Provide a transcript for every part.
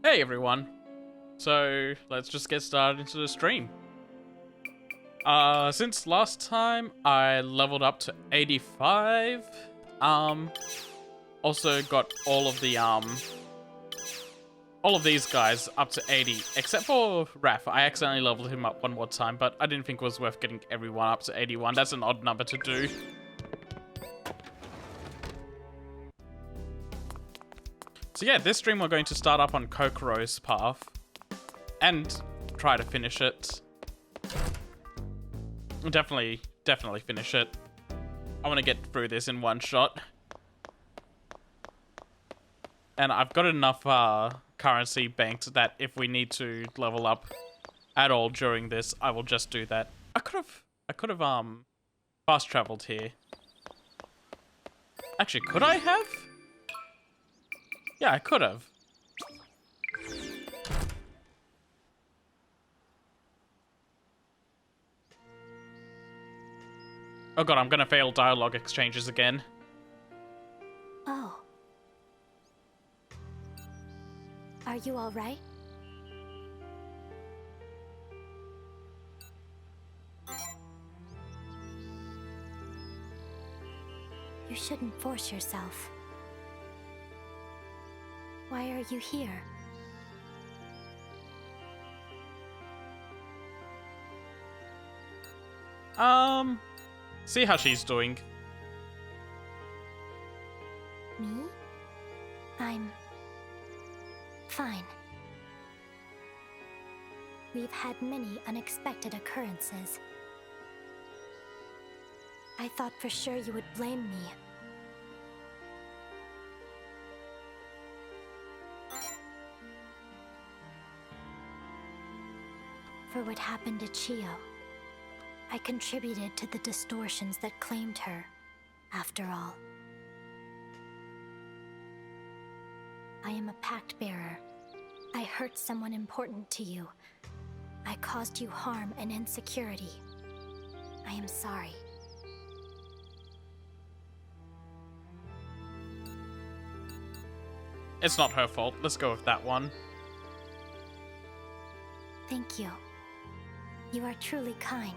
Hey everyone. So let's just get started into the stream. Since last time I leveled up to 85. Also got all of these guys up to 80, except for Raph. I accidentally leveled him up one more time, but I didn't think it was worth getting everyone up to 81. That's an odd number to do. So yeah, this stream we're going to start up on Kokoro's path and try to finish it. Definitely finish it. I want to get through this in one shot. And I've got enough currency banked that if we need to level up at all during this, I will just do that. I could have fast traveled here. Actually, could I have? Yeah, I could have. Oh god, I'm gonna fail dialogue exchanges again. Oh. Are you all right? You shouldn't force yourself. Why are you here? See how she's doing. Me? I'm fine. We've had many unexpected occurrences. I thought for sure you would blame me. For what happened to Chio. I contributed to the distortions that claimed her, after all. I am a pact bearer. I hurt someone important to you. I caused you harm and insecurity. I am sorry. It's not her fault. Let's go with that one. Thank you. You are truly kind.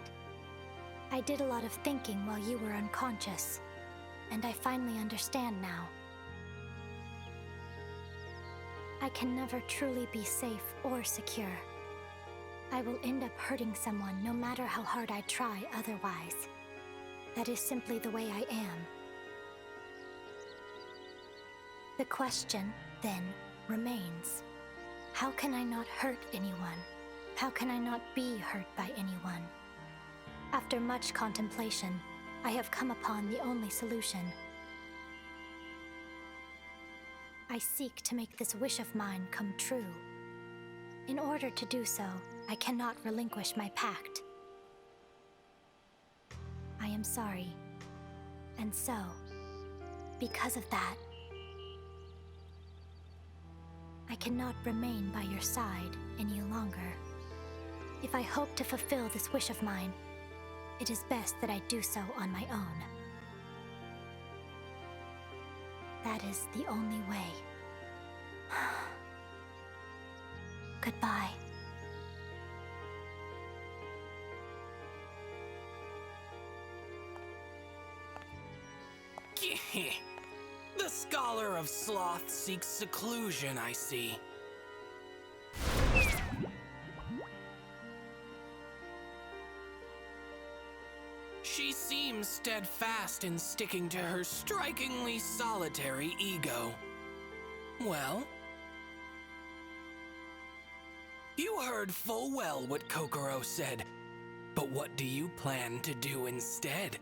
I did a lot of thinking while you were unconscious, and I finally understand now. I can never truly be safe or secure. I will end up hurting someone no matter how hard I try otherwise. That is simply the way I am. The question, then, remains. How can I not hurt anyone? How can I not be hurt by anyone? After much contemplation, I have come upon the only solution. I seek to make this wish of mine come true. In order to do so, I cannot relinquish my pact. I am sorry. And so, because of that, I cannot remain by your side any longer. If I hope to fulfill this wish of mine, it is best that I do so on my own. That is the only way. Goodbye. The Scholar of Sloth seeks seclusion, I see. She seems steadfast in sticking to her strikingly solitary ego. Well, you heard full well what Kokoro said, but what do you plan to do instead?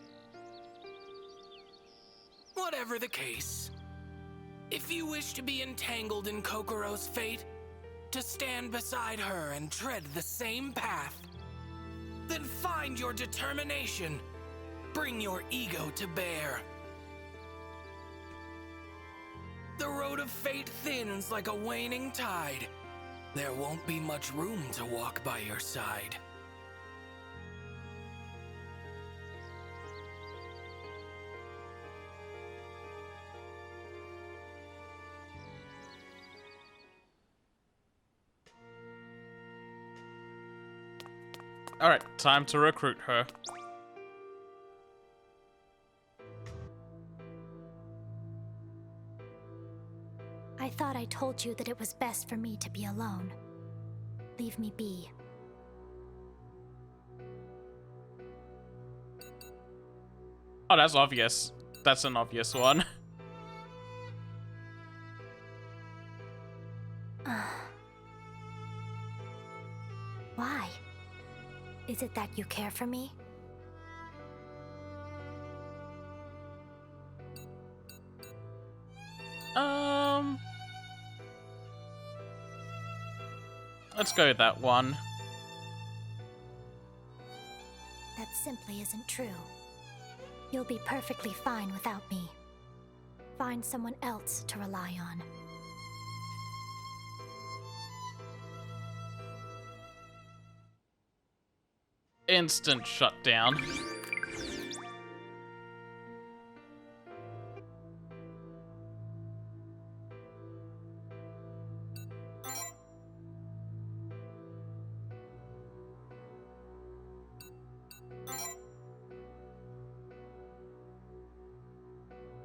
Whatever the case, if you wish to be entangled in Kokoro's fate, to stand beside her and tread the same path, then find your determination. Bring your ego to bear. The road of fate thins like a waning tide. There won't be much room to walk by your side. Alright, time to recruit her. I thought I told you that it was best for me to be alone. Leave me be. Oh, that's obvious. That's an obvious one. Why? Is it that you care for me? Let's go with that one. That simply isn't true. You'll be perfectly fine without me. Find someone else to rely on. Instant shutdown.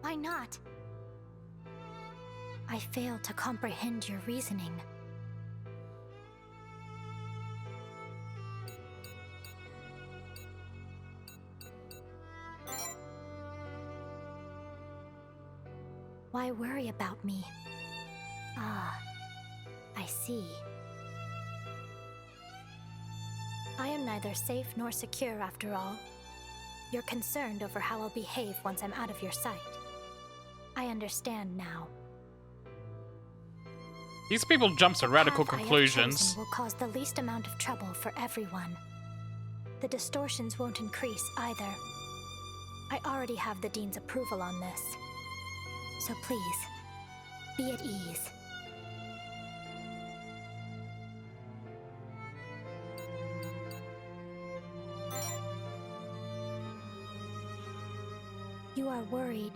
Why not? I fail to comprehend your reasoning. Why worry about me? Ah, I see. I am neither safe nor secure after all. You're concerned over how I'll behave once I'm out of your sight. I understand now. These people jump to radical The path I have conclusions. chosen will cause the least amount of trouble for everyone. The distortions won't increase either. I already have the Dean's approval on this. So please, be at ease. You are worried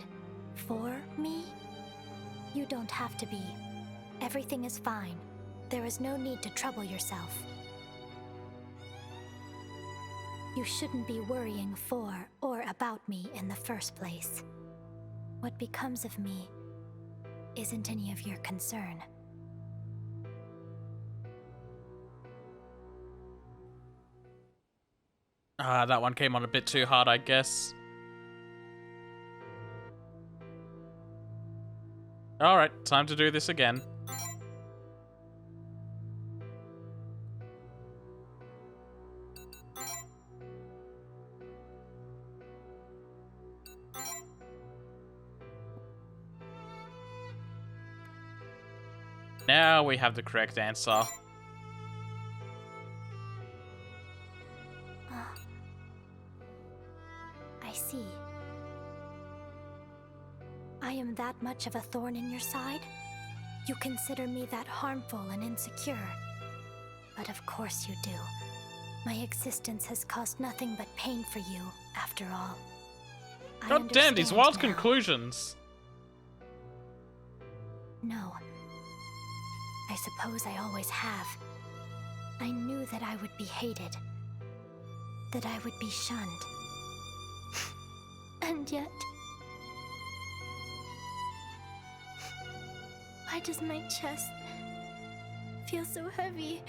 for me? You don't have to be. Everything is fine. There is no need to trouble yourself. You shouldn't be worrying for or about me in the first place. What becomes of me isn't any of your concern. That one came on a bit too hard, I guess. Alright, time to do this again. Now we have the correct answer. I see. I am that much of a thorn in your side? You consider me that harmful and insecure? But of course you do. My existence has caused nothing but pain for you, after all. I God damn, these understand wild now. conclusions. No. I suppose I always have. I knew that I would be hated. That I would be shunned. And yet... Why does my chest feel so heavy?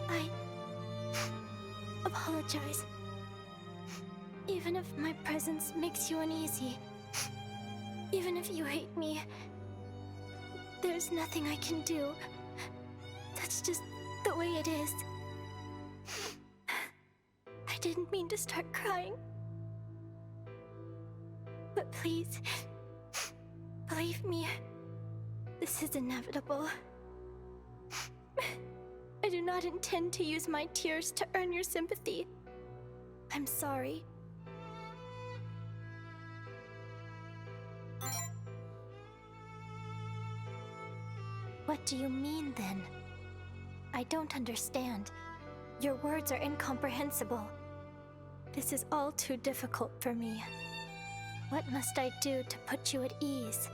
I apologize. Even if my presence makes you uneasy, even if you hate me, there's nothing I can do. That's just the way it is. I didn't mean to start crying. But please, believe me, this is inevitable. I do not intend to use my tears to earn your sympathy. I'm sorry. What do you mean, then? I don't understand. Your words are incomprehensible. This is all too difficult for me. What must I do to put you at ease?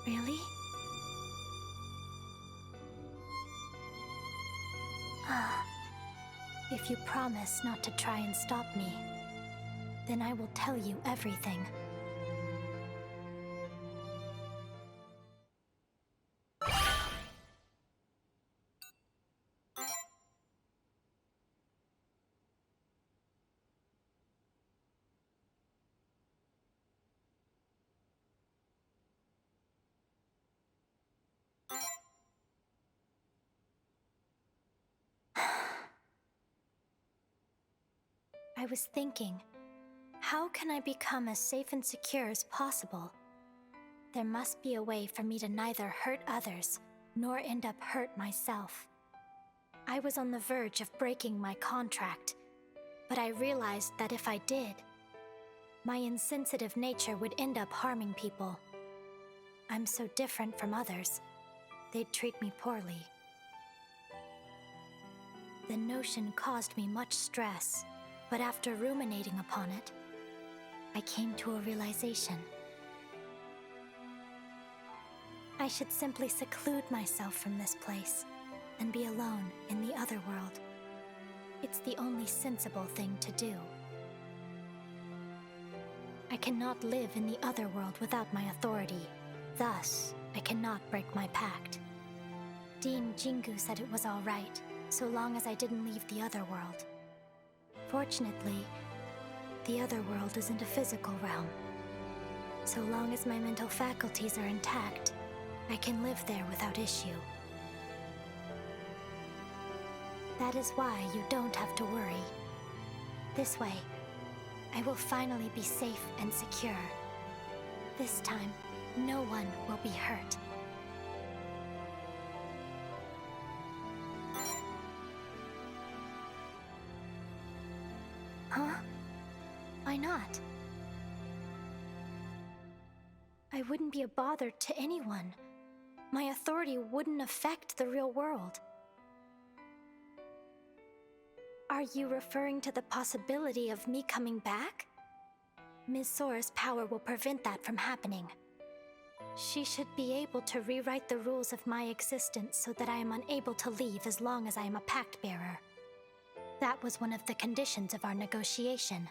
Really? If you promise not to try and stop me, then I will tell you everything. I was thinking, how can I become as safe and secure as possible? There must be a way for me to neither hurt others, nor end up hurt myself. I was on the verge of breaking my contract, but I realized that if I did, my insensitive nature would end up harming people. I'm so different from others, they'd treat me poorly. The notion caused me much stress, but after ruminating upon it, I came to a realization. I should simply seclude myself from this place and be alone in the other world. It's the only sensible thing to do. I cannot live in the other world without my authority. Thus, I cannot break my pact. Dean Jingu said it was all right, so long as I didn't leave the other world. Fortunately, the other world isn't a physical realm. So long as my mental faculties are intact, I can live there without issue. That is why you don't have to worry. This way, I will finally be safe and secure. This time, no one will be hurt. Huh? Why not? I wouldn't be a bother to anyone. My authority wouldn't affect the real world. Are you referring to the possibility of me coming back? Ms. Sora's power will prevent that from happening. She should be able to rewrite the rules of my existence so that I am unable to leave as long as I am a pact bearer. That was one of the conditions of our negotiation.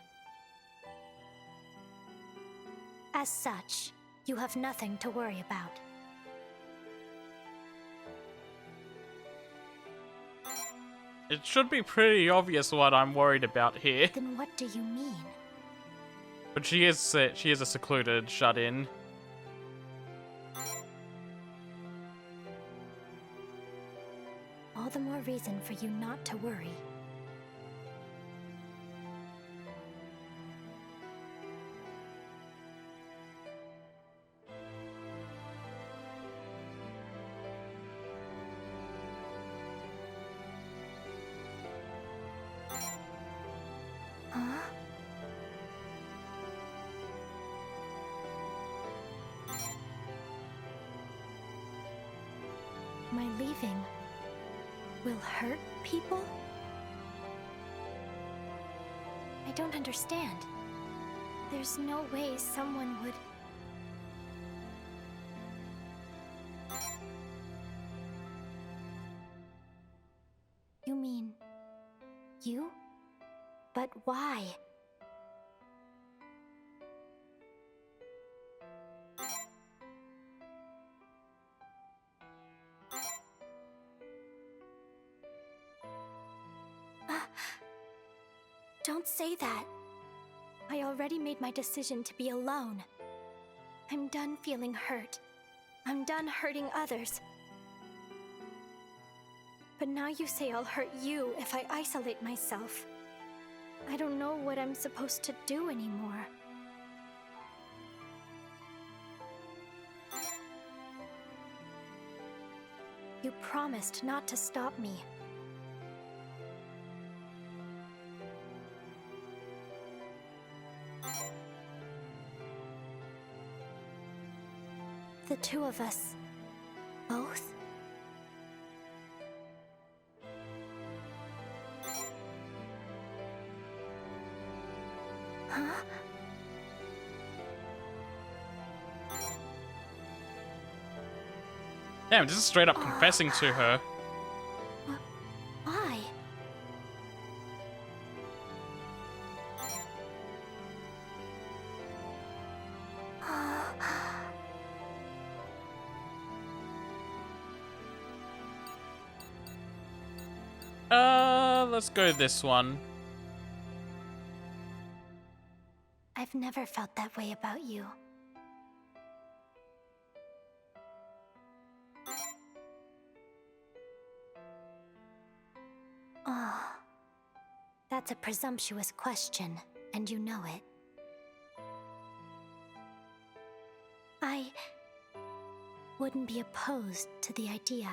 As such, you have nothing to worry about. It should be pretty obvious what I'm worried about here. Then what do you mean? But she is a secluded shut-in. All the more reason for you not to worry. Huh? My leaving will hurt people? I don't understand. There's no way someone would... You mean... you? But why? Don't say that. I already made my decision to be alone. I'm done feeling hurt. I'm done hurting others. But now you say I'll hurt you if I isolate myself. I don't know what I'm supposed to do anymore. You promised not to stop me. The two of us, both? Damn, this is straight up confessing to her. Why? Let's go this one. I've never felt that way about you. Oh, that's a presumptuous question, and you know it. I wouldn't be opposed to the idea.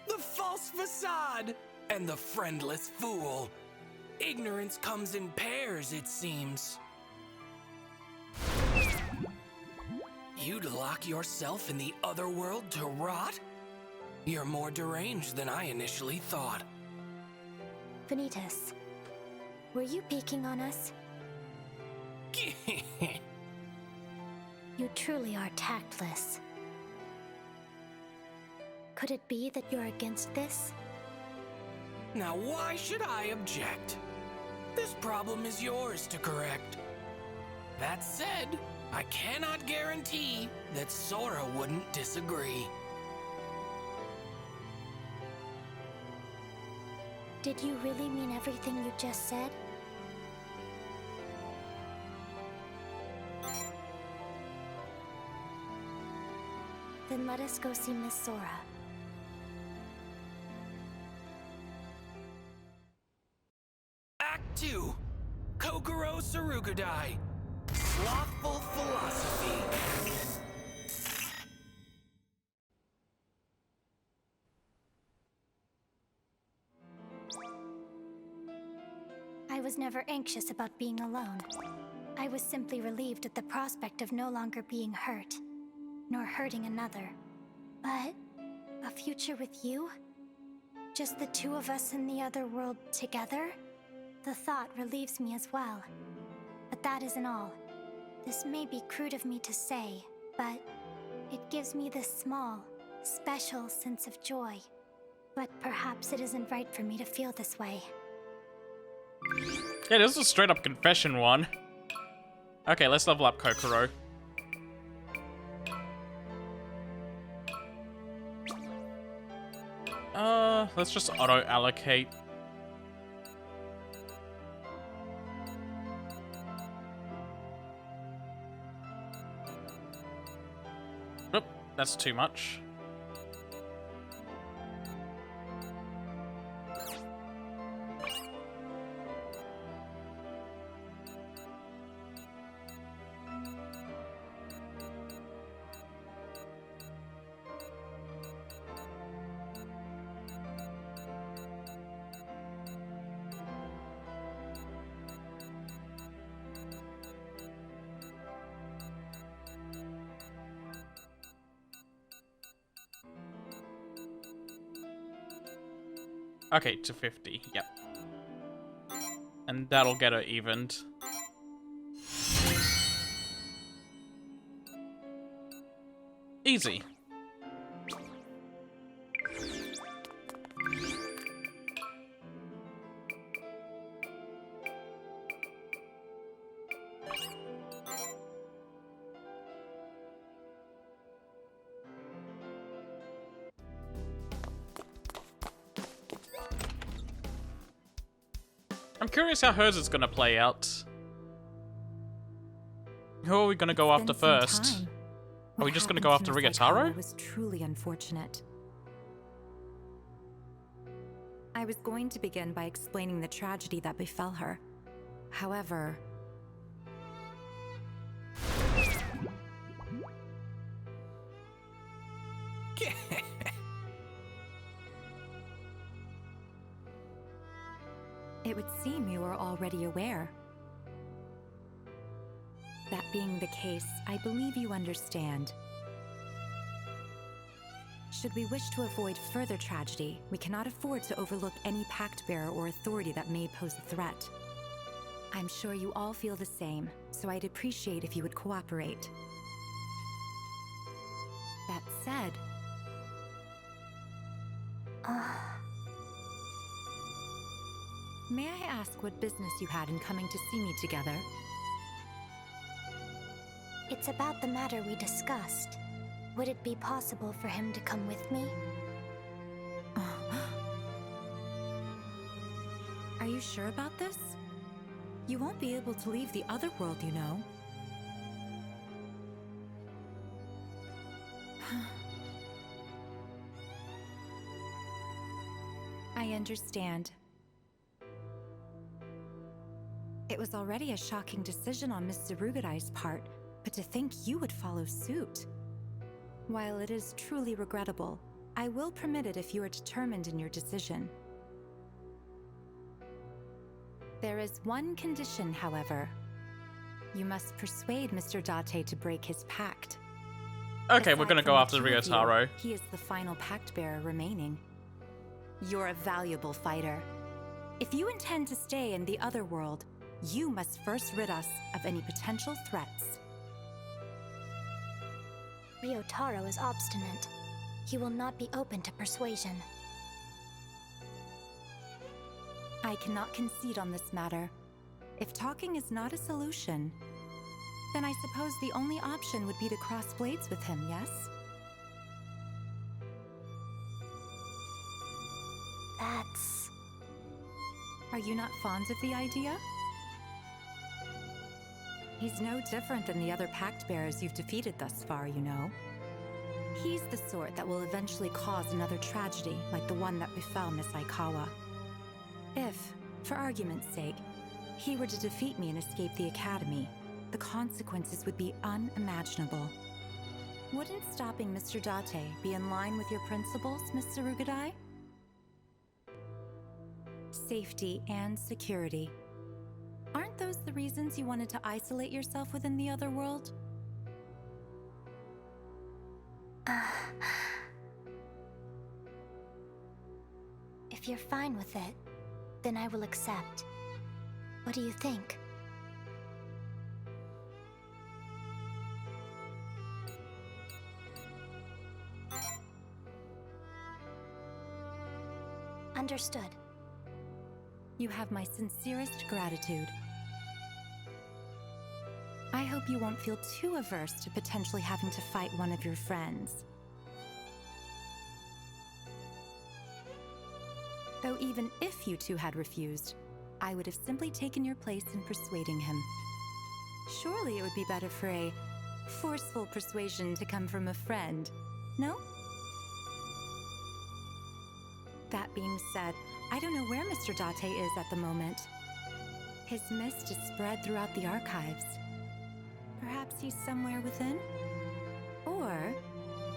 The false facade and the friendless fool. Ignorance comes in pairs, it seems. You'd lock yourself in the other world to rot? You're more deranged than I initially thought. Vanitas, were you peeking on us? You truly are tactless. Could it be that you're against this? Now why should I object? This problem is yours to correct. That said, I cannot guarantee that Sora wouldn't disagree. Did you really mean everything you just said? Then let us go see Miss Sora. Act 2. Kokoro Surugudai. Slothful philosophy. I was never anxious about being alone. I was simply relieved at the prospect of no longer being hurt, nor hurting another. But a future with you? Just the two of us in the other world together? The thought relieves me as well. But that isn't all. This may be crude of me to say, but it gives me this small, special sense of joy. But perhaps it isn't right for me to feel this way. Yeah, this is a straight up confession one. Okay, let's level up Kokoro. Let's just auto-allocate. Oop, that's too much. Okay, to 50, yep. And that'll get her evened. Easy. I'm curious how hers is gonna play out. Who are we gonna go after first? Are we just gonna go after Rigataro? It was truly unfortunate. I was going to begin by explaining the tragedy that befell her. However, it would seem you are already aware. That being the case, I believe you understand. Should we wish to avoid further tragedy, we cannot afford to overlook any pact bearer or authority that may pose a threat. I'm sure you all feel the same, so I'd appreciate if you would cooperate. That said, may I ask what business you had in coming to see me together? It's about the matter we discussed. Would it be possible for him to come with me? Are you sure about this? You won't be able to leave the other world, you know. I understand. It was already a shocking decision on Miss Zarugurai's part, but to think you would follow suit. While it is truly regrettable, I will permit it if you are determined in your decision. There is one condition, however. You must persuade Mr. Date to break his pact. Okay, we're Aside gonna from go the after two of you, Ryotaro. He is the final pact bearer remaining. You're a valuable fighter. If you intend to stay in the other world, you must first rid us of any potential threats. Ryotaro is obstinate. He will not be open to persuasion. I cannot concede on this matter. If talking is not a solution, then I suppose the only option would be to cross blades with him, yes? That's... Are you not fond of the idea? He's no different than the other pact bearers you've defeated thus far, you know. He's the sort that will eventually cause another tragedy like the one that befell Miss Aikawa. If, for argument's sake, he were to defeat me and escape the academy, the consequences would be unimaginable. Wouldn't stopping Mr. Date be in line with your principles, Miss Zarugudai? Safety and security. Aren't those the reasons you wanted to isolate yourself within the other world? If you're fine with it, then I will accept. What do you think? Understood. You have my sincerest gratitude. I hope you won't feel too averse to potentially having to fight one of your friends. Though even if you two had refused, I would have simply taken your place in persuading him. Surely it would be better for a forceful persuasion to come from a friend, no? That being said, I don't know where Mr. Date is at the moment. His mist is spread throughout the archives. Perhaps he's somewhere within? Or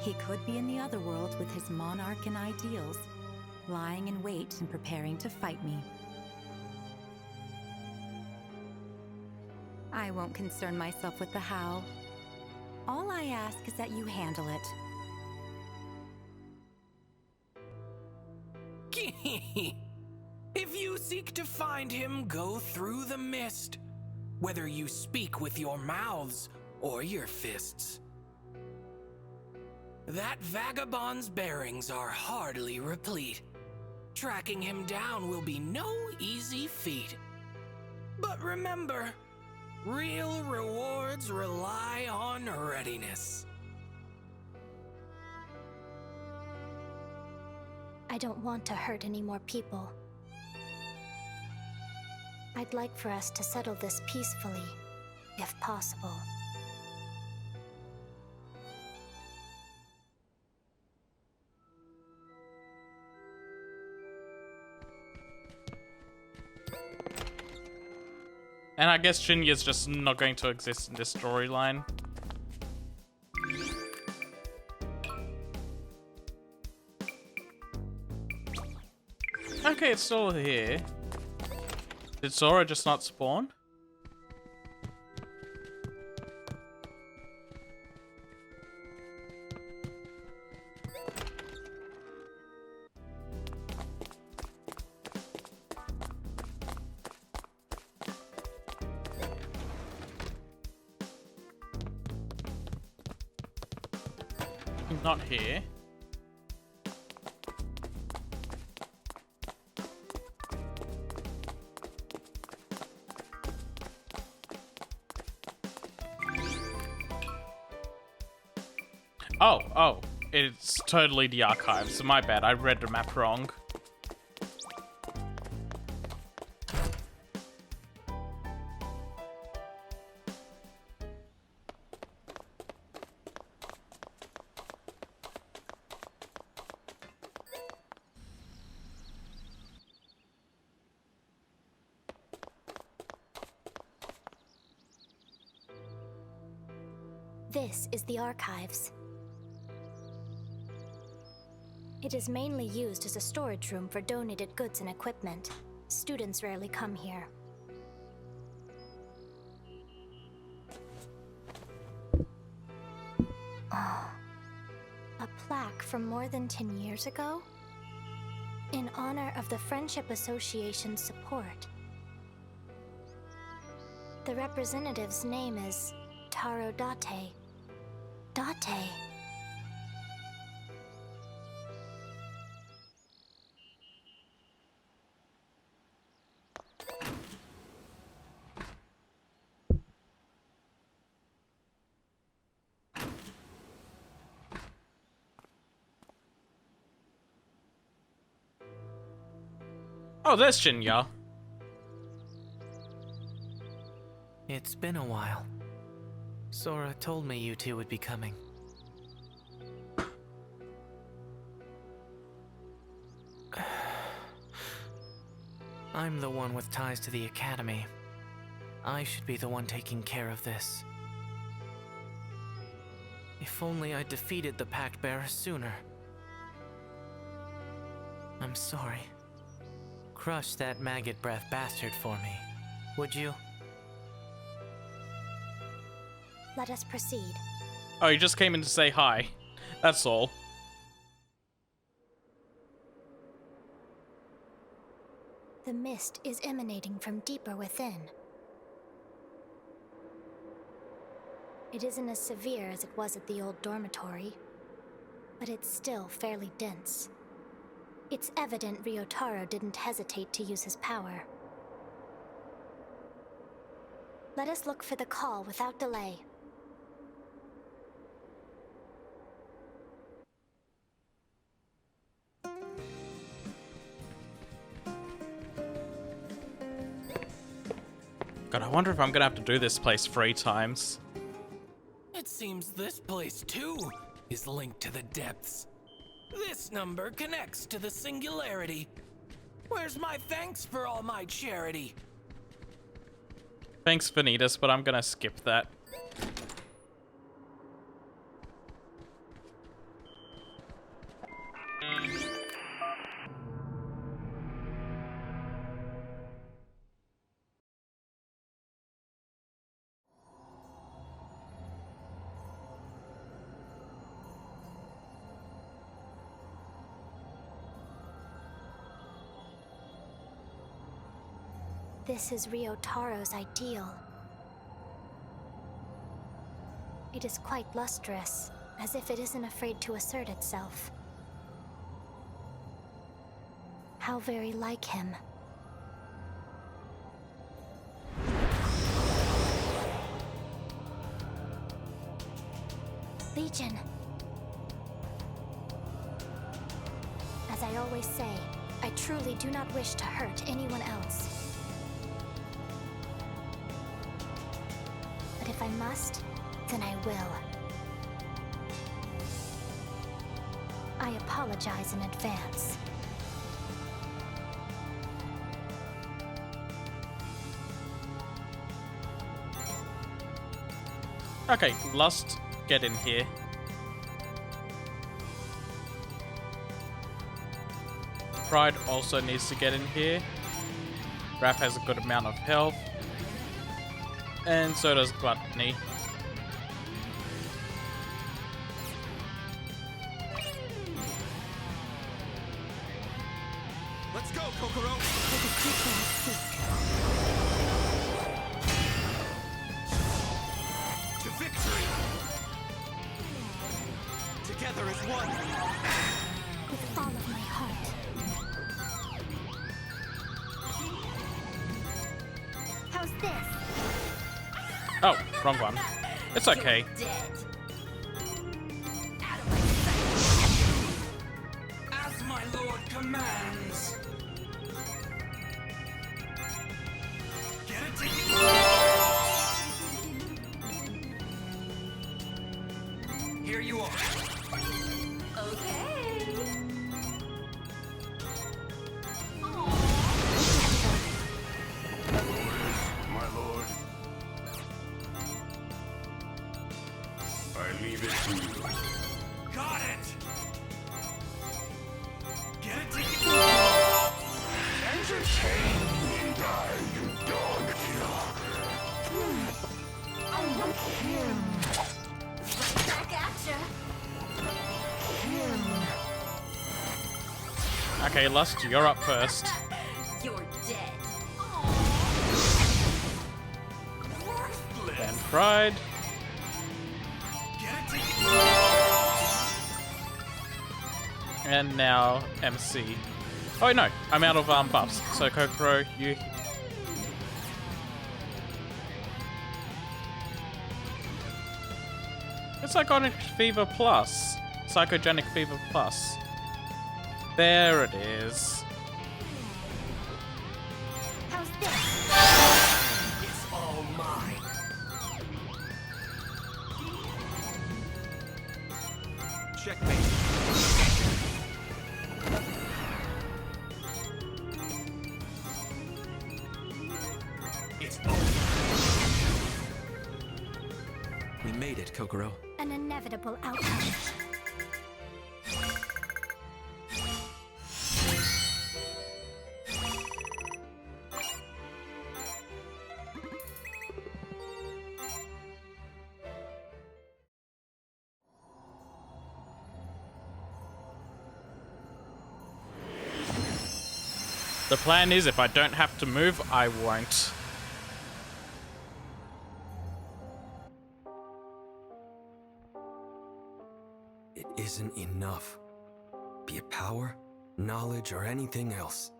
he could be in the other world with his monarch and ideals, lying in wait and preparing to fight me. I won't concern myself with the how. All I ask is that you handle it. If you seek to find him, go through the mist, whether you speak with your mouths or your fists. That vagabond's bearings are hardly replete. Tracking him down will be no easy feat. But remember, real rewards rely on readiness. I don't want to hurt any more people. I'd like for us to settle this peacefully, if possible. And I guess Shinya's just not going to exist in this storyline. Okay, it's still here. Did Sora just not spawn? Not here. Oh, it's totally the archives. My bad, I read the map wrong. This is the archives. It is mainly used as a storage room for donated goods and equipment. Students rarely come here. Oh. A plaque from more than 10 years ago? In honor of the Friendship Association's support. The representative's name is Taro Date. Date. Oh, there's Shinya. It's been a while. Sora told me you two would be coming. I'm the one with ties to the Academy. I should be the one taking care of this. If only I'd defeated the Pact Bearer sooner. I'm sorry. Crush that maggot breath bastard for me, would you? Let us proceed. Oh, you just came in to say hi. That's all. The mist is emanating from deeper within. It isn't as severe as it was at the old dormitory, but it's still fairly dense. It's evident Ryotaro didn't hesitate to use his power. Let us look for the call without delay. God, I wonder if I'm gonna have to do this place 3 times. It seems this place, too, is linked to the depths. This number connects to the singularity. Where's my thanks for all my charity? Thanks, Vanitas, but I'm gonna skip that. This is Ryotaro's ideal. It is quite lustrous, as if it isn't afraid to assert itself. How very like him. Legion. As I always say, I truly do not wish to hurt anyone else. But if I must, then I will. I apologize in advance. Okay, Lust, get in here. Pride also needs to get in here. Raph has a good amount of health. And so does Gluttony. Let's go, Kokoro! To victory! Together as With all of my heart. How's this? Oh, wrong one. It's okay. As my lord commands. Get a ticket. Here you are. My lord. I leave it to you. Got it. Get a ticket. Entertain me, you dog killer. Back at ya. Okay, Lust, you're up first. You're dead. Then Pride. Get a ticket. And now MC. Oh no, I'm out of buffs. So Kokoro, you. It's Psychogenic Fever Plus. Psychogenic Fever Plus. There it is. How's this? It's all mine. Checkmate. It's over. We made it, Kokoro. An inevitable outcome. The plan is if I don't have to move, I won't. It isn't enough. Be it power, knowledge, or anything else.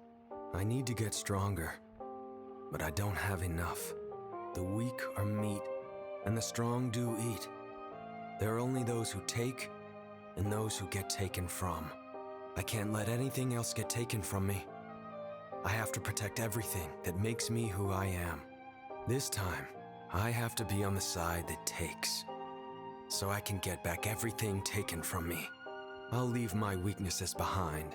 I need to get stronger. But I don't have enough. The weak are meat, and the strong do eat. There are only those who take, and those who get taken from. I can't let anything else get taken from me. I have to protect everything that makes me who I am. This time, I have to be on the side that takes. So I can get back everything taken from me. I'll leave my weaknesses behind,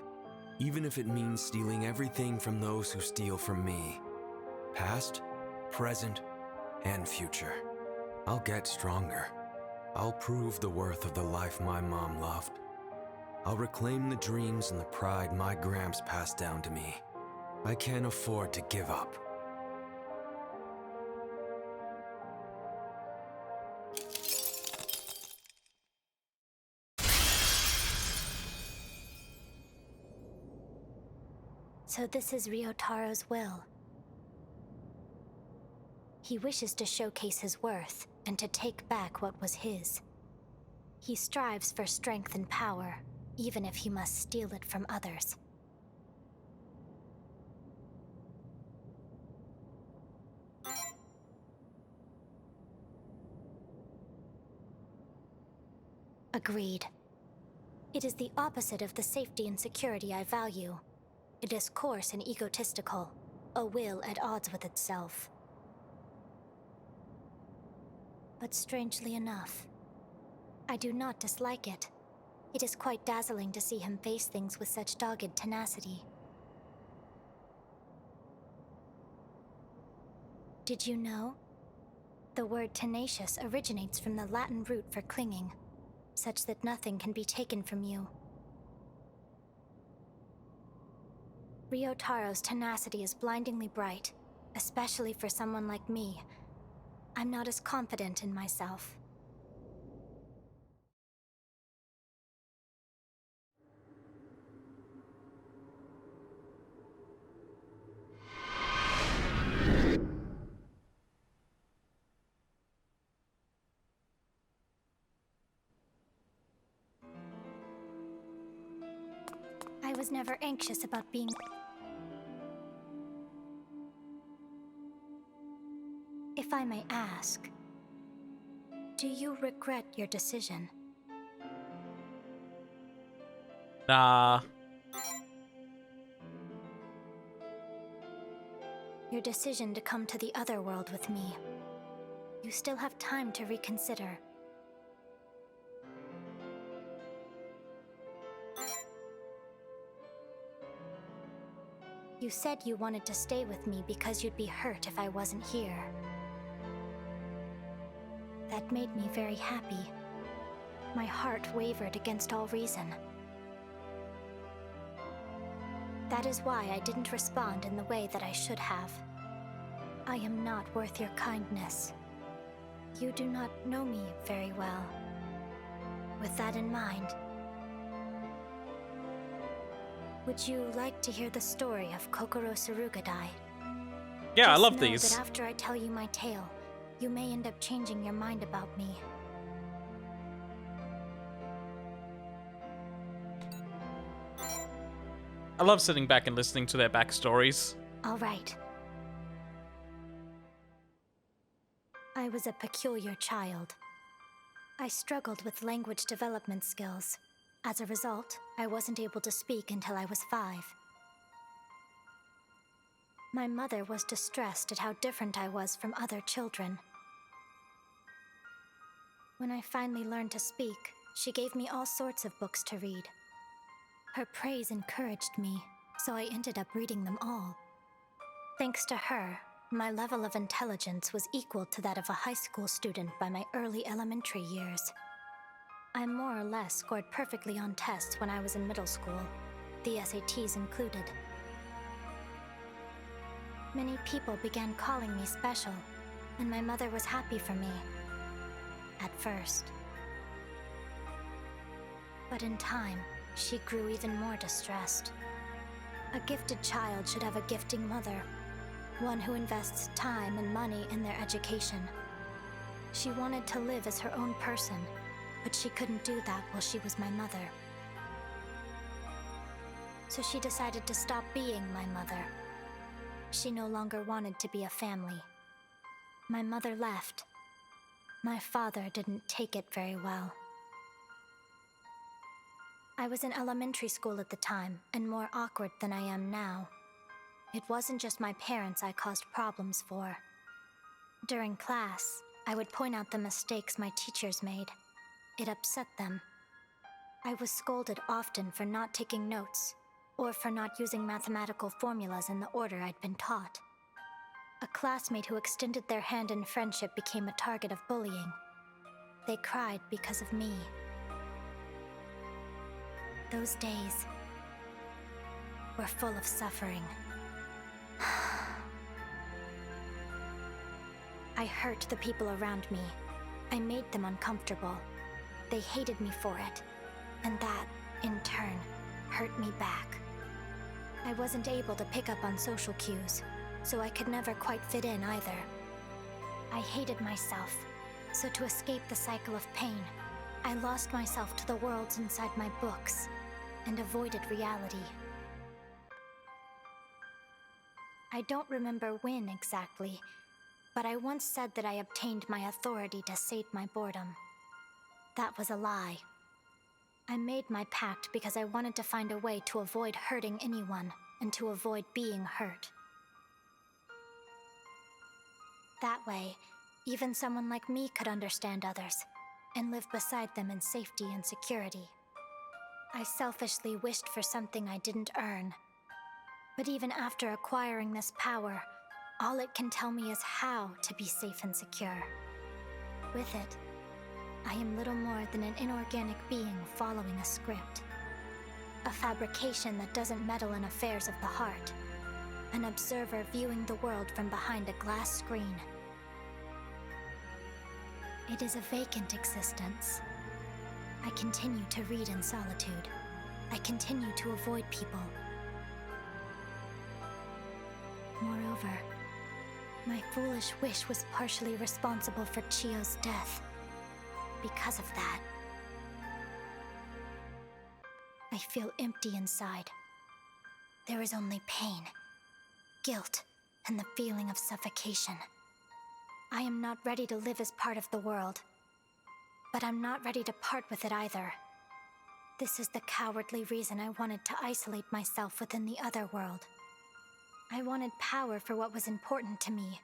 even if it means stealing everything from those who steal from me. Past, present, and future. I'll get stronger. I'll prove the worth of the life my mom loved. I'll reclaim the dreams and the pride my gramps passed down to me. I can't afford to give up. So this is Ryotaro's will. He wishes to showcase his worth and to take back what was his. He strives for strength and power, even if he must steal it from others. Agreed. It is the opposite of the safety and security I value. It is coarse and egotistical, a will at odds with itself. But strangely enough, I do not dislike it. It is quite dazzling to see him face things with such dogged tenacity. Did you know? The word tenacious originates from the Latin root for clinging, such that nothing can be taken from you. Ryotaro's tenacity is blindingly bright, especially for someone like me. I'm not as confident in myself. was never anxious about being... If I may ask, do you regret your decision? Nah. Your decision to come to the other world with me. You still have time to reconsider. You said you wanted to stay with me because you'd be hurt if I wasn't here. That made me very happy. My heart wavered against all reason. That is why I didn't respond in the way that I should have. I am not worth your kindness. You do not know me very well. With that in mind, would you like to hear the story of Kokoro Surugadai? Yeah, I love Just know these. that after I tell you my tale, you may end up changing your mind about me. I love sitting back and listening to their backstories. All right. I was a peculiar child. I struggled with language development skills. As a result, I wasn't able to speak until I was 5. My mother was distressed at how different I was from other children. When I finally learned to speak, she gave me all sorts of books to read. Her praise encouraged me, so I ended up reading them all. Thanks to her, my level of intelligence was equal to that of a high school student by my early elementary years. I more or less scored perfectly on tests when I was in middle school, the SATs included. Many people began calling me special, and my mother was happy for me. At first. But in time, she grew even more distressed. A gifted child should have a gifting mother, one who invests time and money in their education. She wanted to live as her own person, but she couldn't do that while she was my mother. So she decided to stop being my mother. She no longer wanted to be a family. My mother left. My father didn't take it very well. I was in elementary school at the time, and more awkward than I am now. It wasn't just my parents I caused problems for. During class, I would point out the mistakes my teachers made. It upset them. I was scolded often for not taking notes, or for not using mathematical formulas in the order I'd been taught. A classmate who extended their hand in friendship became a target of bullying. They cried because of me. Those days were full of suffering. I hurt the people around me. I made them uncomfortable. They hated me for it, and that, in turn, hurt me back. I wasn't able to pick up on social cues, so I could never quite fit in either. I hated myself, so to escape the cycle of pain, I lost myself to the worlds inside my books and avoided reality. I don't remember when exactly, but I once said that I obtained my authority to sate my boredom. That was a lie. I made my pact because I wanted to find a way to avoid hurting anyone and to avoid being hurt. That way, even someone like me could understand others and live beside them in safety and security. I selfishly wished for something I didn't earn. But even after acquiring this power, all it can tell me is how to be safe and secure. With it, I am little more than an inorganic being following a script. A fabrication that doesn't meddle in affairs of the heart. An observer viewing the world from behind a glass screen. It is a vacant existence. I continue to read in solitude. I continue to avoid people. Moreover, my foolish wish was partially responsible for Chio's death. Because of that, I feel empty inside, There is only pain, guilt, and the feeling of suffocation. I am not ready to live as part of the world, but I'm not ready to part with it either. This is the cowardly reason I wanted to isolate myself within the other world. I wanted power for what was important to me.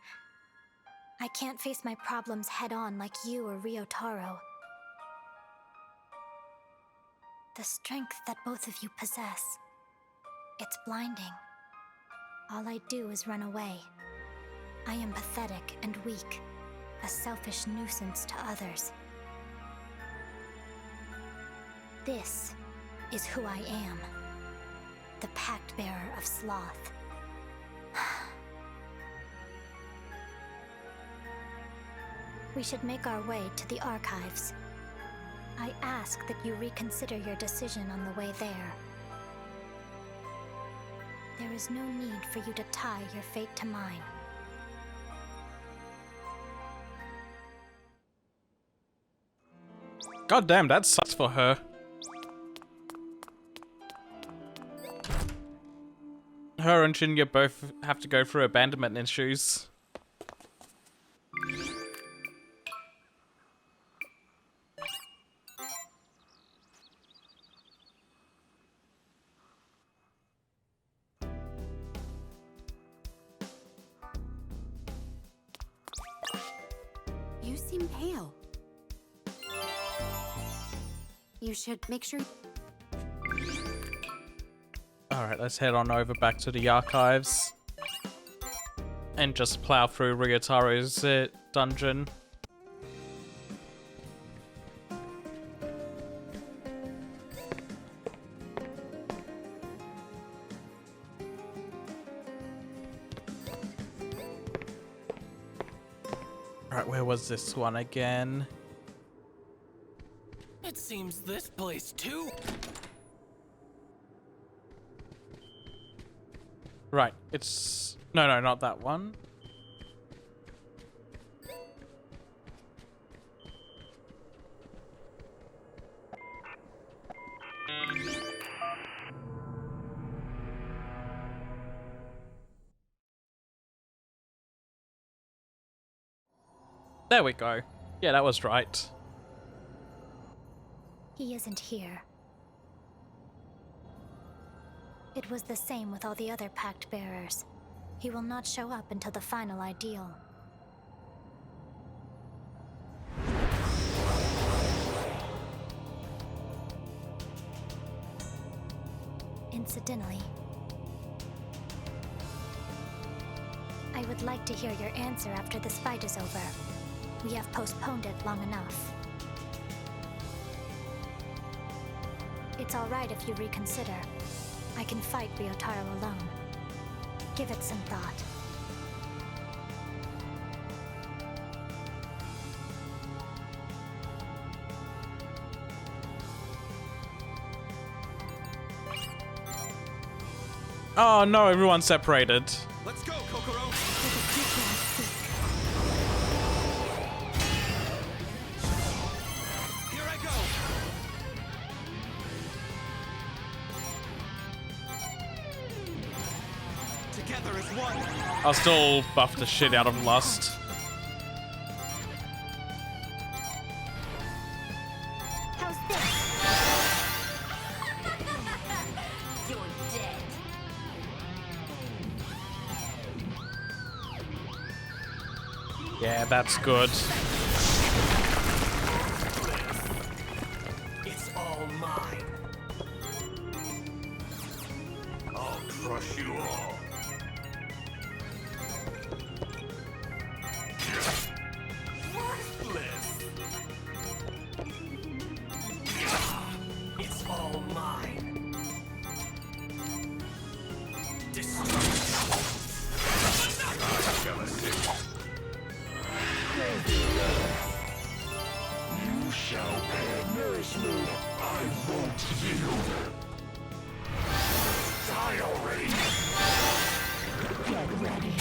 I can't face my problems head-on like you or Ryotaro. The strength that both of you possess, it's blinding. All I do is run away. I am pathetic and weak, a selfish nuisance to others. This is who I am, the Pact Bearer of Sloth. We should make our way to the archives. I ask that you reconsider your decision on the way there. There is no need for you to tie your fate to mine. God damn, that sucks for her. Her and Shinya both have to go through abandonment issues. You seem pale. You should make sure... Alright, let's head on over back to the archives. And just plow through Ryotaro's dungeon. Alright, where was this one again? It seems this place too. Right, it's... No, not that one. There we go. Yeah, that was right. He isn't here. It was the same with all the other Pact Bearers. He will not show up until the final ideal. Incidentally, I would like to hear your answer after this fight is over. We have postponed it long enough. It's all right if you reconsider. I can fight Ryotaro alone. Give it some thought. Oh no, everyone's separated. Let's go, Kokoro! Here I go! Together as one! I'll still buff the shit out of Lust. How's this? You're dead. Yeah, that's good. It's all mine. I'll crush you all. Worthless. It's all mine. Destruction. You shall bear nourishment. I won't yield. Die already. Get ready.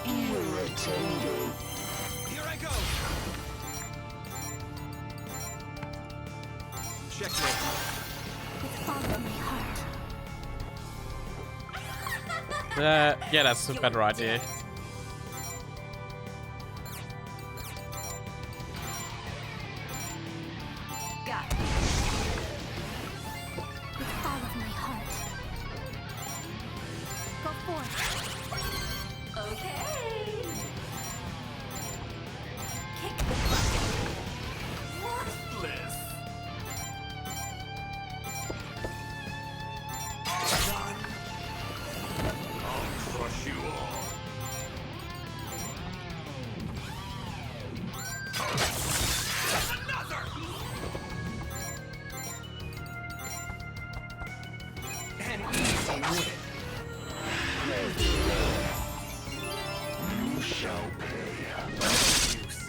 Irritated. Here I go! Checkmate. With all of my heart. Yeah, that's a better idea. Got it. With all of my heart. Go forth. Okay. Kick the bucket. Worthless. Done. I'll crush you all. Another! An easy win. You shall pay. Use.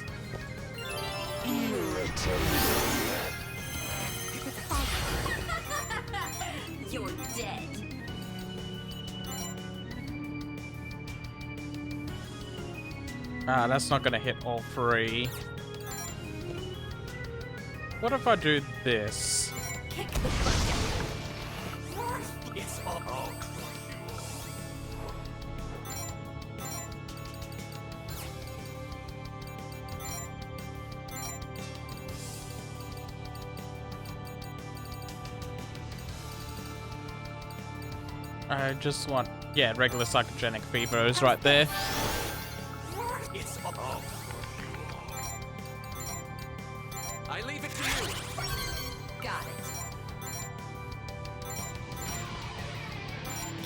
With all You're dead. Ah, that's not gonna hit all three. What if I do this? Kick the bucket. It's all. I'll crush you all. I just want, yeah, regular psychogenic fever is right there. It's all. I'll crush you all. I leave it to you. Got it.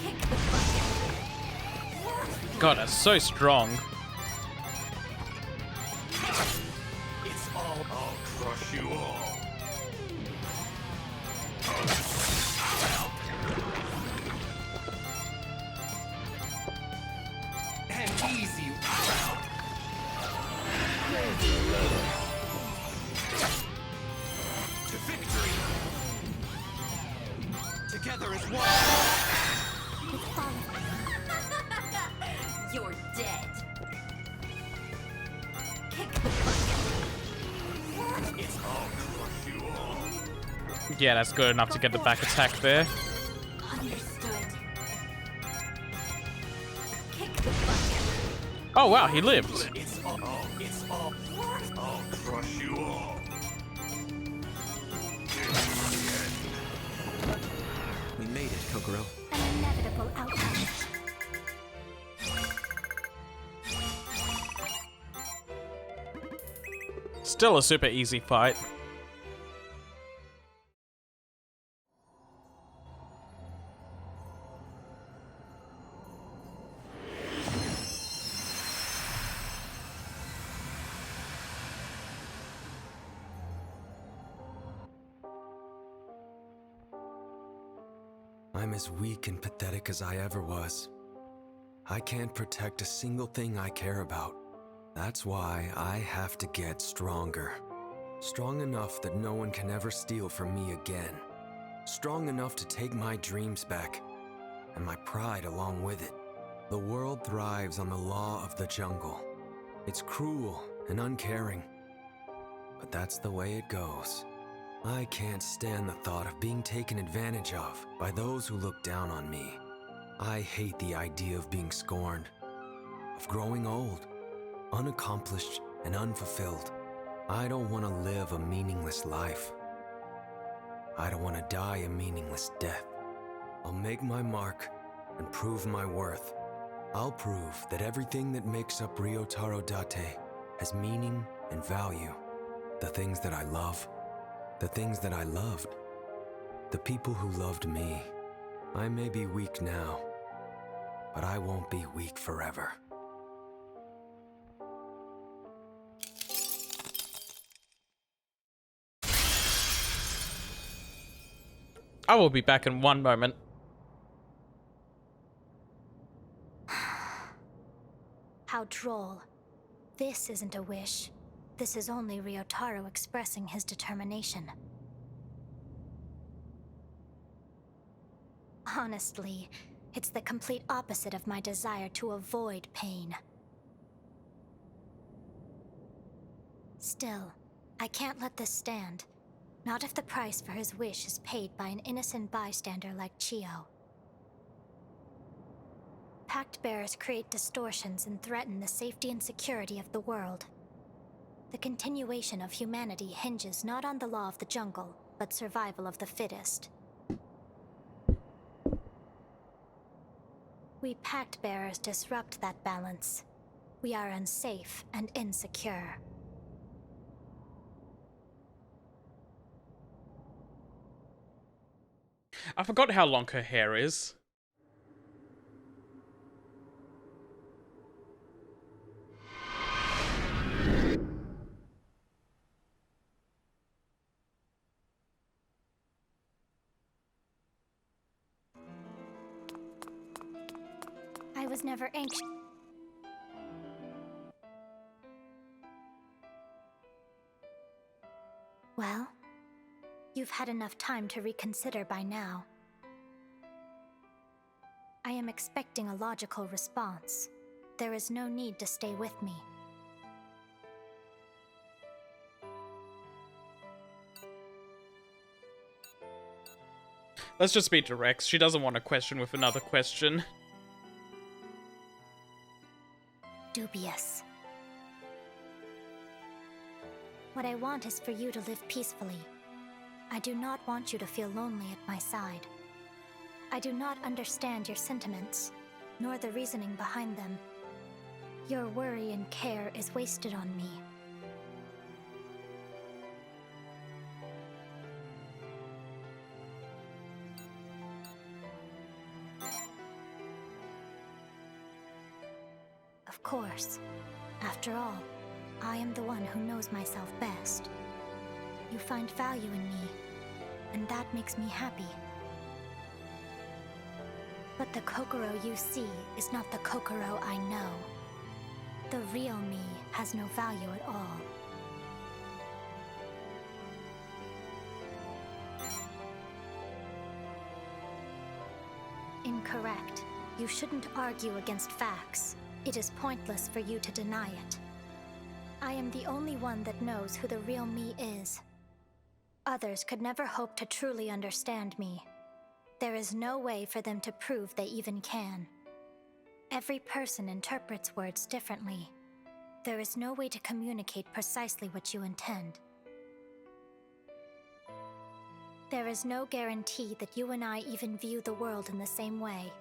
Kick the bucket. God, that's so strong. It's all. I'll crush you all. An easy round. To victory. Together as one. You're dead. Kick the bucket. It's all crush you all. Yeah, that's good enough to get the back attack there. Understood. Kick the bucket. Oh wow, he lived. It's all. It's all. I'll crush you all. We made it, Kokoro. an inevitable outcome. Still a super easy fight. I'm as weak and pathetic as I ever was. I can't protect a single thing I care about. That's why I have to get stronger. Strong enough that no one can ever steal from me again. Strong enough to take my dreams back, and my pride along with it. The world thrives on the law of the jungle. It's cruel and uncaring, but that's the way it goes. I can't stand the thought of being taken advantage of by those who look down on me. I hate the idea of being scorned, of growing old, unaccomplished and unfulfilled. I don't want to live a meaningless life. I don't want to die a meaningless death. I'll make my mark and prove my worth. I'll prove that everything that makes up Ryotaro Date has meaning and value. The things that I love, the things that I loved, the people who loved me. I may be weak now, but I won't be weak forever. I will be back in one moment. How droll. This isn't a wish. This is only Ryotaro expressing his determination. Honestly, it's the complete opposite of my desire to avoid pain. Still, I can't let this stand. Not if the price for his wish is paid by an innocent bystander like Chio. Pact Bearers create distortions and threaten the safety and security of the world. The continuation of humanity hinges not on the law of the jungle, but survival of the fittest. We Pact Bearers disrupt that balance. We are unsafe and insecure. I forgot how long her hair is. I was never anxious. Well, you've had enough time to reconsider by now. I am expecting a logical response. There is no need to stay with me. Let's just be direct. She doesn't want a question with another question. Dubious. What I want is for you to live peacefully. I do not want you to feel lonely at my side. I do not understand your sentiments, nor the reasoning behind them. Your worry and care is wasted on me. Of course. After all, I am the one who knows myself best. You find value in me, and that makes me happy. But the Kokoro you see is not the Kokoro I know. The real me has no value at all. Incorrect. You shouldn't argue against facts. It is pointless for you to deny it. I am the only one that knows who the real me is. Others could never hope to truly understand me. There is no way for them to prove they even can. Every person interprets words differently. There is no way to communicate precisely what you intend. There is no guarantee that you and I even view the world in the same way.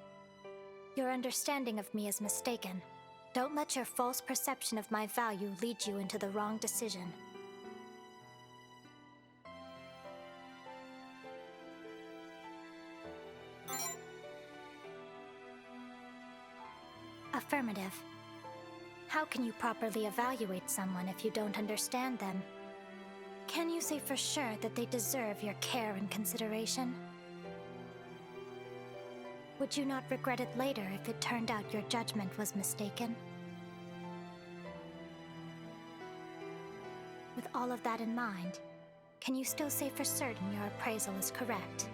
Your understanding of me is mistaken. Don't let your false perception of my value lead you into the wrong decision. Affirmative. How can you properly evaluate someone if you don't understand them? Can you say for sure that they deserve your care and consideration? Would you not regret it later if it turned out your judgment was mistaken? With all of that in mind, can you still say for certain your appraisal is correct?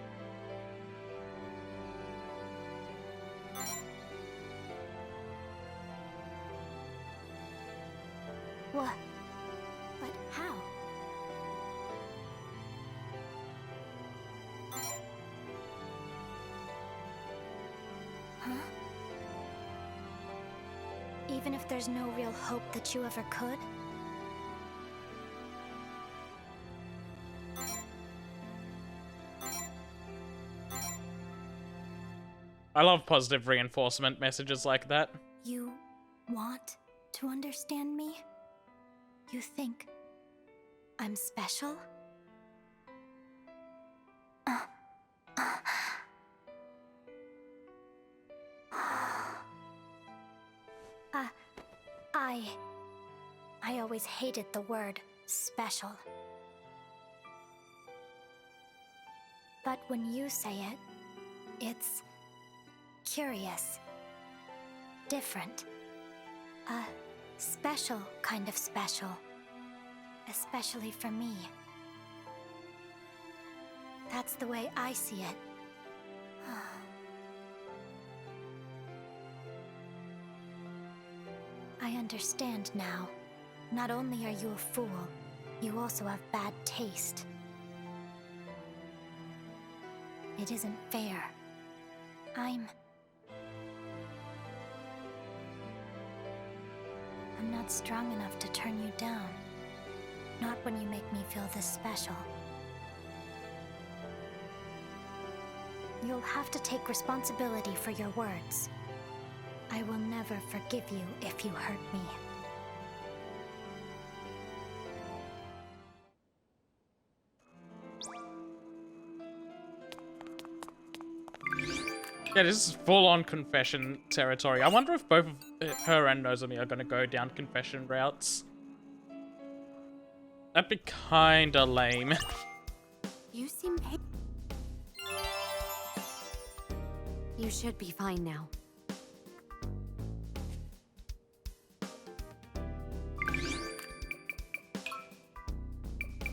What? But how? Huh? Even if there's no real hope that you ever could? I love positive reinforcement messages like that. You want to understand me? You think I'm special? I always hated the word special. But when you say it, it's curious, different, a special kind of special, especially for me. That's the way I see it. I understand now. Not only are you a fool, you also have bad taste. It isn't fair. I'm I'm not strong enough to turn you down. Not when you make me feel this special. You'll have to take responsibility for your words. I will never forgive you if you hurt me. Yeah, this is full-on confession territory. I wonder if both of her and Nozomi are gonna go down confession routes. That'd be kinda lame. You seem You should be fine now.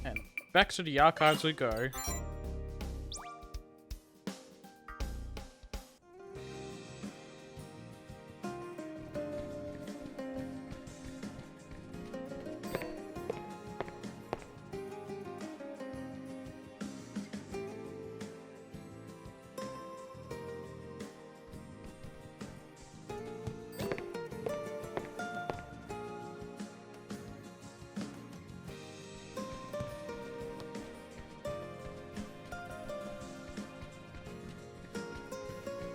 And back to the archives we go.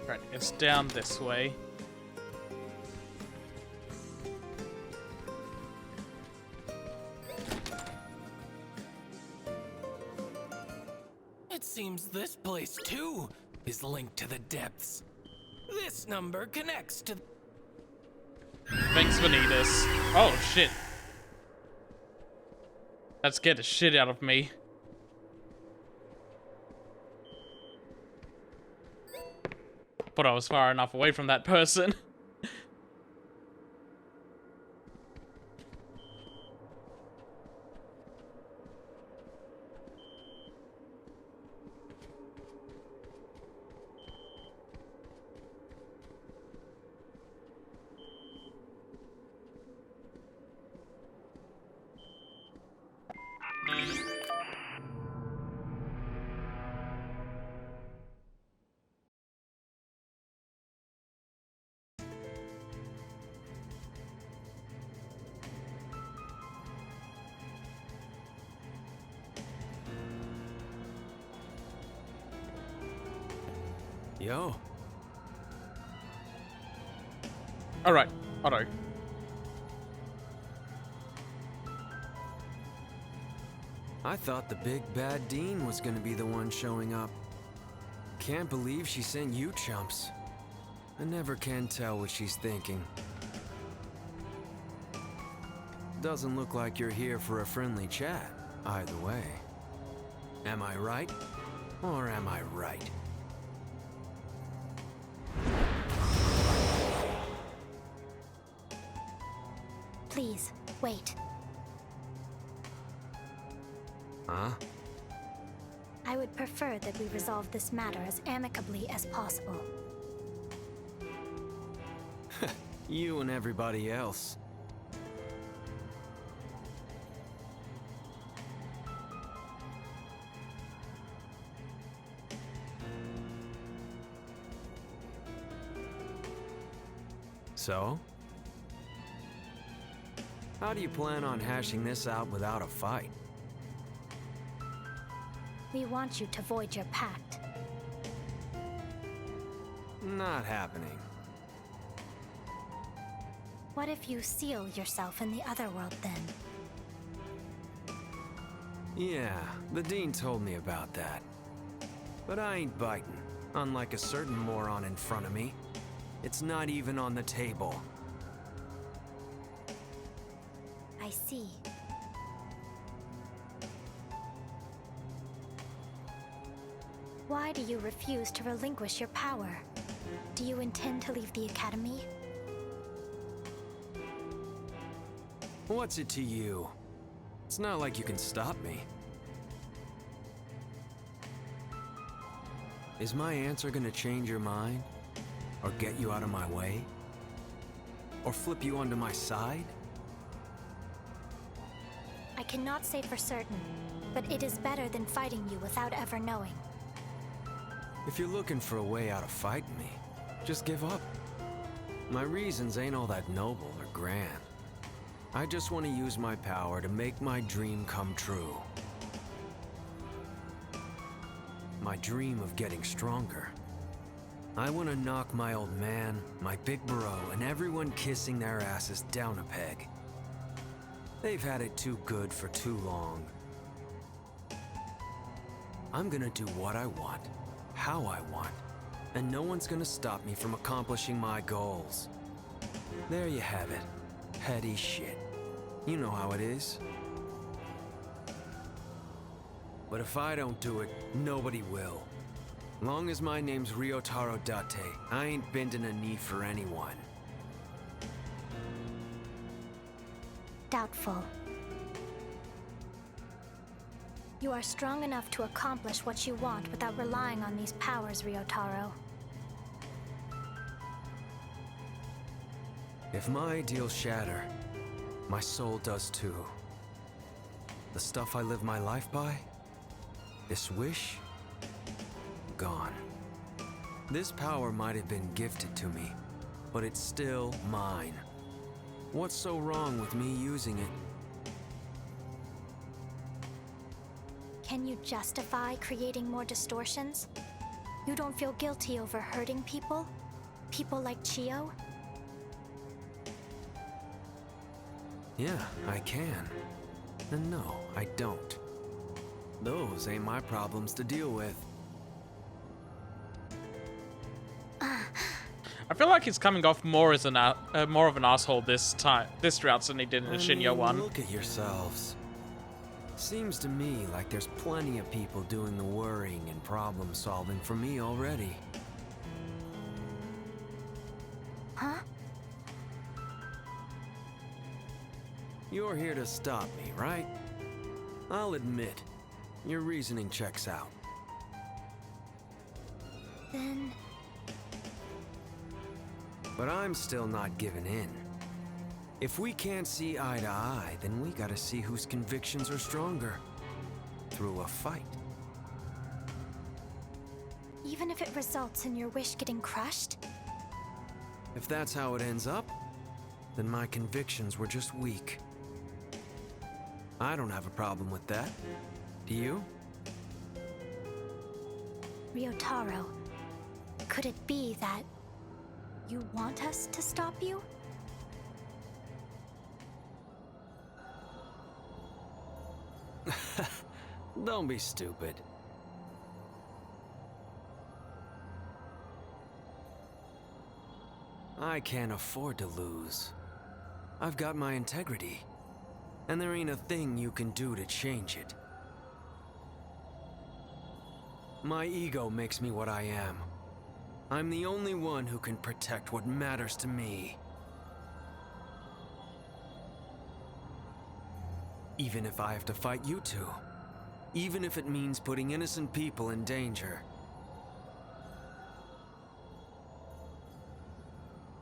Right, it's down this way. It seems this place, too, is linked to the depths. This number connects to... Thanks, Vanitas. Oh, shit. That scared the shit out of me. But I was far enough away from that person. Yo. Alright, Otto. I thought the big bad Dean was gonna be the one showing up. Can't believe she sent you chumps. I never can tell what she's thinking. Doesn't look like you're here for a friendly chat, either way. Am I right? Or am I right? Please, wait. Huh? I would prefer that we resolve this matter as amicably as possible. You and everybody else. So? How do you plan on hashing this out without a fight? We want you to void your pact. Not happening. What if you seal yourself in the other world then? Yeah, the Dean told me about that. But I ain't biting, unlike a certain moron in front of me. It's not even on the table. I see. Why do you refuse to relinquish your power? Do you intend to leave the Academy? What's it to you? It's not like you can stop me. Is my answer gonna change your mind? Or get you out of my way? Or flip you onto my side? I cannot say for certain, but it is better than fighting you without ever knowing. If you're looking for a way out of fighting me, just give up. My reasons ain't all that noble or grand. I just want to use my power to make my dream come true. My dream of getting stronger. I want to knock my old man, my big bro, and everyone kissing their asses down a peg. They've had it too good for too long. I'm gonna do what I want, how I want, and no one's gonna stop me from accomplishing my goals. There you have it. Petty shit. You know how it is. But if I don't do it, nobody will. Long as my name's Ryotaro Date, I ain't bending a knee for anyone. Doubtful. You are strong enough to accomplish what you want without relying on these powers, Ryotaro. If my ideals shatter, my soul does too. The stuff I live my life by, this wish, gone. This power might have been gifted to me, but it's still mine. What's so wrong with me using it? Can you justify creating more distortions? You don't feel guilty over hurting people? People like Chio? Yeah, I can. And no, I don't. Those ain't my problems to deal with. I feel like he's coming off more as more of an asshole this route than he did in the Shinya one. Look at yourselves. Seems to me like there's plenty of people doing the worrying and problem solving for me already. Huh? You're here to stop me, right? I'll admit, your reasoning checks out. Then... But I'm still not giving in. If we can't see eye to eye, then we gotta see whose convictions are stronger. Through a fight. even if it results in your wish getting crushed? If that's how it ends up, then my convictions were just weak. I don't have a problem with that. Do you? Ryotaro, could it be that you want us to stop you? Don't be stupid. I can't afford to lose. I've got my integrity, and there ain't a thing you can do to change it. My ego makes me what I am. I'm the only one who can protect what matters to me. Even if I have to fight you two. Even if it means putting innocent people in danger.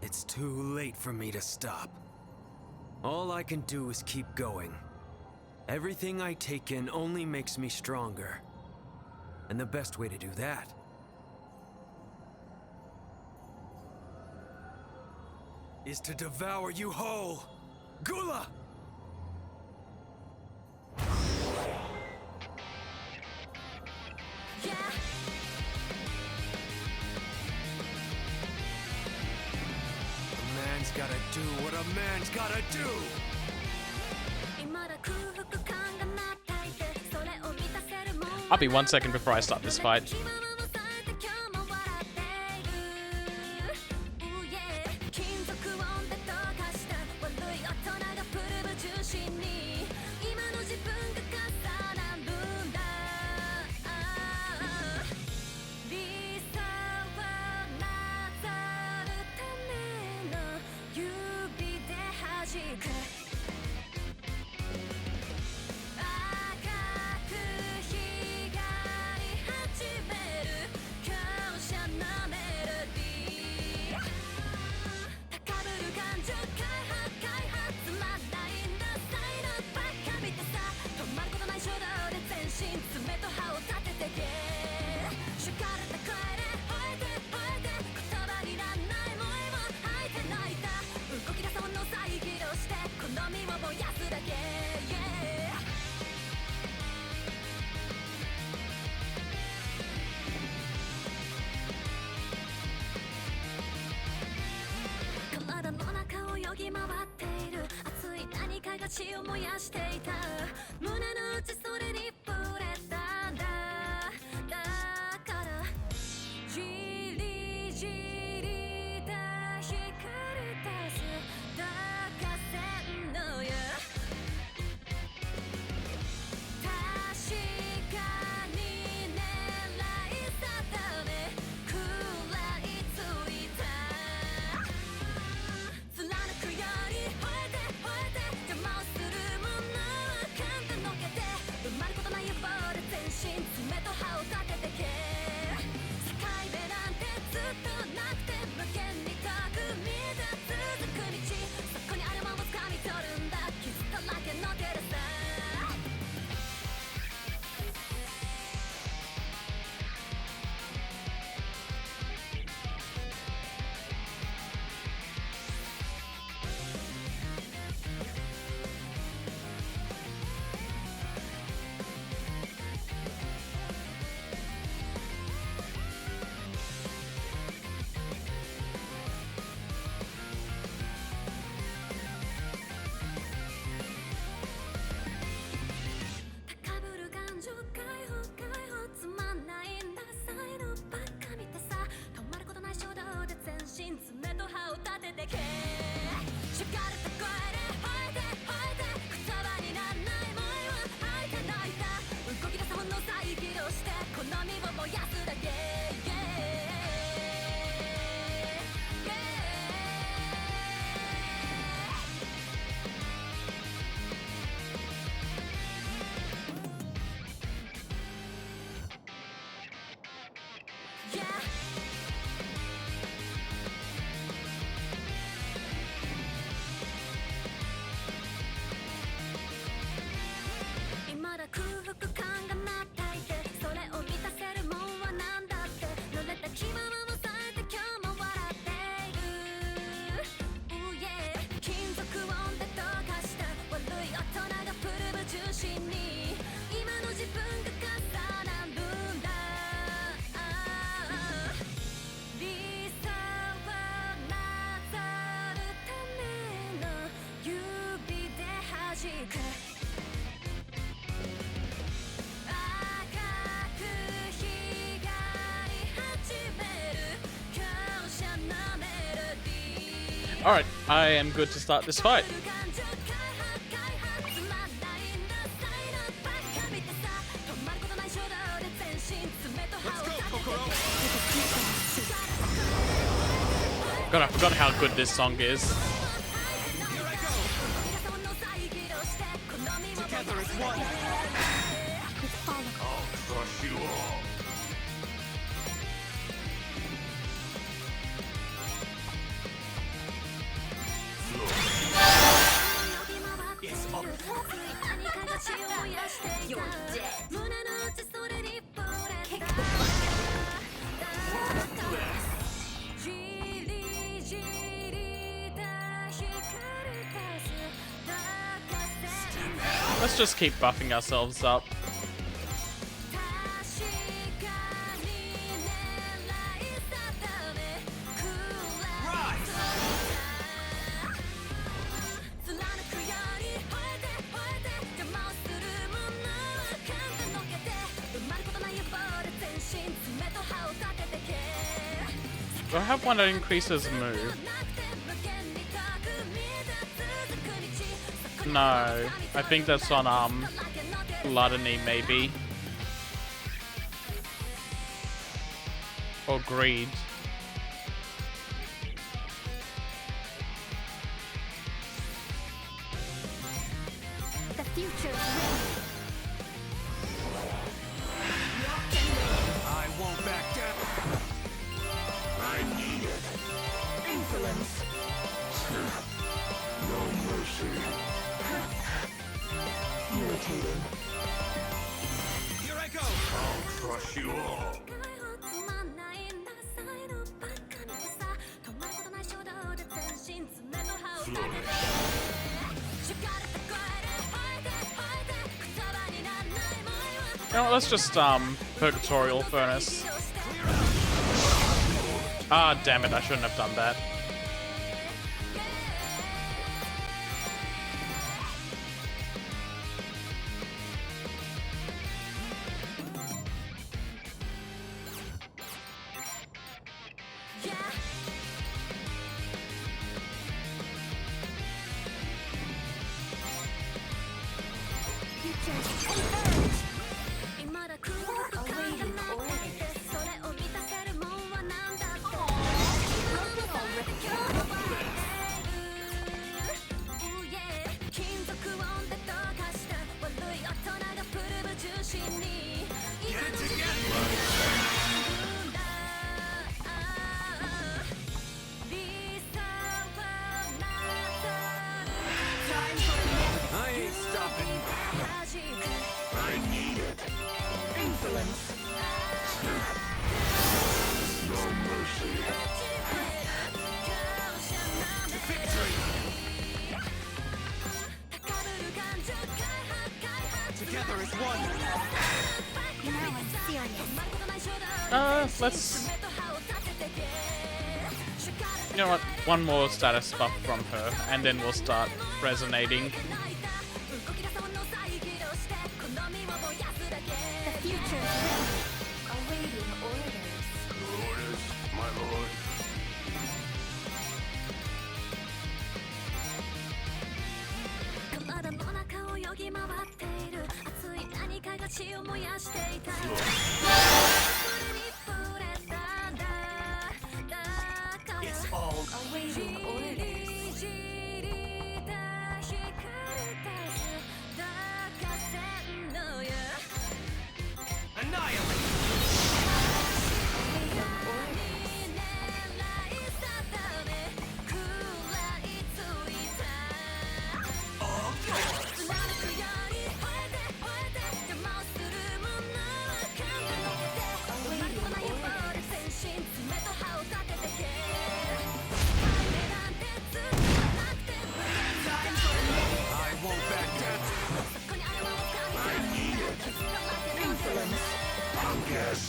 It's too late for me to stop. All I can do is keep going. Everything I take in only makes me stronger. And the best way to do that is to devour you whole! Gula! Yeah. A man's gotta do what a man's gotta do! I'll be 1 second before I start this fight. 血を燃やしていた胸の内それに触れたんだだからじりじりと光出す抱かせんのよ確かに狙い定め食らいついた貫くより吠えて吠えて邪魔をするものは簡単のけて埋まることない棒で全身爪と歯を立ててけ境目なんてずっとなくて無限に遠く見た続く道そこにあるもんを掴み取るんだ傷だらけの手でさ高ぶる感情解放つまんないんだ才能ばっか見てさ止まることない衝動で全身爪と歯を立ててけしがれた声で吠えて吠えて言葉になんない思いは吐いて泣いた動き出す本能再起動して好みを燃やすだけ今だ空腹感がなったいてそれを満たせるもんはなんだって乗れた気ままもさえて今日も笑っている Oh yeah 金属音で溶かした悪い大人がプルム中心に今の自分が重なるんだ理想をなぞるための指で弾く赤く光り始める強者なメロディー Alright, I am good to start this fight. God, I forgot how good this song is. Together as one. I'll crush you all. It's up. You're dead. Kick the Let's just keep buffing ourselves up. Do I have one that increases move? No, I think that's on gluttony maybe, or greed. The future is ready. I won't back down. I need it. Insolence. No mercy. Irritating. Here I go. I'll crush you all. You know what, let's just Purgatorial Furnace. Ah, damn it, I shouldn't have done that. futures converge. Awaiting orders. Get it together! I ain't stopping. I need it. Insolence. No mercy. Victory! Together as one. Now I'm serious. Let's... You know what? One more status buff from her, and then we'll start resonating. The future's ready. Awaiting orders. Orders, my lord. It's all Awaiting orders. annihilate. All yours. I won't back down. Yes.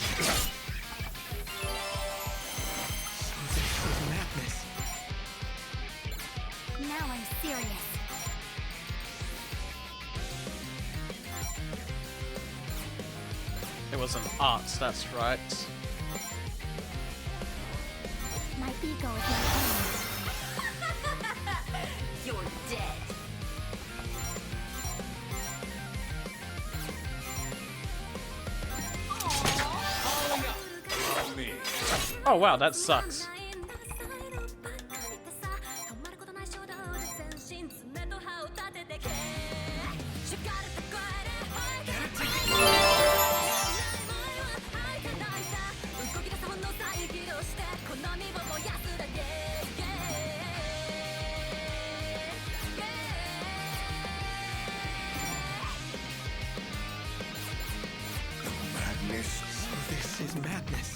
This is madness. Now I'm serious. It was an art, that's right. My ego is my own. You're dead. Follow me. Oh wow, that sucks. Madness. So this is madness.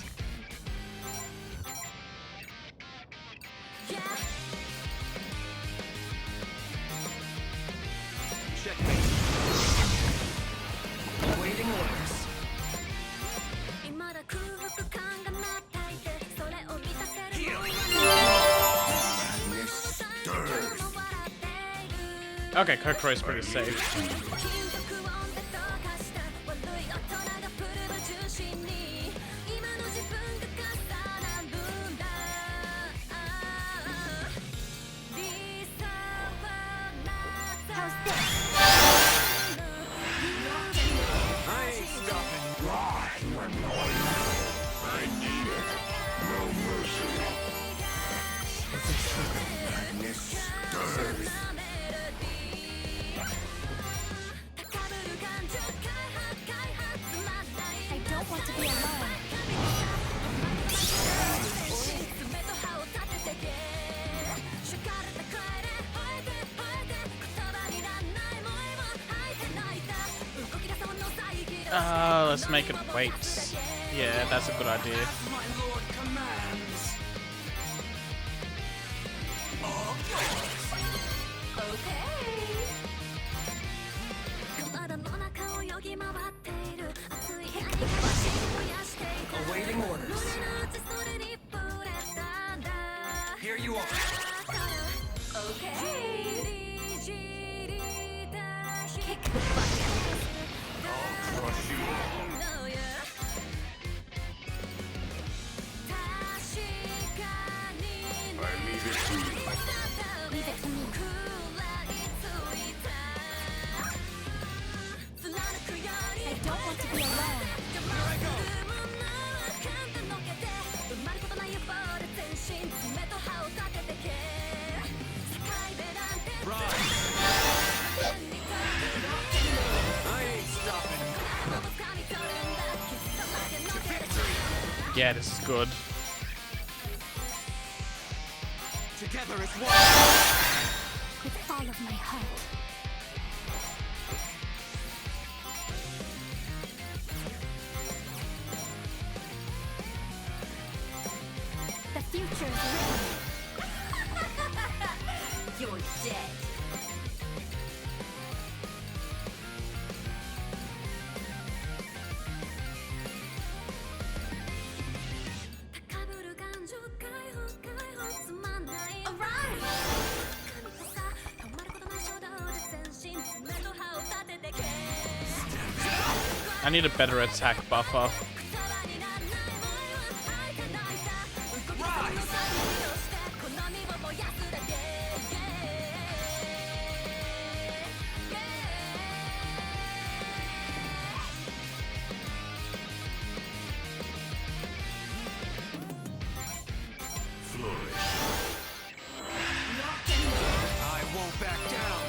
Checkmate. Awaiting orders. Heal. Madness stirs. Okay, Kokoro's pretty safe. How's this? I ain't stopping. I need it. No mercy. Madness stirs. I don't want to be alone. Let's make it wait. Yeah, that's a good idea. My lord commands. All yours. Awaiting orders. Here you are. I'll crush you all. I leave it to you. Leave it to me. Yeah, this is good. Together as one. With all of my heart. The future is ready. You're dead. I need a better attack buffer. I won't back down.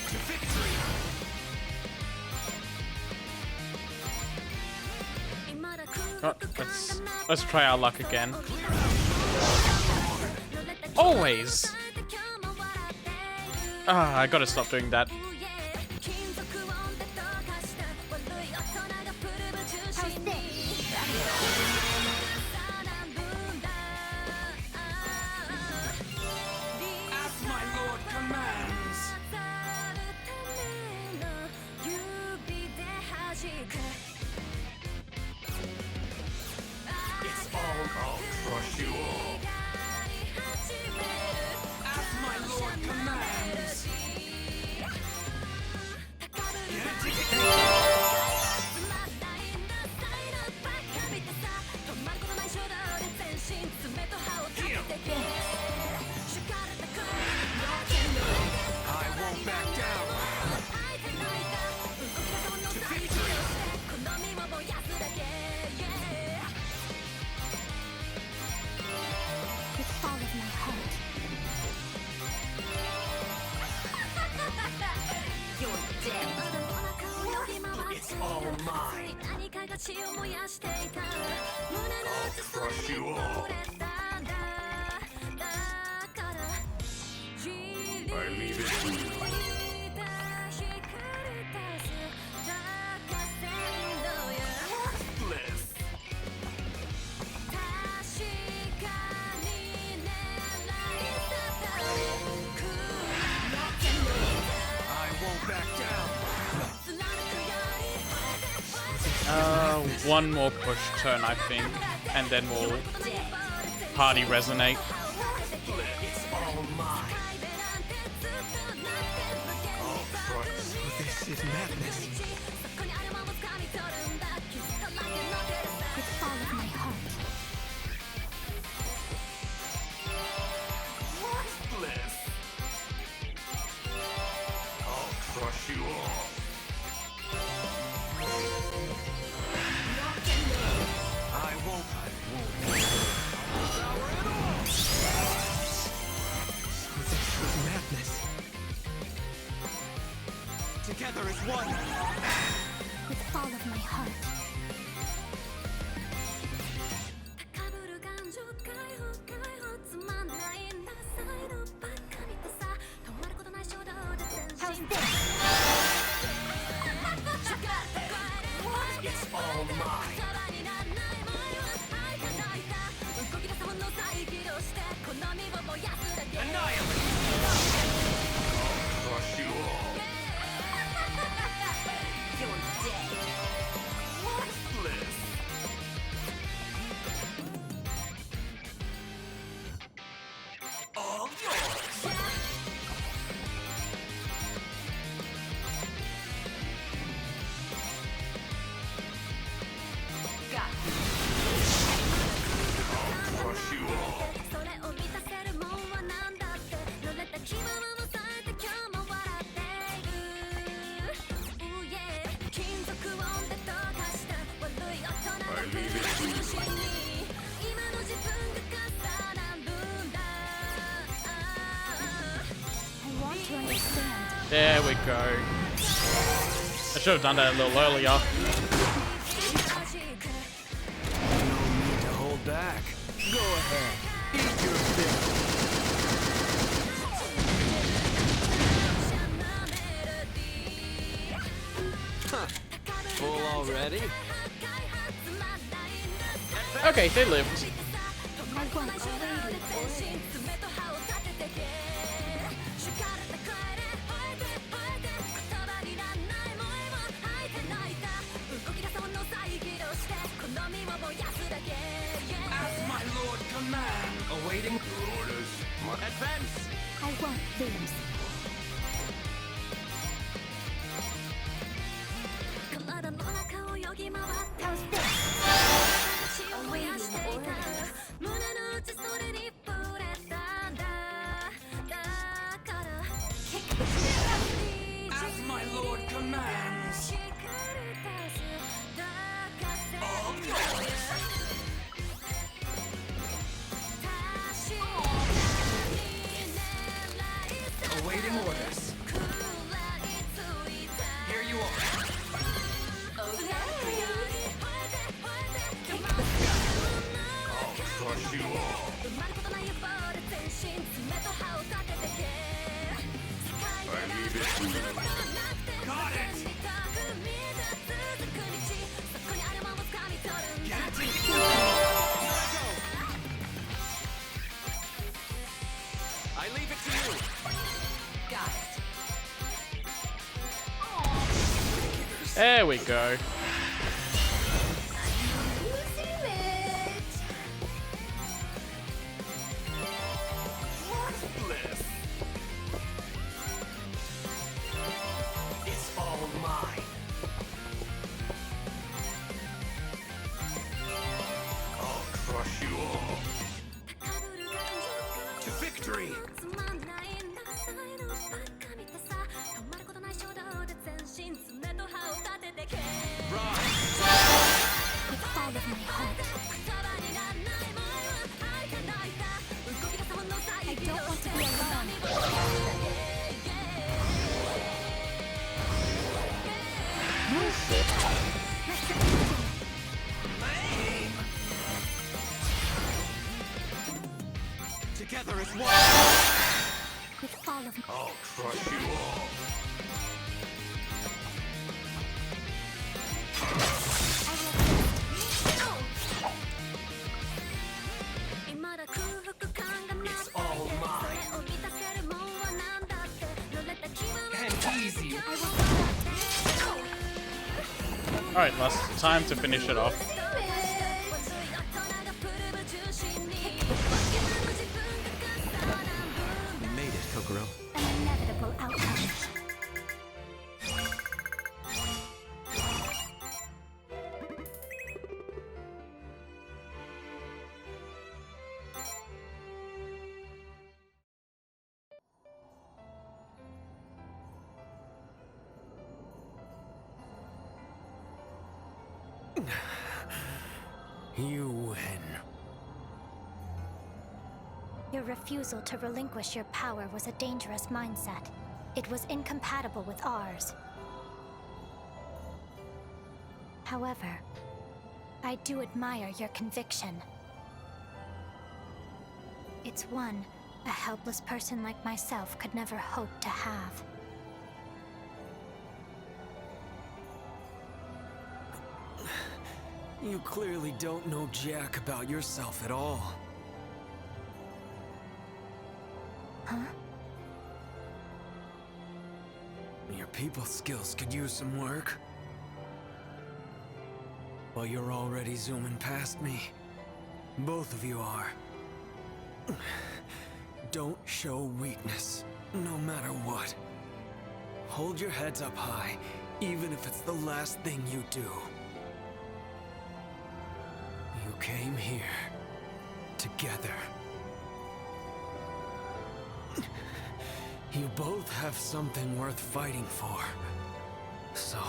To victory. Oh, let's try our luck again. Always. Ah, I gotta stop doing that. As my lord commands. It's all I'll crush you all. As my lord commands. I won't back down. To victory. With all of my heart. You're dead. It's all mine. I'll crush you all. I leave it to you. Bliss. I won't back down. One more push turn, I think, and then we'll party resonate. It's all mine. I'll crush. This is madness. With all of my heart. Bliss. I'll crush you all. I won't. Devour it all. This is madness. Together as one. With all of my heart. How's this? It's all mine. Annihilate. I'll crush you all. You're dead. There we go. I should have done that a little earlier. No need to hold back. Go ahead. Eat your fill. Full already? Okay, they lived. As my lord command, awaiting orders. Advance! I won't lose. How's this? As my lord commands. All yours. Awaiting orders. Here you are. I'll crush you all. I leave it to you. Got it! Get it! I leave it to you. Got it. There we go. Bliss. It's all mine. I'll crush you all. To victory! With all of my heart. I don't want to be alone. Together as one! With all of my I'll crush you all. It's all mine. And easy. Alright, last time to finish it off. You made it, Kokoro. an inevitable outcome. You win. Your refusal to relinquish your power was a dangerous mindset. It was incompatible with ours. However, I do admire your conviction. It's one a helpless person like myself could never hope to have. You clearly don't know jack about yourself at all. Huh? Your people skills could use some work. Well, you're already zooming past me. Both of you are. Don't show weakness, no matter what. Hold your heads up high, even if it's the last thing you do. You came here together. You both have something worth fighting for. So...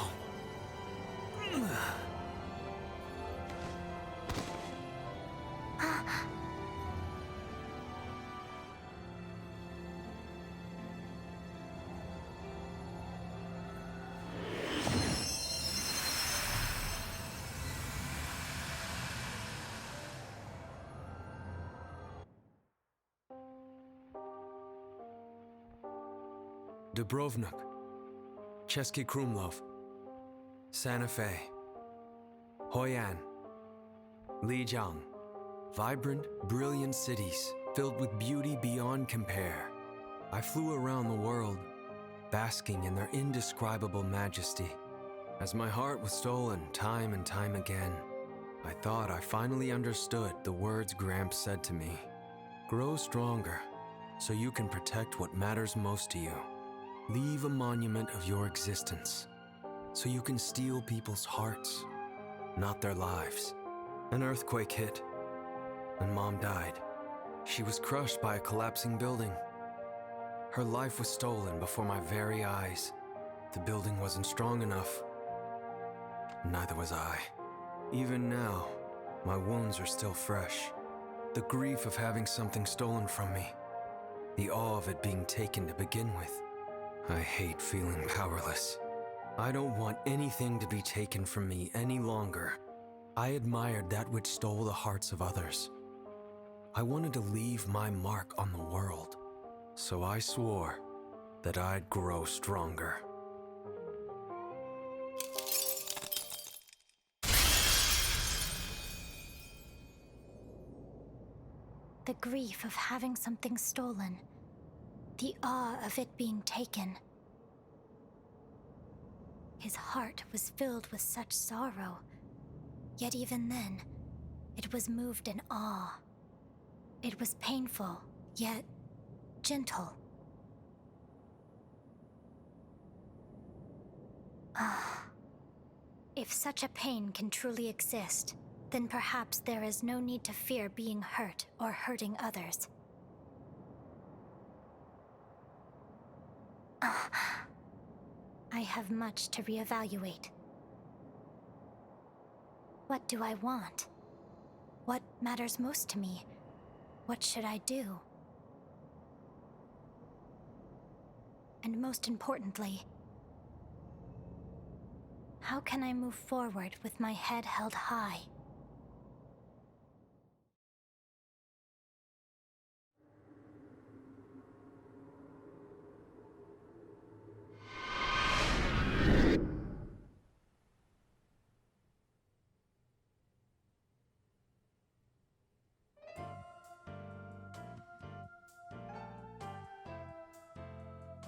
Dubrovnik, Český Krumlov, Santa Fe, Hoi An, Lijiang. Vibrant, brilliant cities filled with beauty beyond compare. I flew around the world, basking in their indescribable majesty. As my heart was stolen time and time again, I thought I finally understood the words Gramps said to me. Grow stronger, so you can protect what matters most to you. Leave a monument of your existence, so you can steal people's hearts, not their lives. An earthquake hit, and Mom died. She was crushed by a collapsing building. Her life was stolen before my very eyes. The building wasn't strong enough. Neither was I. Even now, my wounds are still fresh. The grief of having something stolen from me. The awe of it being taken to begin with. I hate feeling powerless. I don't want anything to be taken from me any longer. I admired that which stole the hearts of others. I wanted to leave my mark on the world. So I swore that I'd grow stronger. The grief of having something stolen. The awe of it being taken. His heart was filled with such sorrow. Yet even then, it was moved in awe. It was painful, yet gentle. If such a pain can truly exist, then perhaps there is no need to fear being hurt or hurting others. I have much to reevaluate. What do I want? What matters most to me? What should I do? And most importantly, how can I move forward with my head held high?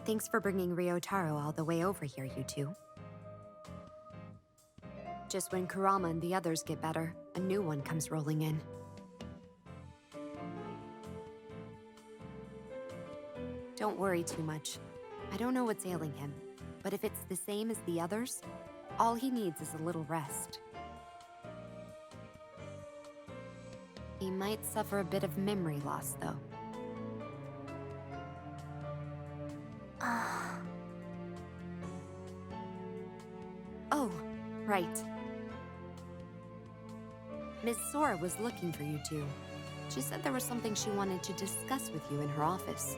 Thanks for bringing Ryotaro all the way over here, you two. Just when Kurama and the others get better, a new one comes rolling in. Don't worry too much. I don't know what's ailing him, but if it's the same as the others, all he needs is a little rest. He might suffer a bit of memory loss, though. Oh, right. Miss Sora was looking for you two. She said there was something she wanted to discuss with you in her office.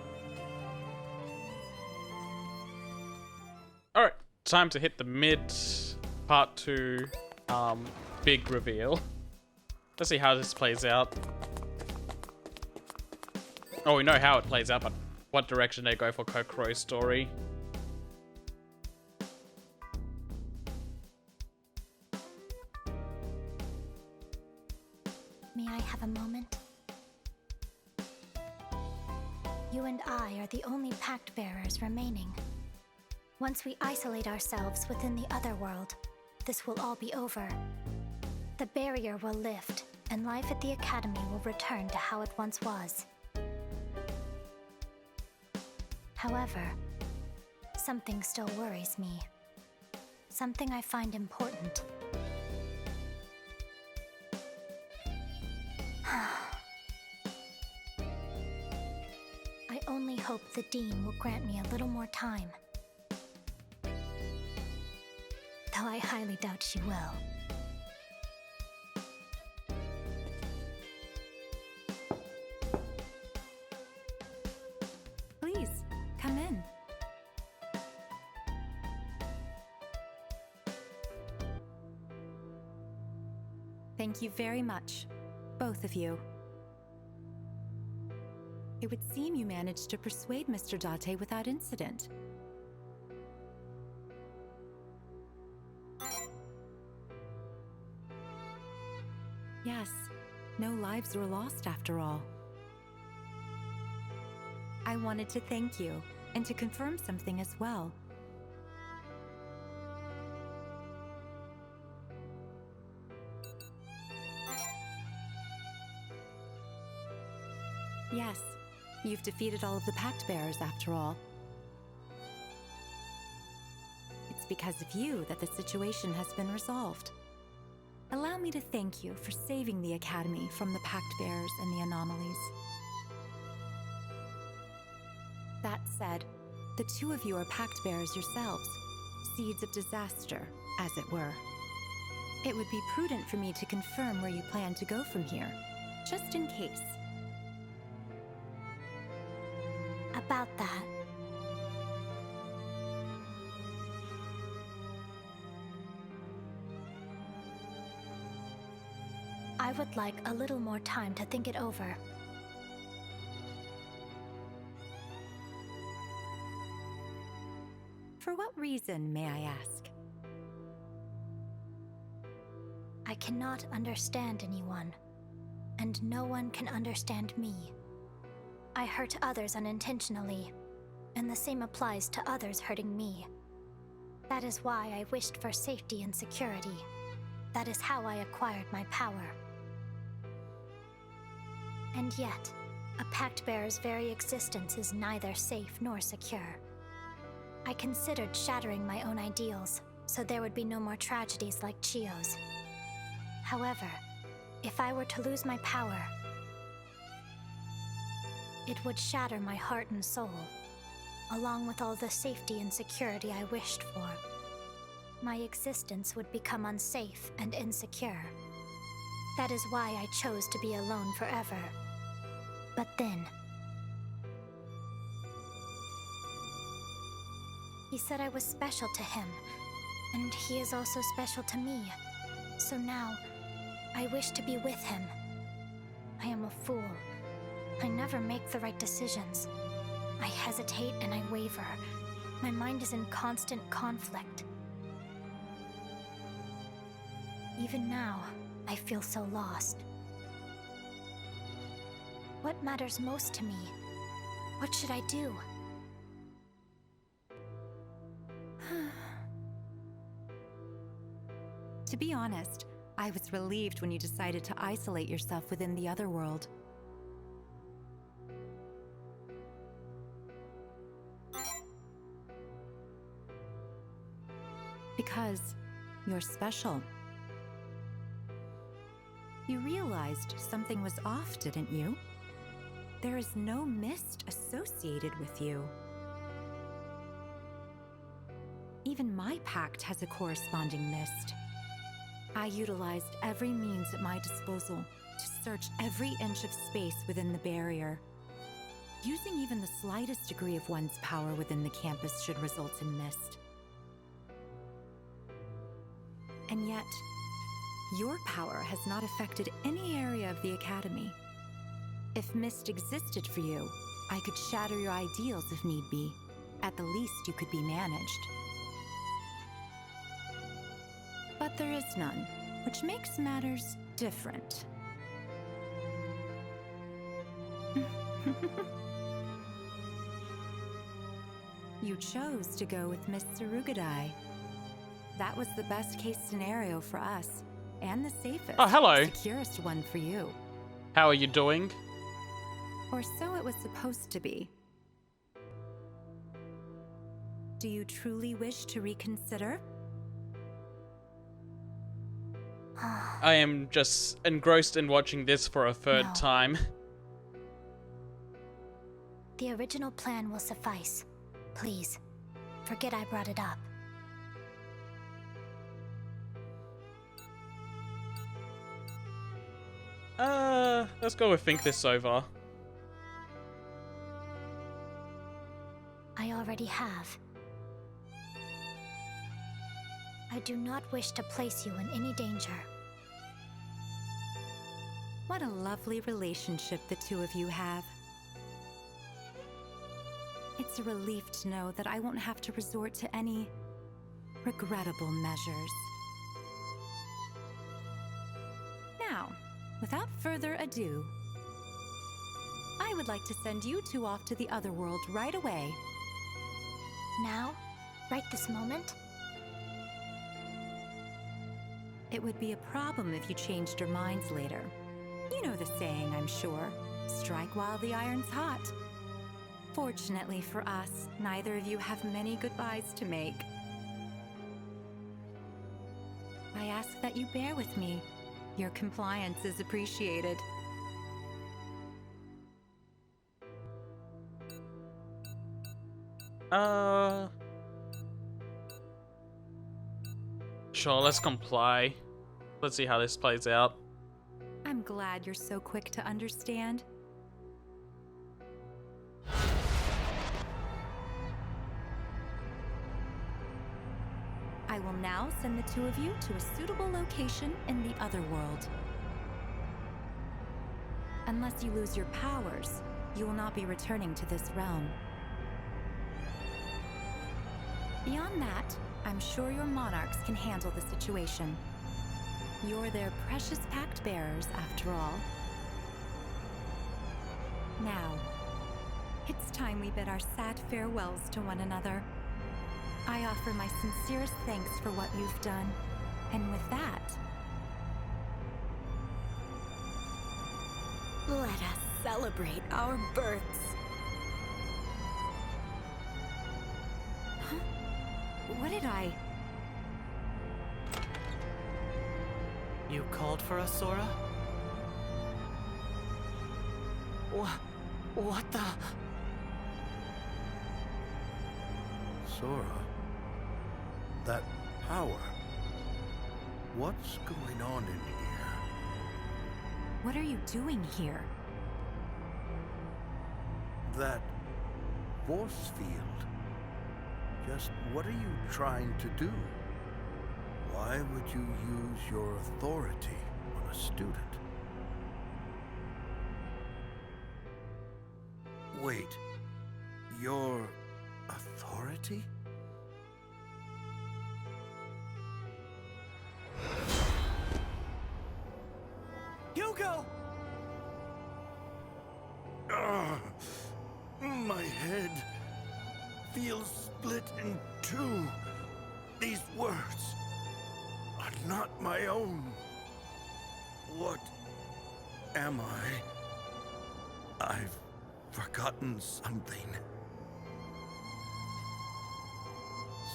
Alright, time to hit the mid part 2 big reveal. Let's see how this plays out. Oh, we know how it plays out, but what direction they go for Kokoro's story. May I have a moment? You and I are the only pact bearers remaining. Once we isolate ourselves within the other world, this will all be over. The barrier will lift, and life at the Academy will return to how it once was. However, something still worries me. Something I find important. I only hope the Dean will grant me a little more time. Though I highly doubt she will. Please, come in. Thank you very much, both of you. It would seem you managed to persuade Mr. Date without incident. Yes, no lives were lost after all. I wanted to thank you and to confirm something as well. Yes, you've defeated all of the Pact Bearers after all. It's because of you that the situation has been resolved. Allow me to thank you for saving the Academy from the Pact Bearers and the anomalies. That said, the two of you are Pact Bearers yourselves, seeds of disaster, as it were. It would be prudent for me to confirm where you plan to go from here, just in case. About that, I would like a little more time to think it over. For what reason, may I ask? I cannot understand anyone, and no one can understand me. I hurt others unintentionally, and the same applies to others hurting me. That is why I wished for safety and security. That is how I acquired my power. And yet, a Pact Bearer's very existence is neither safe nor secure. I considered shattering my own ideals, so there would be no more tragedies like Chio's. However, if I were to lose my power, it would shatter my heart and soul, along with all the safety and security I wished for. My existence would become unsafe and insecure. That is why I chose to be alone forever. But then, he said I was special to him, and he is also special to me. So now, I wish to be with him. I am a fool. I never make the right decisions. I hesitate and I waver. My mind is in constant conflict. Even now, I feel so lost. What matters most to me? What should I do? To be honest, I was relieved when you decided to isolate yourself within the other world. Because you're special. You realized something was off, didn't you? There is no mist associated with you. Even my pact has a corresponding mist. I utilized every means at my disposal to search every inch of space within the barrier. Using even the slightest degree of one's power within the campus should result in mist. And yet, your power has not affected any area of the Academy. If mist existed for you, I could shatter your ideals if need be. At the least, you could be managed. But there is none, which makes matters different. You chose to go with Miss Tsurugadai. That was the best case scenario for us, and the safest, Oh, hello. securest one for you. How are you doing? Or so it was supposed to be. Do you wish to reconsider? I am just engrossed in watching this for a third No. time. The original plan will suffice. Please, forget I brought it up. Let's go and think this over. I already have. I do not wish to place you in any danger. What a lovely relationship the two of you have. It's a relief to know that I won't have to resort to any regrettable measures. Now, Without further ado, I would like to send you two off to the other world right away. Now? Right this moment? It would be a problem if you changed your minds later. You know the saying, I'm sure. Strike while the iron's hot. Fortunately for us, neither of you have many goodbyes to make. I ask that you bear with me. Your compliance is appreciated. Sure, let's comply. Let's see how this plays out. I'm glad you're so quick to understand. I will now send the two of you to a suitable location in the other world. Unless you lose your powers, you will not be returning to this realm. Beyond that, I'm sure your monarchs can handle the situation. You're their precious pact bearers, after all. Now, it's time we bid our sad farewells to one another. I offer my sincerest thanks for what you've done, and with that, Let us celebrate our births. huh? What did I... You called for us, Sora? What the... Sora? That power? What's going on in here? What are you doing here? That force field. Just what are you trying to do? Why would you use your authority on a student? Wait, your authority? Hugo! My head feels split in two. These words are not my own. What am I? I've forgotten something.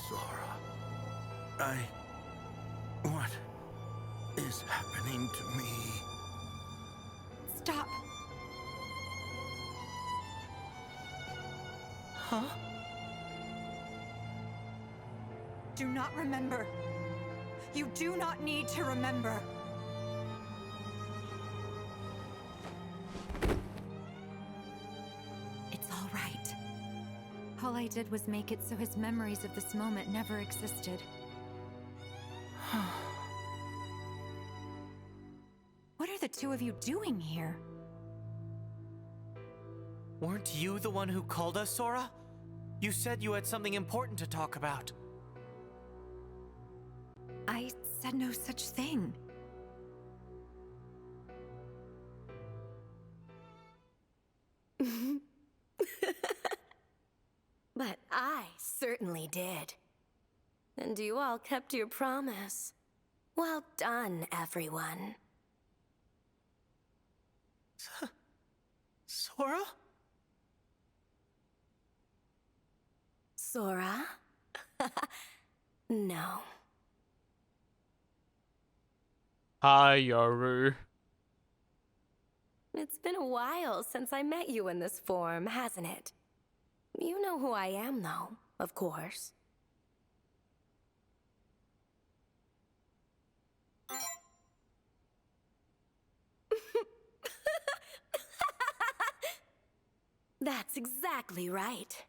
Sora, what is happening to me? Stop! Huh? Do not remember. You do not need to remember. It's all right. All I did was make it so his memories of this moment never existed. What are the two of you doing here? Weren't you the one who called us, Sora? You said you had something important to talk about. I said no such thing. But I certainly did. And you all kept your promise. Well done, everyone. Sora? Sora? No. Hi, Yoru. It's been a while since I met you in this form, hasn't it? You know who I am, though, of course. That's exactly right.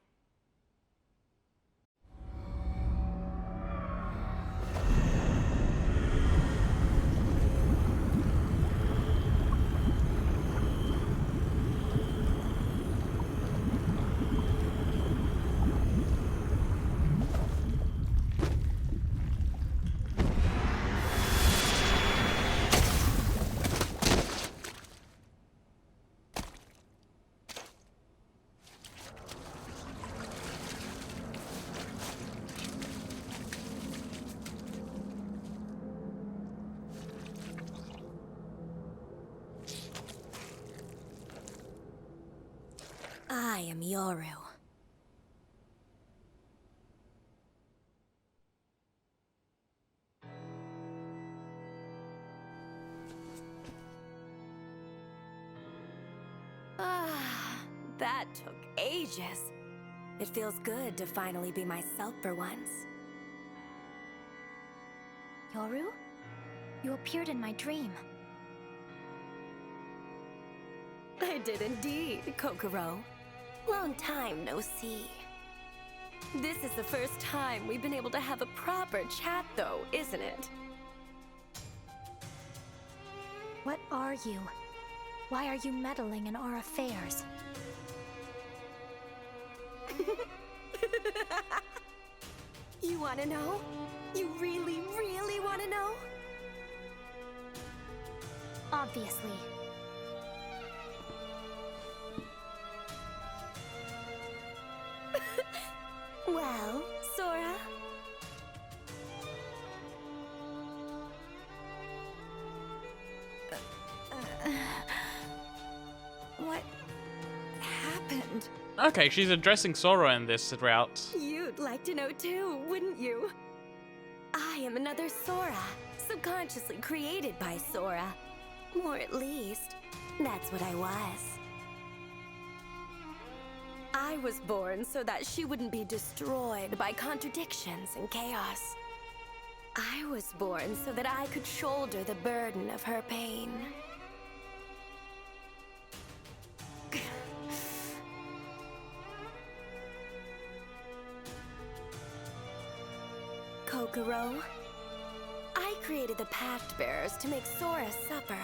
I am Yoru. Ah, that took ages. It feels good to finally be myself for once. Yoru? You appeared in my dream. I did indeed, Kokoro. Long time no see. This is the first time we've been able to have a proper chat, though, isn't it? What are you? Why are you meddling in our affairs? You wanna know? You really, really wanna know? Obviously. Well, Sora? What happened? Okay, she's addressing Sora in this route. You'd like to know too, wouldn't you? I am another Sora, subconsciously created by Sora. Or at least, that's what I was. I was born so that she wouldn't be destroyed by contradictions and chaos. I was born so that I could shoulder the burden of her pain. Kokoro, I created the Pact Bearers to make Sora suffer,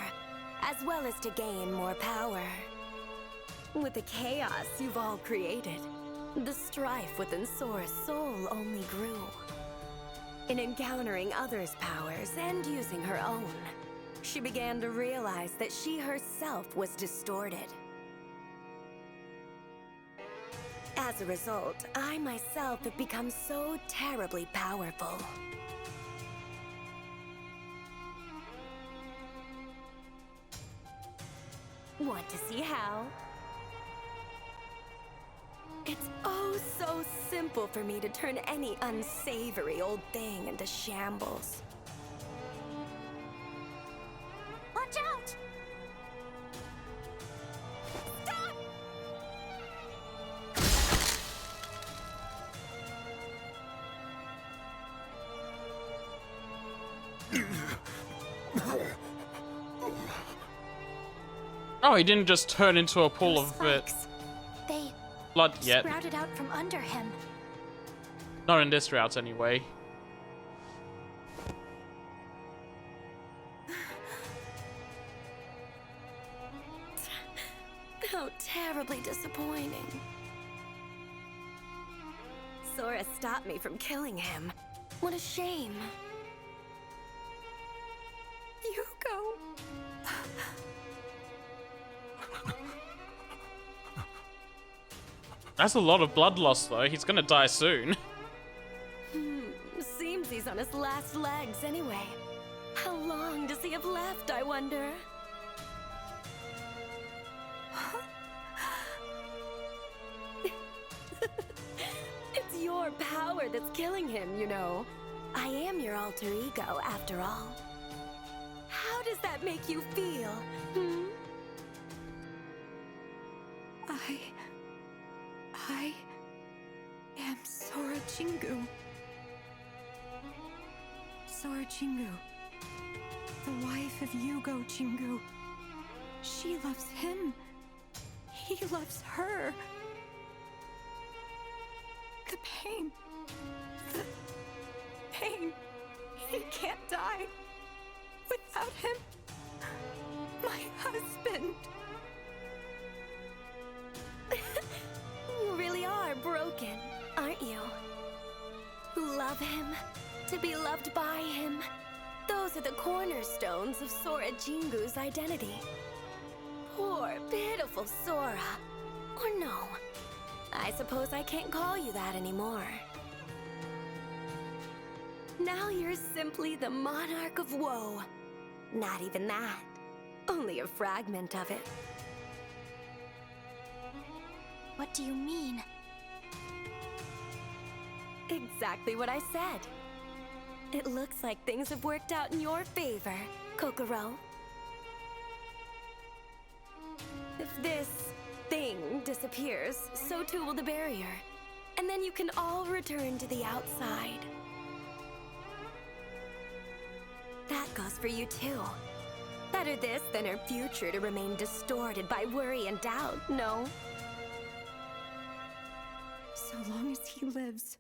as well as to gain more power. With the chaos you've all created, the strife within Sora's soul only grew. In encountering others' powers and using her own, she began to realize that she herself was distorted. As a result, I myself have become so terribly powerful. Want to see how? It's oh so simple for me to turn any unsavory old thing into shambles. Watch out! Stop! Oh, he didn't just turn into a pool Those of spikes. They blood yet. sprouted out from under him. Not in this route, anyway. How terribly disappointing. Sora stopped me from killing him. What a shame. Yuko. That's a lot of blood loss, though. He's gonna die soon. Seems he's on his last legs anyway. How long does he have left, I wonder? It's your power that's killing him, you know. I am your alter ego, after all. How does that make you feel? I am Sora Jingu. Sora Jingu, the wife of Yugo Jingu. She loves him. He loves her. The pain. He can't die without him. My husband. You really are broken, aren't you? To love him, to be loved by him. Those are the cornerstones of Sora Jingu's identity. Poor, pitiful Sora. Or no, I suppose I can't call you that anymore. Now you're simply the Monarch of Woe. Not even that. Only a fragment of it. What do you mean? Exactly what I said. It looks like things have worked out in your favor, Kokoro. If this thing disappears, so too will the barrier. And then you can all return to the outside. That goes for you too. Better this than her future to remain distorted by worry and doubt, no? So long as he lives.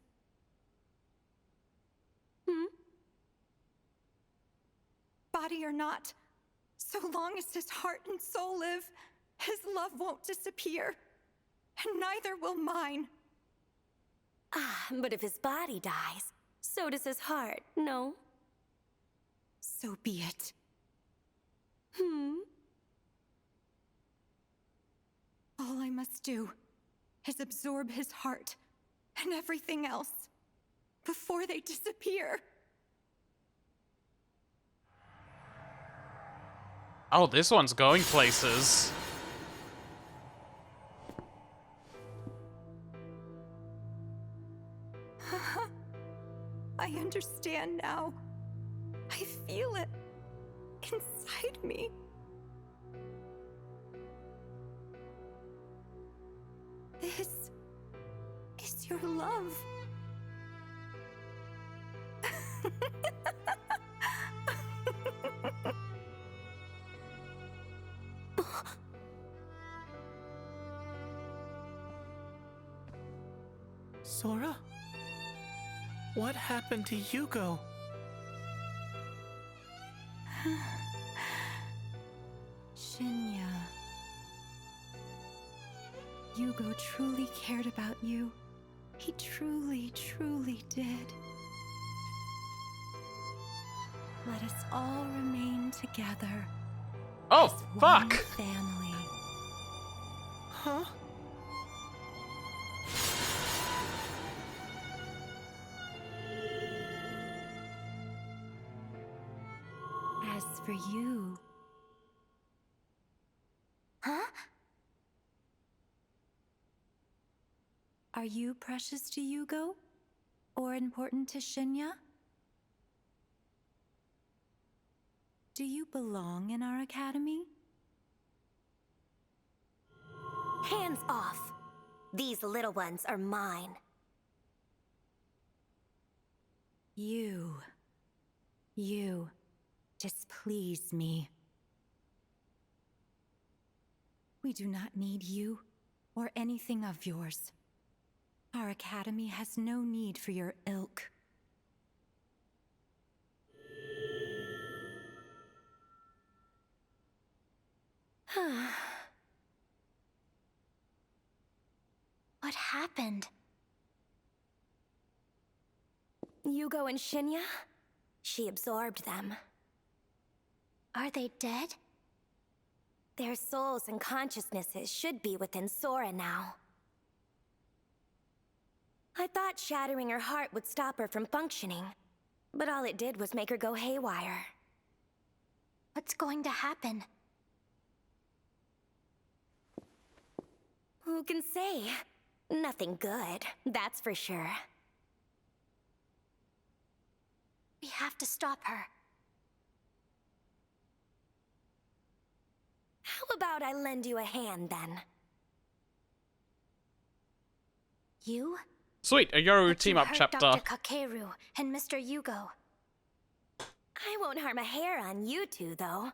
Body or not, so long as his heart and soul live, his love won't disappear. And neither will mine. Ah, but if his body dies, so does his heart, no? So be it. All I must do is absorb his heart and everything else before they disappear. Oh, this one's going places. I understand now. I feel it inside me. This is your love. Sora? What happened to Yugo? Shinya. Yugo truly cared about you. He truly, truly did. Let us all remain together. Oh, as fuck! one family. Huh? As for you... Huh? Are you precious to Yugo? Or important to Shinya? Do you belong in our academy? Hands off. These little ones are mine. You displease me. We do not need you or anything of yours. Our academy has no need for your ilk. What happened? Yugo and Shinya? She absorbed them. Are they dead? Their souls and consciousnesses should be within Sora now. I thought shattering her heart would stop her from functioning, but all it did was make her go haywire. What's going to happen? Who can say? Nothing good, that's for sure. We have to stop her. How about I lend you a hand, then? You? Sweet, a Yoru But team you up hurt chapter. Dr. Kakeru and Mr. Yugo. I won't harm a hair on you two, though.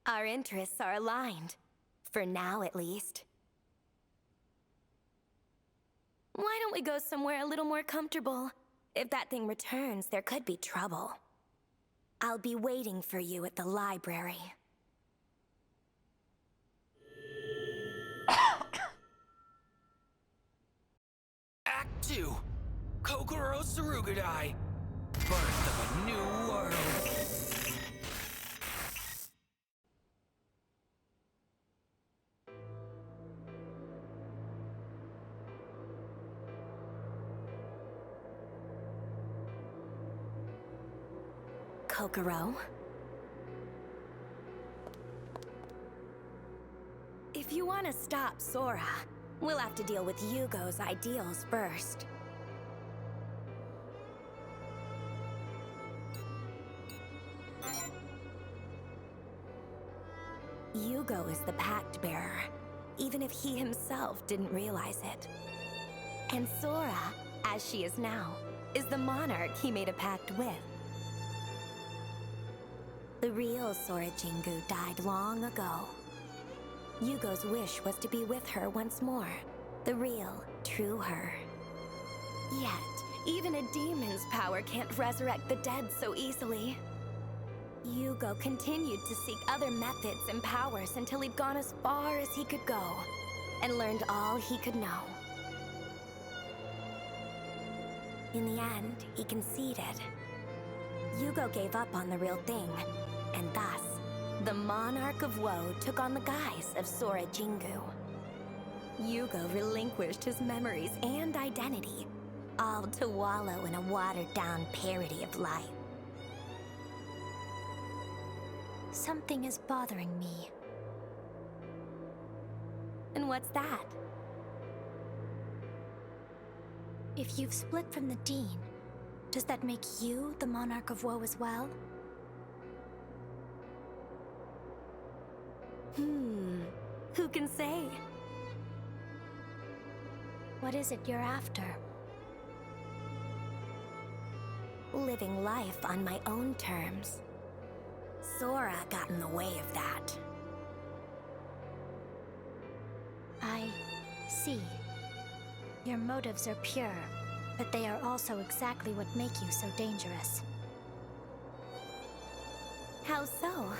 Our interests are aligned. For now, at least. Why don't we go somewhere a little more comfortable? If that thing returns, there could be trouble. I'll be waiting for you at the library. Act 2. Kokoro Surugudai. Birth of a new world. Kokoro? If you you want to stop Sora, we'll have to deal with Yugo's ideals first. Yugo is the Pact Bearer, even if he himself didn't realize it. And Sora, as she is now, is the Monarch he made a pact with. The real Sora Jingu died long ago. Yugo's wish was to be with her once more, the real, true her. Yet, even a demon's power can't resurrect the dead so easily. Yugo continued to seek other methods and powers until he'd gone as far as he could go, and learned all he could know. In the end, he conceded. Yugo gave up on the real thing, and thus, the Monarch of Woe took on the guise of Sora Jingu. Yugo relinquished his memories and identity, all to wallow in a watered-down parody of life. Something is bothering me. And what's that? If you've split from the Dean, does that make you the Monarch of Woe as well? Who can say? What is it you're after? Living life on my own terms. Sora got in the way of that. I see. Your motives are pure, but they are also exactly what make you so dangerous. How so?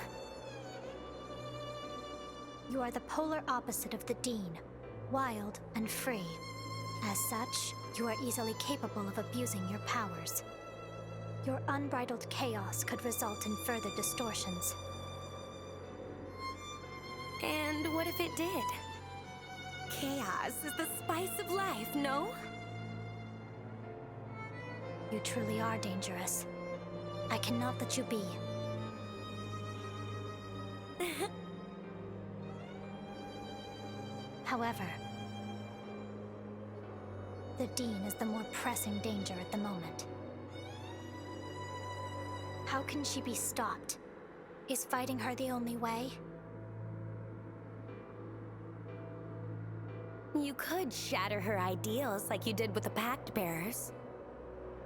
You are the polar opposite of the Dean, wild and free. As such, you are easily capable of abusing your powers. Your unbridled chaos could result in further distortions. And what if it did? Chaos is the spice of life, no? You truly are dangerous. I cannot let you be. However, the Dean is the more pressing danger at the moment. How can she be stopped? Is fighting her the only way? You could shatter her ideals like you did with the Pact Bearers.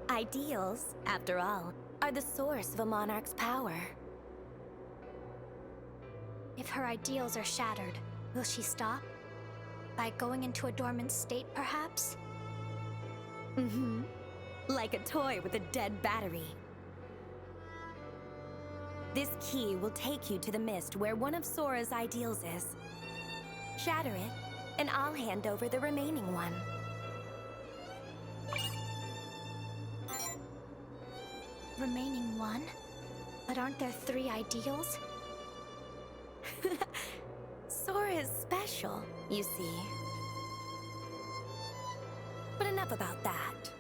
Ideals, after all, are the source of a monarch's power. If her ideals are shattered, will she stop? By going into a dormant state, perhaps? Like a toy with a dead battery. This key will take you to the mist where one of Sora's ideals is. Shatter it, and I'll hand over the remaining one. Remaining one? But aren't there 3 ideals? Sora is special, you see. But enough about that.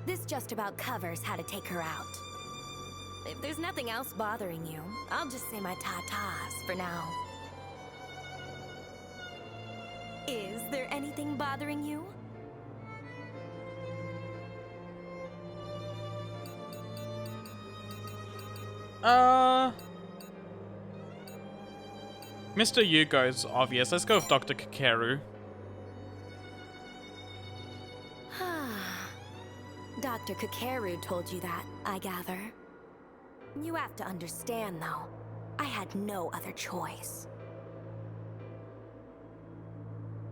This just about covers how to take her out. If there's nothing else bothering you, I'll just say my ta-tas for now. Is there anything bothering you? Mr. Yugo's obvious. Let's go with Dr. Kakeru. Dr. Kakeru told you that, I gather. You have to understand, though, I had no other choice.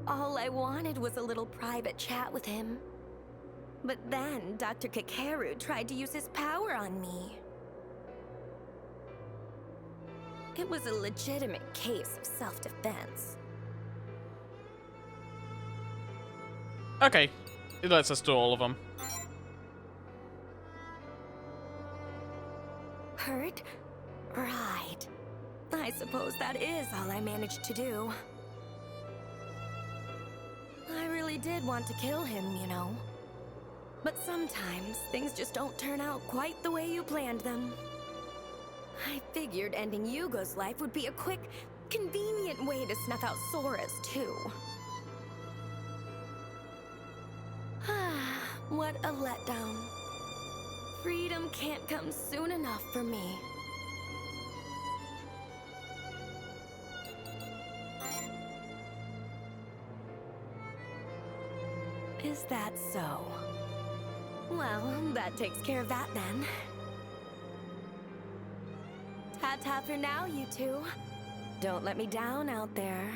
All I wanted was a little private chat with him. But then Dr. Kakeru tried to use his power on me. It was a legitimate case of self-defense. Okay, it lets us do all of them. Hurt? Right. I suppose that is all I managed to do. I really did want to kill him, you know. But sometimes things just don't turn out quite the way you planned them. I figured ending Yugo's life would be a quick Convenient way to snuff out Sora's, too. What a letdown. Freedom can't come soon enough for me. Is that so? Well, that takes care of that then. Ta-ta for now, you two. Don't let me down out there.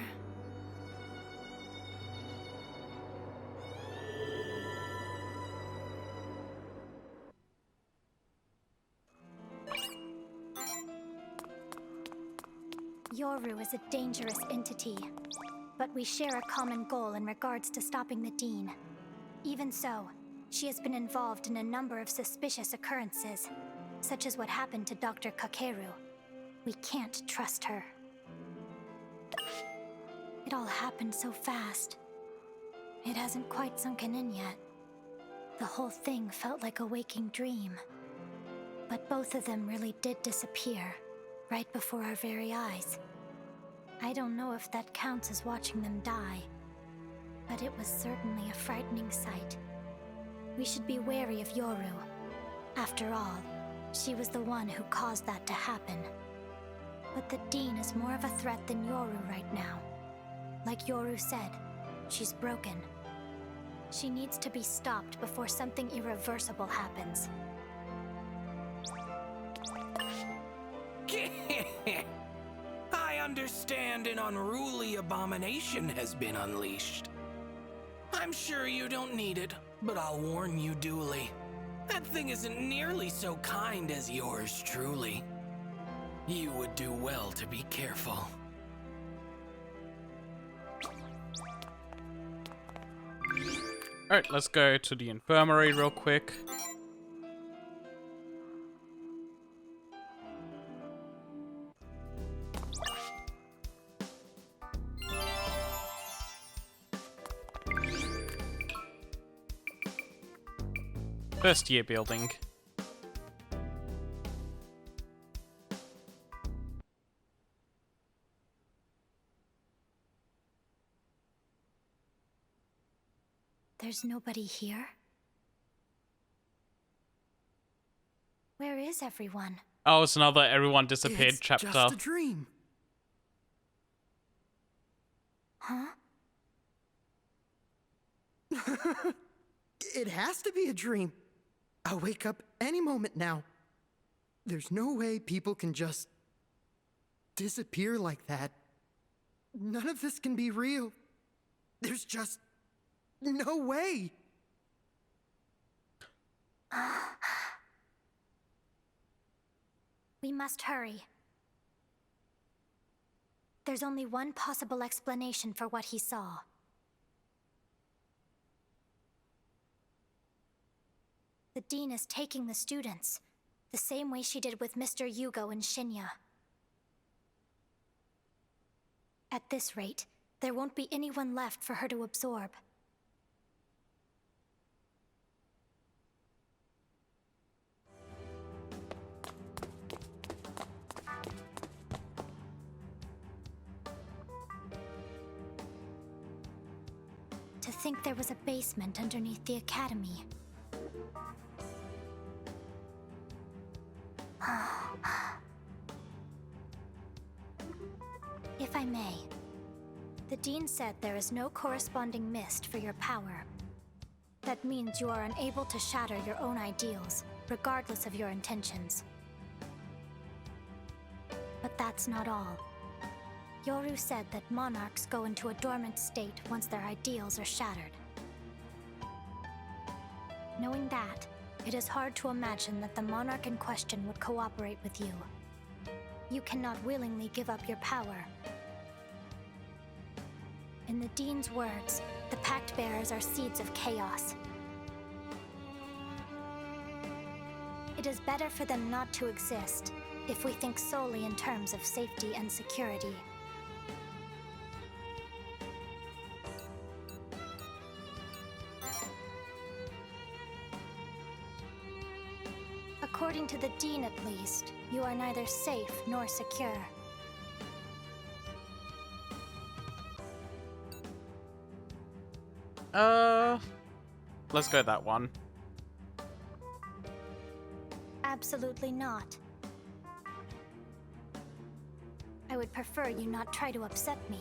Yoru is a dangerous entity, but we share a common goal in regards to stopping the Dean. Even so, she has been involved in a number of suspicious occurrences, such as what happened to Dr. Kakeru. We can't trust her. It all happened so fast. It hasn't quite sunken in yet. The whole thing felt like a waking dream. But both of them really did disappear, right before our very eyes. I don't know if that counts as watching them die, but it was certainly a frightening sight. We should be wary of Yoru. After all, she was the one who caused that to happen. But the Dean is more of a threat than Yoru right now. Like Yoru said, she's broken. She needs to be stopped before something irreversible happens. I understand an unruly abomination has been unleashed. I'm sure you don't need it, but I'll warn you duly. That thing isn't nearly so kind as yours truly. You would do well to be careful. Alright, let's go to the infirmary real quick. First year building. There's nobody here? Where is everyone? Oh, it's another everyone disappeared It's chapter. just a dream. Huh? It has to be a dream. I'll wake up any moment now. There's no way people can just disappear like that. None of this can be real. There's just no way. We must hurry. There's only one possible explanation for what he saw. The Dean is taking the students, the same way she did with Mr. Yugo and Shinya. At this rate, there won't be anyone left for her to absorb. To think there was a basement underneath the academy. If I may, the Dean said there is no corresponding mist for your power. That means you are unable to shatter your own ideals, regardless of your intentions. But that's not all. Yoru said that monarchs go into a dormant state once their ideals are shattered. Knowing that, it is hard to imagine that the monarch in question would cooperate with you. You cannot willingly give up your power. In the Dean's words, the Pact Bearers are seeds of chaos. It is better for them not to exist, if we think solely in terms of safety and security. According to the Dean at least, you are neither safe nor secure. Let's go that one. Absolutely not. I would prefer you not try to upset me.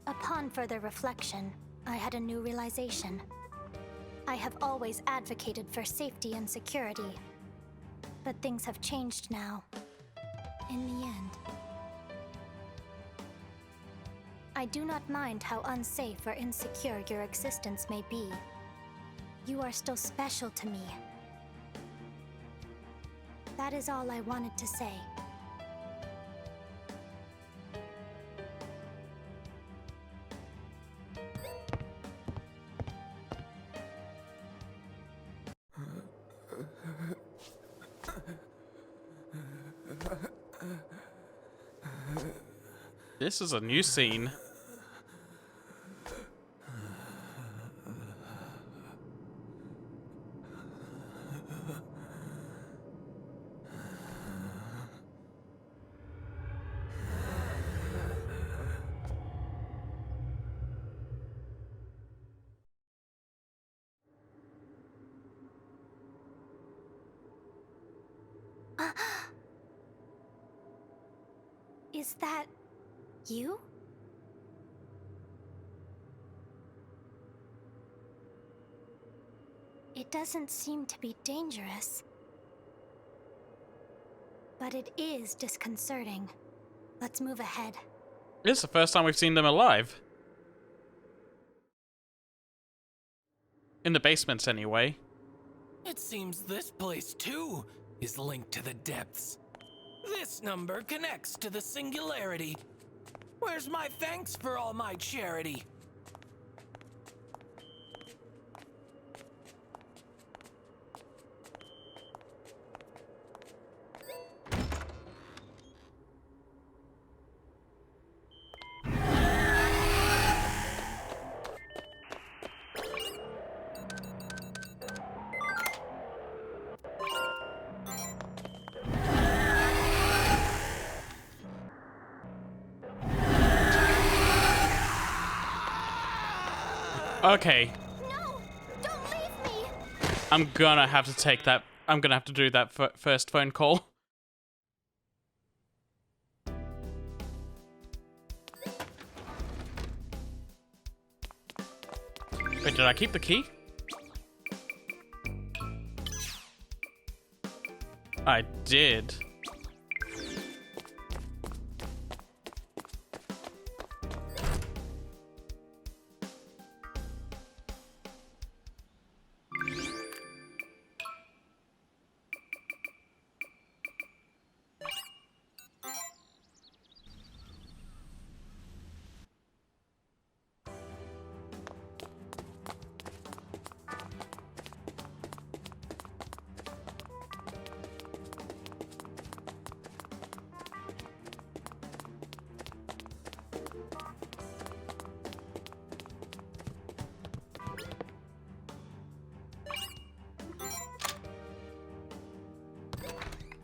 Upon further reflection, I had a new realization. I have always advocated for safety and security, but things have changed now. In the end, I do not mind how unsafe or insecure your existence may be. You are still special to me. That is all I wanted to say. This is a new scene. Is that you? It doesn't seem to be dangerous. But it is disconcerting. Let's move ahead. This is the first time we've seen them alive. In the basements, anyway. It seems this place, too, is linked to the depths. This number connects to the singularity. Where's my thanks for all my charity? Okay. No! Don't leave me! I'm gonna have to take that. I'm gonna have to do that first phone call. Wait, did I keep the key? I did.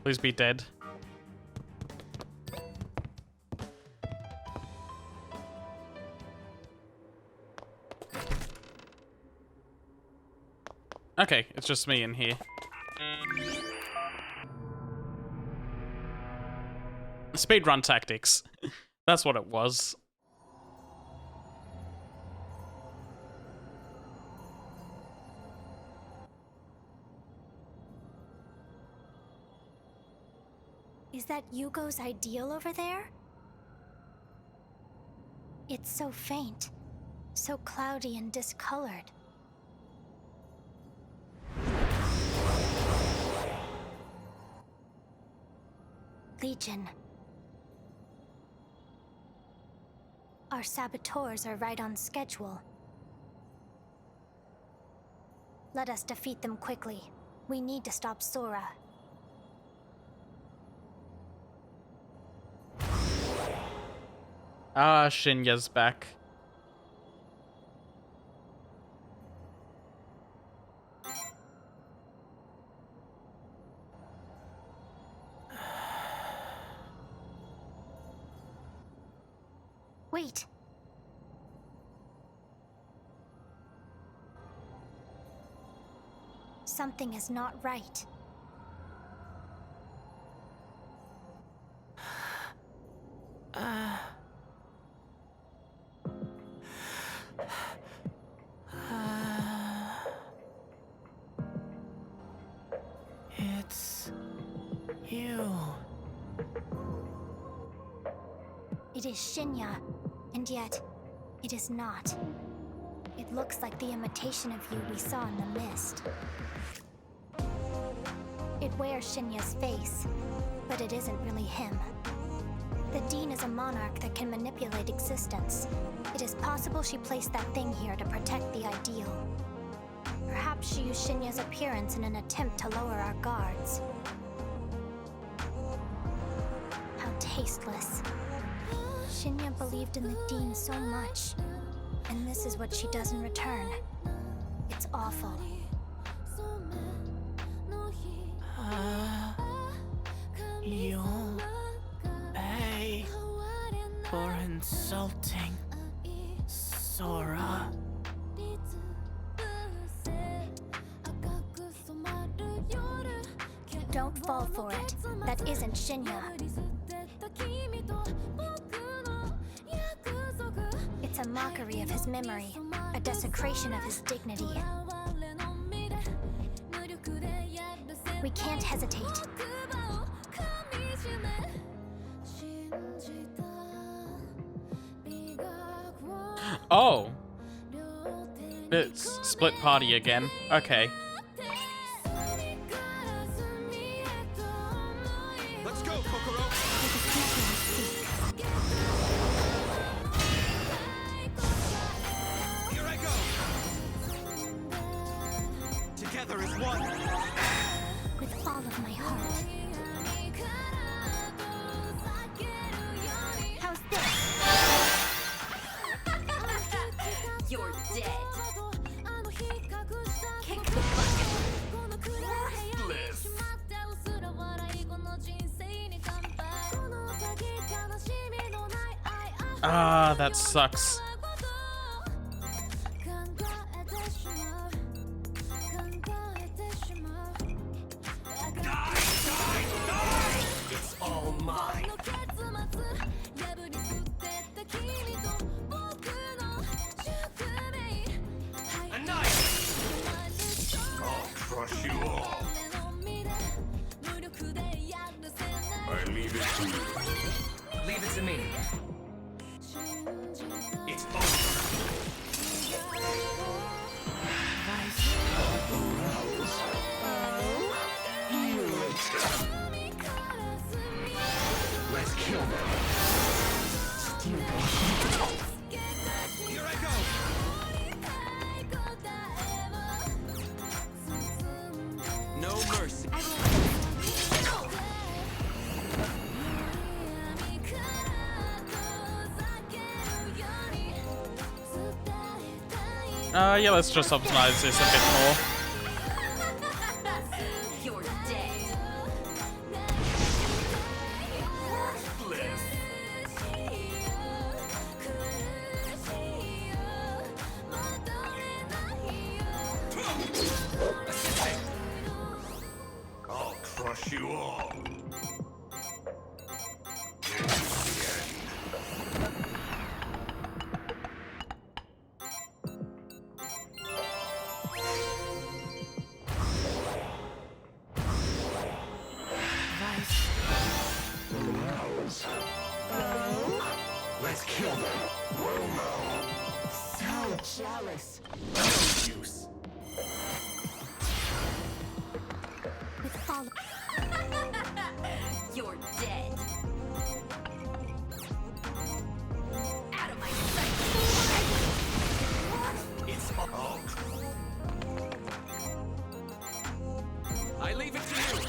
Please be dead. Okay, it's just me in here. Speedrun tactics. That's what it was. Is that Yugo's ideal over there? It's so faint, so cloudy and discolored. Legion. Our saboteurs are right on schedule. Let us defeat them quickly. We need to stop Sora. Ah, Shinya's back. Wait. Something is not right. It's you. It is Shinya, and yet it is not. It looks like the imitation of you we saw in the mist. It wears Shinya's face, but it isn't really him. The Dean is a monarch that can manipulate existence. It is possible she placed that thing here to protect the ideal. Perhaps she used Shinya's appearance in an attempt to lower our guards. How tasteless. Shinya believed in the Dean so much, and this is what she does in return. It's awful. You'll pay for insulting Sora. Don't fall for it. That isn't Shinya. It's a mockery of his memory, a desecration of his dignity. We can't hesitate. Oh! It's split party again. Okay. Let's go, Kokoro! Here I go! Together as one! With all of my heart. How's this? You're dead. Kick the bucket. Ah, that sucks. It's all mine! A knife! I'll crush you all! I leave it to you. Leave it to me. It's over. Let's kill them. Here I go. No mercy. Yeah, let's just optimize this a bit more. You're dead. I'll crush you all. Let's kill them. Well now. So jealous. No use. With all You're dead. Out of my sight. It's all. I leave it to you.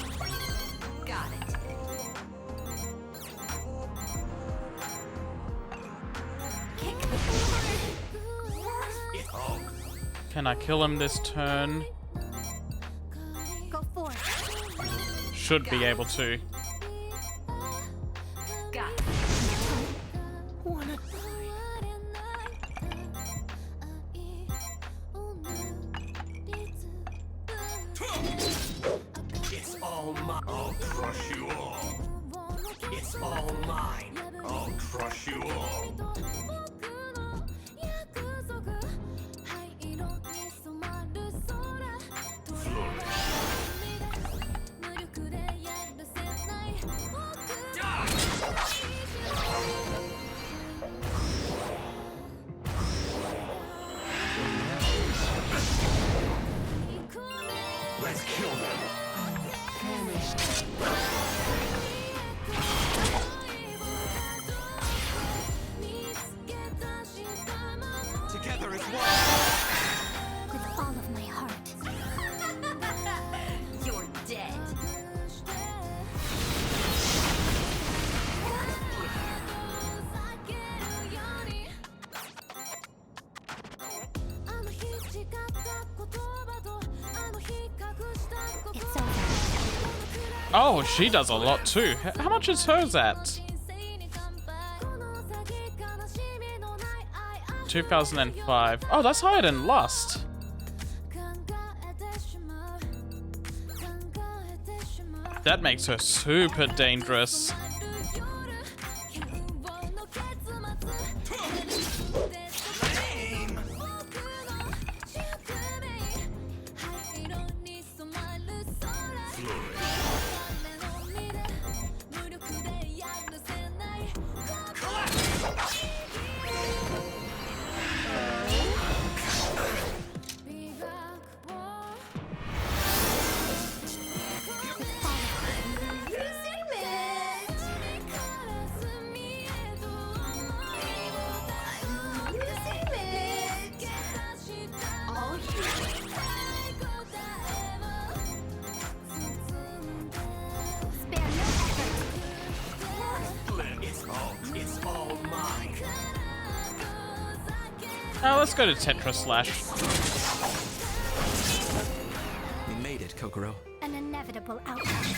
Got it. Kick the It's all. Can I kill him this turn? go forth. Should be able to. Got it. It's all mine. I'll crush you all. It's all mine. I'll crush you all. Let's kill them. Together as one. With all of my heart. You're dead. It's over. Oh, she does a lot too. How much is hers at? 2005. Oh, that's higher than Lust. That makes her super dangerous. It's all mine. Oh, let's go to Tetra Slash. We made it, Kokoro. An inevitable outcome.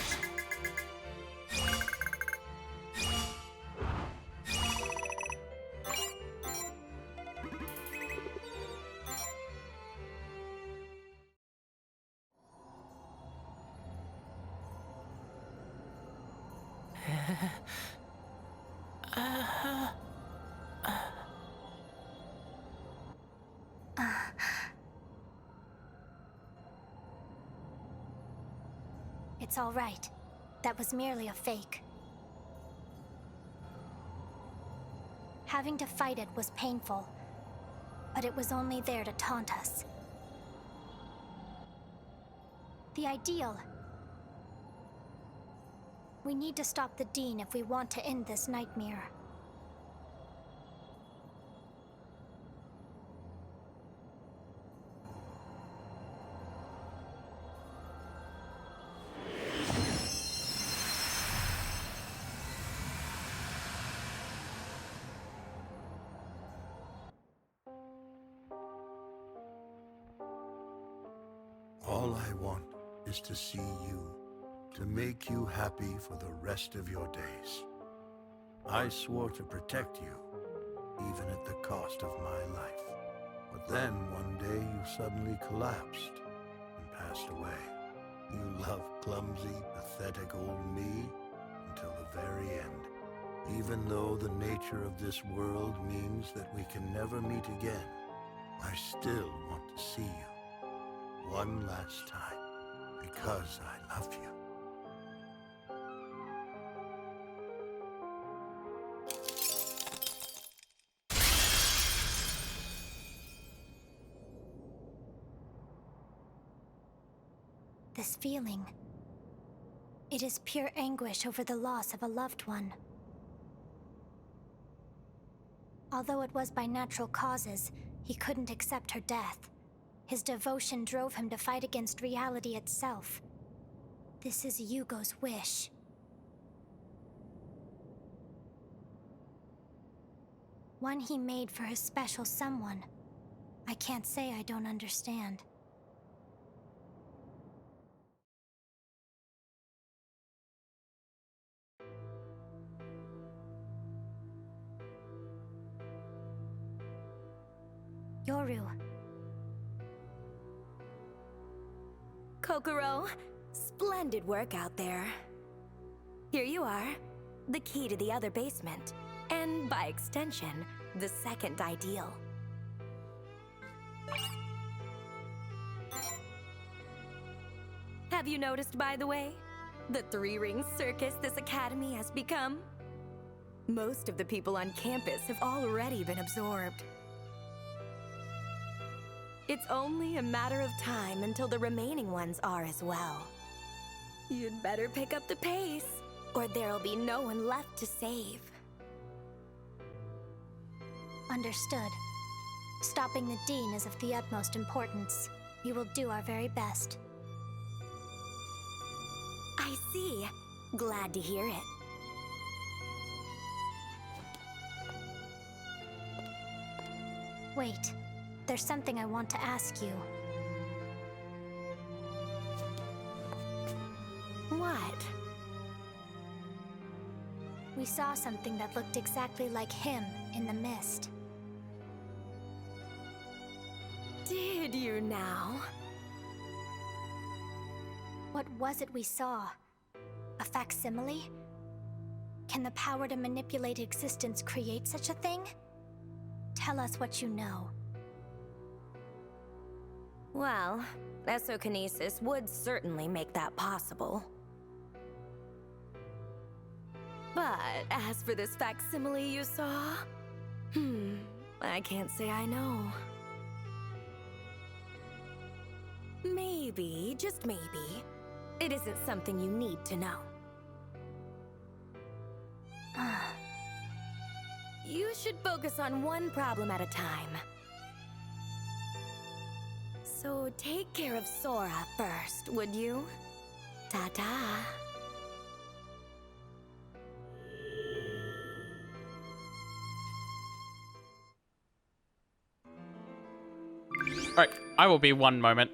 It's all right. That was merely a fake. Having to fight it was painful, but it was only there to taunt us. The ideal. We need to stop the Dean if we want to end this nightmare. All I want is to see you, to make you happy for the rest of your days. I swore to protect you, even at the cost of my life. But then one day you suddenly collapsed and passed away. You loved clumsy, pathetic old me until the very end. Even though the nature of this world means that we can never meet again, I still want to see you. One last time, because I love you. This feeling. It is pure anguish over the loss of a loved one. Although it was by natural causes, he couldn't accept her death. His devotion drove him to fight against reality itself. This is Yugo's wish. One he made for his special someone. I can't say I don't understand. Yoru. Kokoro. Splendid work out there. Here you are, the key to the other basement, and by extension, the second ideal. Have you noticed, by the way, the three-ring circus this academy has become? Most of the people on campus have already been absorbed. It's only a matter of time until the remaining ones are as well. You'd better pick up the pace, or there'll be no one left to save. Understood. Stopping the Dean is of the utmost importance. We will do our very best. I see. Glad to hear it. Wait. There's something I want to ask you. What? We saw something that looked exactly like him in the mist. Did you now? What was it we saw? A facsimile? Can the power to manipulate existence create such a thing? Tell us what you know. Well, esokinesis would certainly make that possible. But as for this facsimile you saw, I can't say I know. Maybe, just maybe, it isn't something you need to know. You should focus on one problem at a time. So take care of Sora first, would you? Ta-ta. Alright, I will be one moment.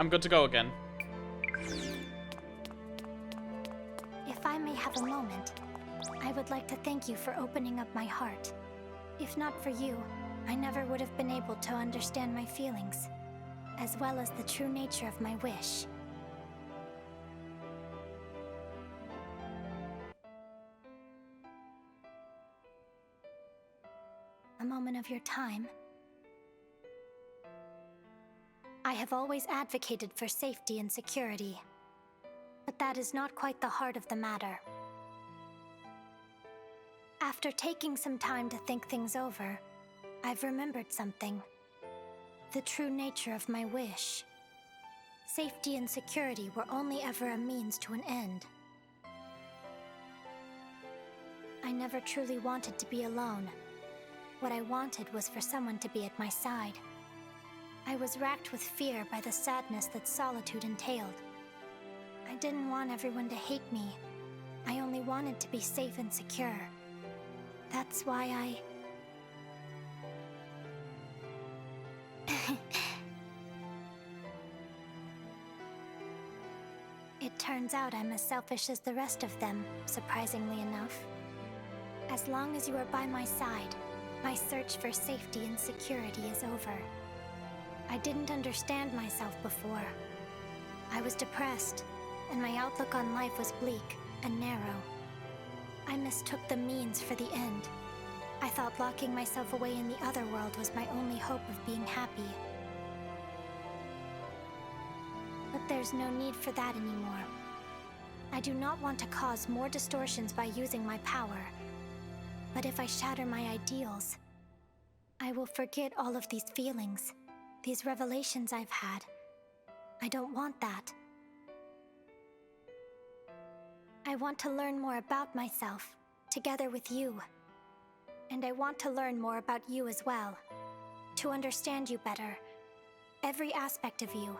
I'm good to go again. If I may have a moment, I would like to thank you for opening up my heart. If not for you, I never would have been able to understand my feelings, as well as the true nature of my wish. A moment of your time. I have always advocated for safety and security, but that is not quite the heart of the matter. After taking some time to think things over, I've remembered something. The true nature of my wish. Safety and security were only ever a means to an end. I never truly wanted to be alone. What I wanted was for someone to be at my side. I was racked with fear by the sadness that solitude entailed. I didn't want everyone to hate me. I only wanted to be safe and secure. That's why I... It turns out I'm as selfish as the rest of them, surprisingly enough. As long as you are by my side, my search for safety and security is over. I didn't understand myself before. I was depressed, and my outlook on life was bleak and narrow. I mistook the means for the end. I thought locking myself away in the other world was my only hope of being happy. But there's no need for that anymore. I do not want to cause more distortions by using my power. But if I shatter my ideals, I will forget all of these feelings, these revelations I've had. I don't want that. I want to learn more about myself, together with you. And I want to learn more about you as well, to understand you better, every aspect of you.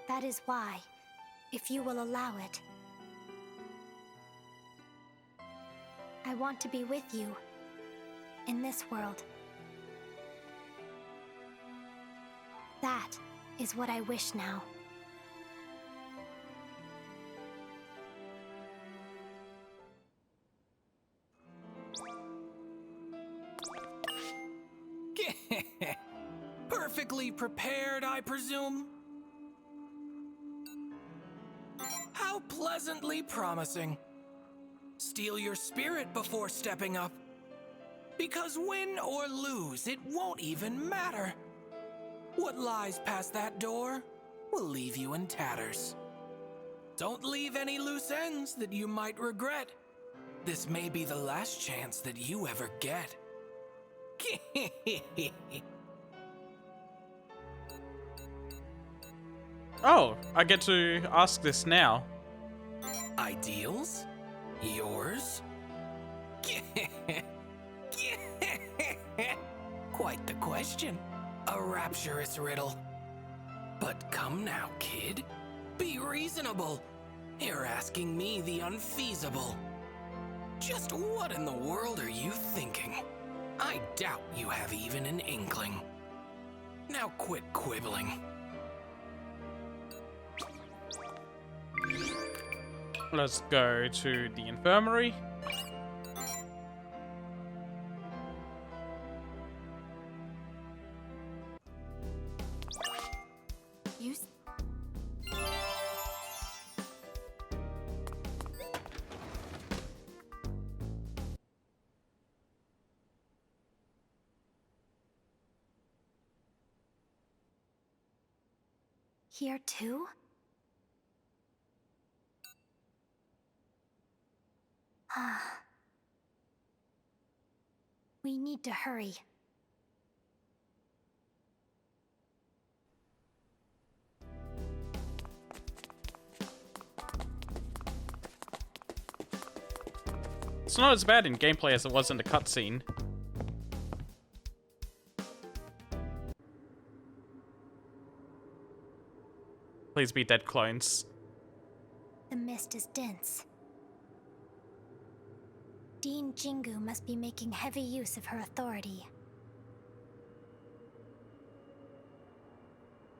That is why, if you will allow it, I want to be with you in this world. That is what I wish now. Perfectly prepared, I presume? How pleasantly promising. Steal your spirit before stepping up. Because win or lose, it won't even matter. What lies past that door will leave you in tatters. Don't leave any loose ends that you might regret. This may be the last chance that you ever get. Oh, I get to ask this now. Ideals? Yours? Quite the question. A rapturous riddle. But come now, kid. Be reasonable. You're asking me the unfeasible. Just what in the world are you thinking? I doubt you have even an inkling. Now quit quibbling. Let's go to the infirmary. You... Here too? We need to hurry. It's not as bad in gameplay as it was in the cutscene. Please be dead clones. The mist is dense. Dean Jingu must be making heavy use of her authority.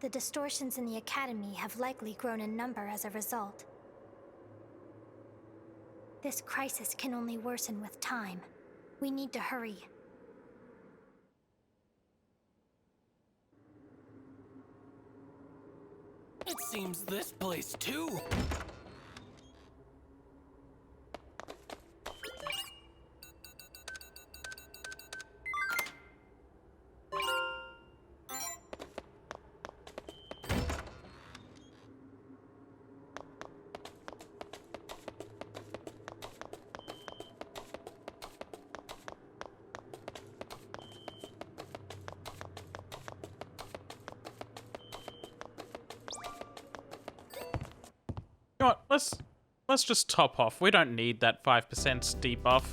The distortions in the Academy have likely grown in number as a result. This crisis can only worsen with time. We need to hurry. It seems this place too. You know what? Let's just top off. We don't need that 5% debuff.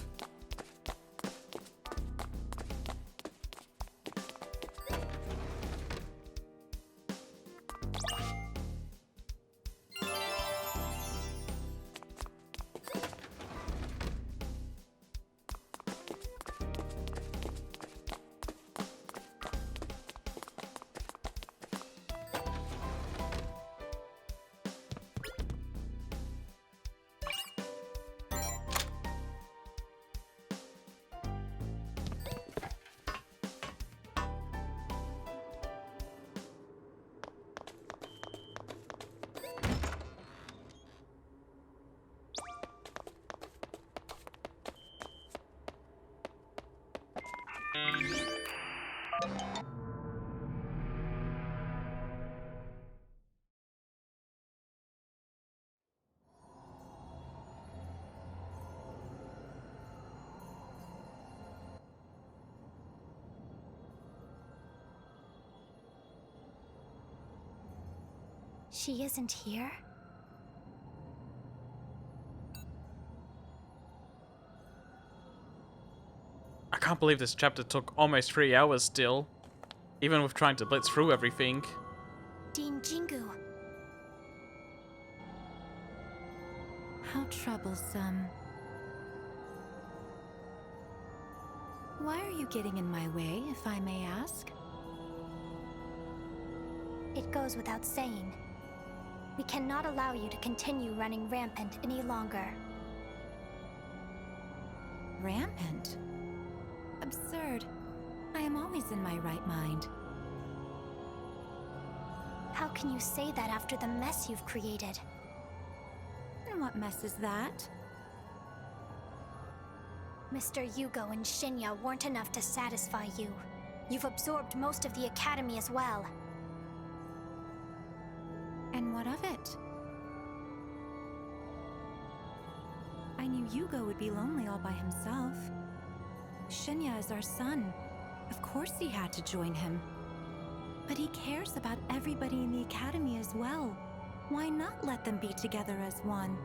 She isn't here? I can't believe this chapter took almost 3 hours still. Even with trying to blitz through everything. Dean Jingu. How troublesome. Why are you getting in my way, if I may ask? It goes without saying. We cannot allow you to continue running rampant any longer. Rampant? Absurd. I am always in my right mind. How can you say that after the mess you've created? And what mess is that? Mr. Yugo and Shinya weren't enough to satisfy you. You've absorbed most of the Academy as well. And what of it? I knew Yugo would be lonely all by himself. Shinya is our son. Of course he had to join him. But he cares about everybody in the Academy as well. Why not let them be together as one?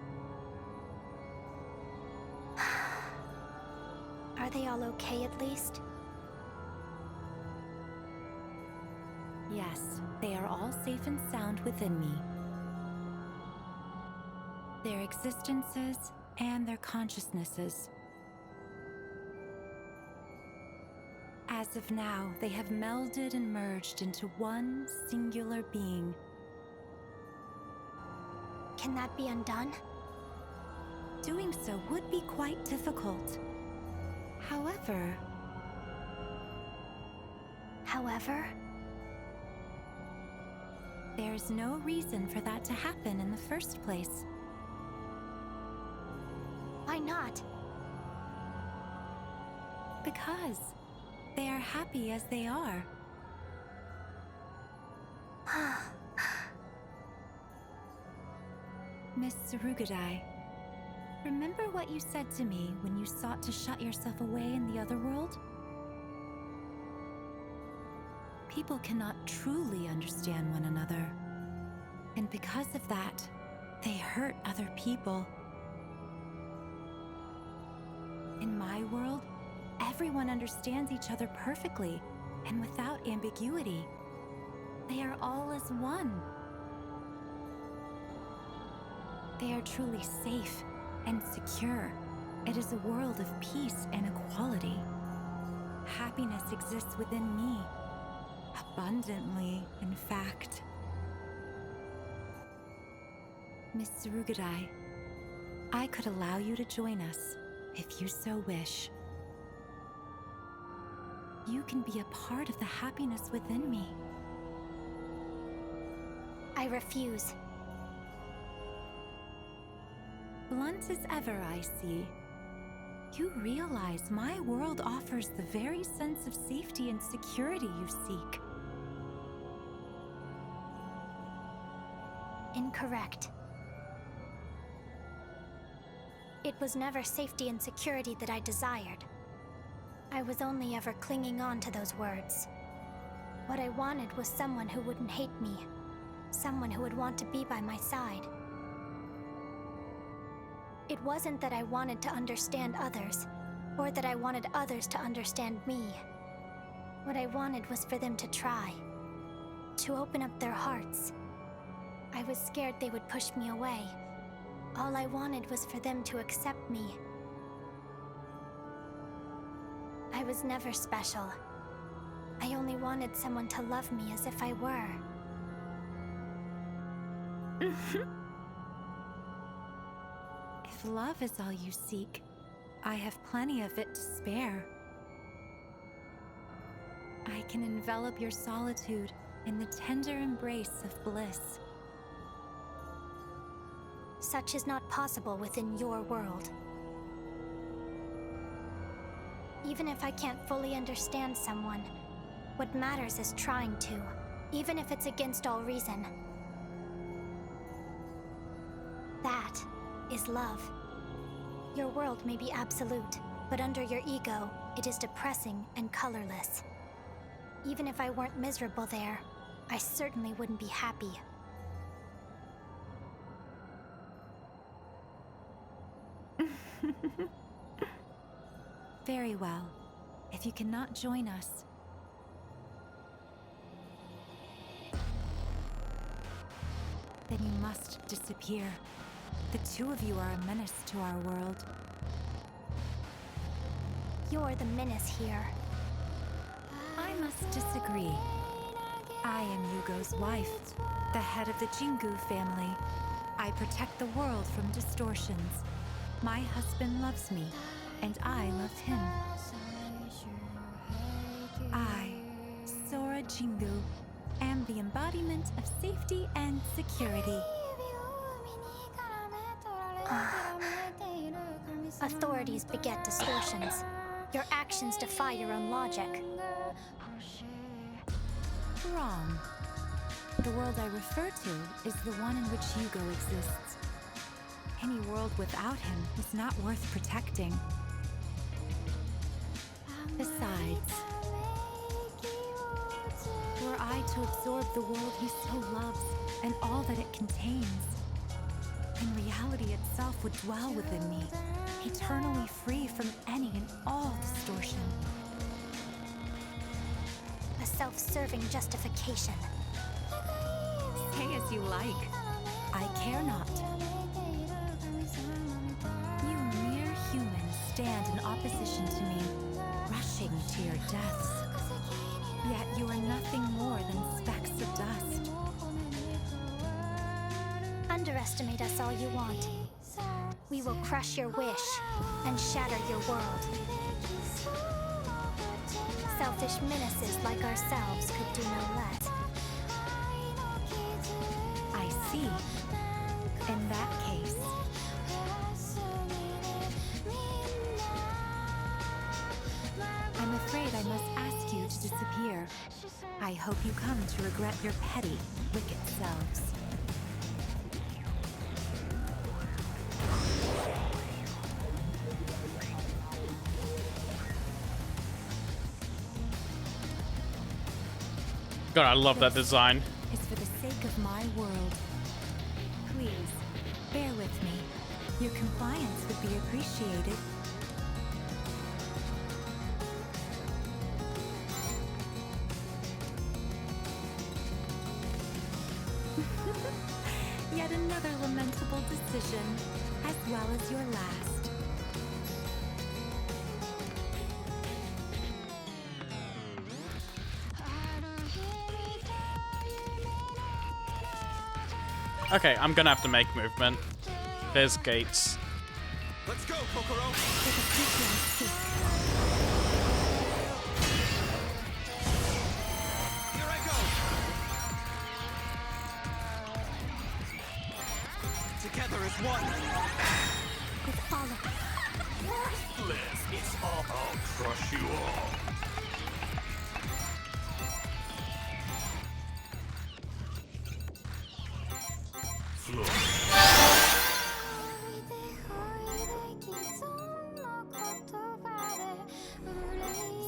Are they all okay at least? Yes, they are all safe and sound within me. Their existences and their consciousnesses. As of now, they have melded and merged into one singular being. Can that be undone? Doing so would be quite difficult. However... There's no reason for that to happen in the first place. Why not? Because they are happy as they are. Miss Tsurugadai, remember what you said to me when you sought to shut yourself away in the other world? People cannot truly understand one another. And because of that, they hurt other people. In my world, everyone understands each other perfectly and without ambiguity. They are all as one. They are truly safe and secure. It is a world of peace and equality. Happiness exists within me. Abundantly, in fact. Miss Surugadai, I could allow you to join us if you so wish. You can be a part of the happiness within me. I refuse. Blunt as ever, I see. You realize my world offers the very sense of safety and security you seek. Incorrect. It was never safety and security that I desired. I was only ever clinging on to those words. What I wanted was someone who wouldn't hate me. Someone who would want to be by my side. It wasn't that I wanted to understand others, or that I wanted others to understand me. What I wanted was for them to try, to open up their hearts. I was scared they would push me away. All I wanted was for them to accept me. I was never special. I only wanted someone to love me as if I were. If love is all you seek, I have plenty of it to spare. I can envelop your solitude in the tender embrace of bliss. Such is not possible within your world. Even if I can't fully understand someone, what matters is trying to, even if it's against all reason. That is love. Your world may be absolute, but under your ego, it is depressing and colorless. Even if I weren't miserable there, I certainly wouldn't be happy. Very well. If you cannot join us, then you must disappear. The two of you are a menace to our world. You're the menace here. I must disagree. I am Yugo's wife, the head of the Jingu family. I protect the world from distortions. My husband loves me, and I love him. I, Sora Jingu, am the embodiment of safety and security. Authorities beget distortions. Your actions defy your own logic. Wrong. The world I refer to is the one in which Yugo exists. Any world without him is not worth protecting. Besides, were I to absorb the world he so loves and all that it contains, then reality itself would dwell within me, eternally free from any and all distortion. A self-serving justification. Say as you like. I care not. You mere humans stand in opposition to me, rushing to your deaths. Yet you are nothing more than specks of dust. Underestimate us all you want. We will crush your wish and shatter your world. Selfish menaces like ourselves could do no less. I see. In that case, I'm afraid I must ask you to disappear. I hope you come to regret your petty, wicked selves. God, I love that design. Is for the sake of my world. Please, bear with me. Your compliance would be appreciated. Yet another lamentable decision, as well as your last. Okay, I'm gonna have to make movement. There's gates. Let's go, Kokoro! For the future I seek. Here I go! Together as one! With all of It's all. I'll crush you all.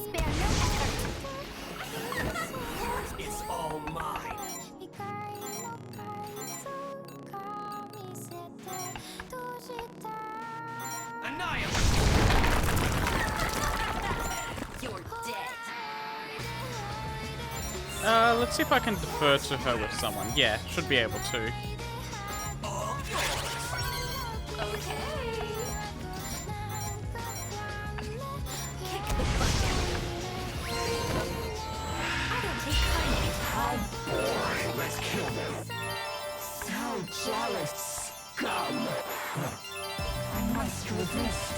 spare no effort. It's all mine. Annihilate! You're dead. Let's see if I can defer to her with someone. Yeah, should be able to. Let's kill them. So jealous, scum! I must resist.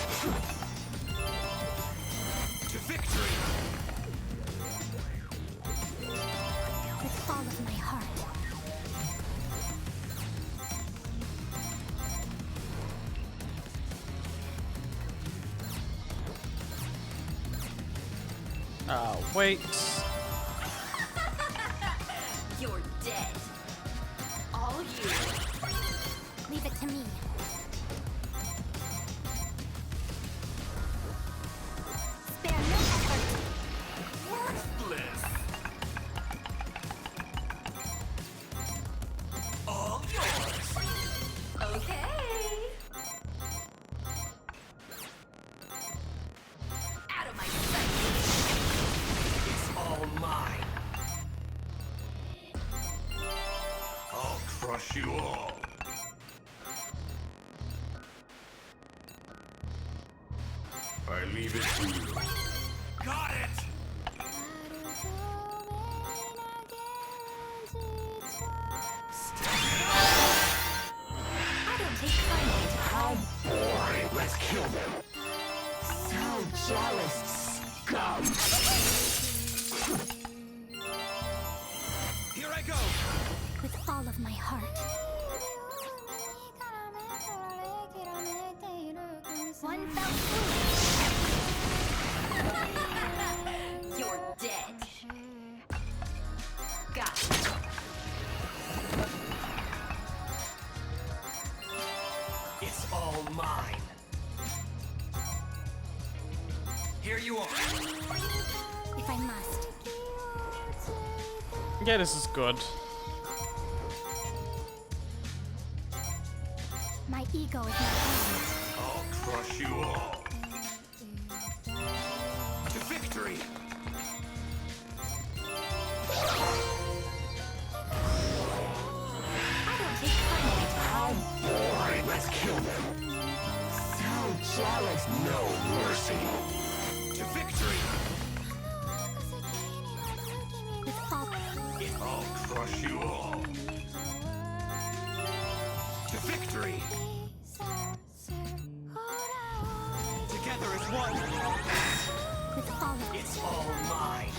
To victory! With all of my heart. Wait. You're dead. All you. Leave it to me. Spare no effort. Worthless! All yours! Okay. Out of my sight. It's all mine. I'll crush you all. I leave it to you. Got it! I don't take kindly to how Boring, let's kill them. So jealous, scum! Here I go! With all of my heart. One fell swoop. you're dead. Got it. It's all mine. Here you are. If I must. Yeah, this is good. My ego is my own. I'll crush you all. To victory! I don't take kindly to how Boring, let's kill them. So jealous, no mercy. To victory! With all I'll crush you all. To victory! Together as one! with all of It's all mine!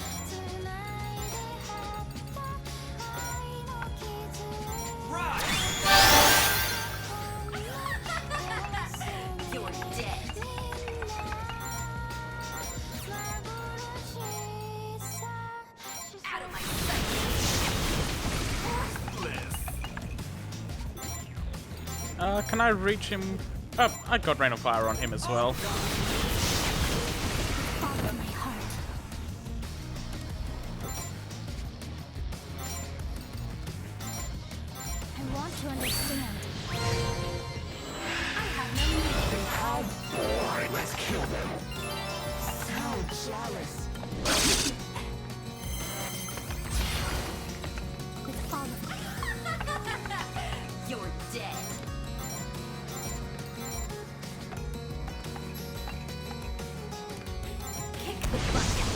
Rise! you're dead. Out of my sight. Bliss! Can I reach him? Oh, I got Rain of Fire on him as well. all of my heart. I want to understand. I have no need. How boring! Let's kill them! So jealous! With all of You're dead. Kick the bucket.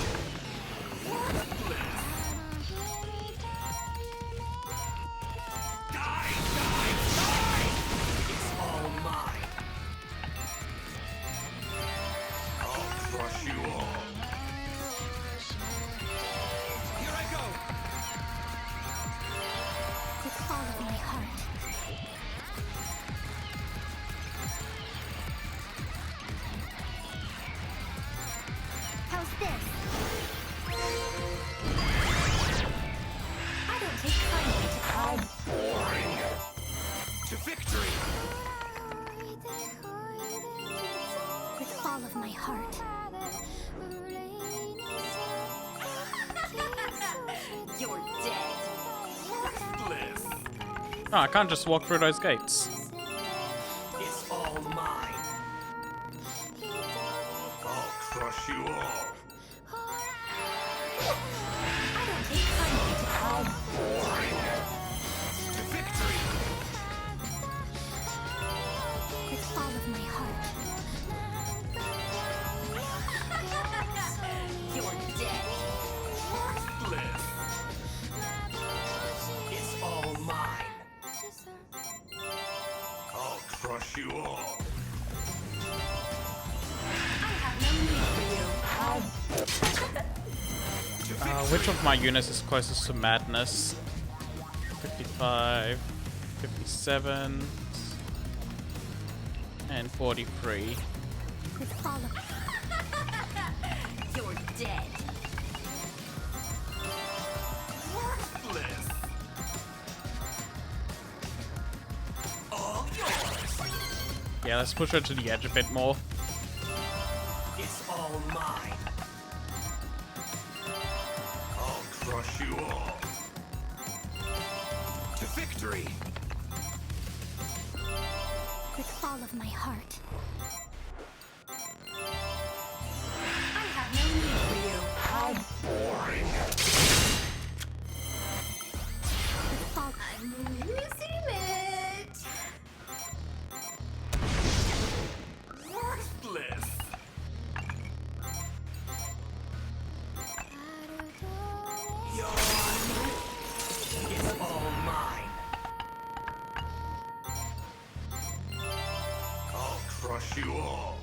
Die! Die! To victory! With all of my heart. You're dead. Worthless! Oh, I can't just walk through those gates. It's all mine. I'll crush you all. I don't think I need to help. To victory! With all of my heart. You're dead. Worthless! It's all mine. I'll crush you all. I have no need for you. Which of my units is closest to madness? 55, 57, and 43. With all of You're dead. Worthless! All yours! Yeah, let's push her to the edge a bit more. It's all mine. I'll crush you all. To victory! with all of my heart. I have no need for you. How boring! With all I'm losing it. Worthless! It's all mine. I'll crush you all.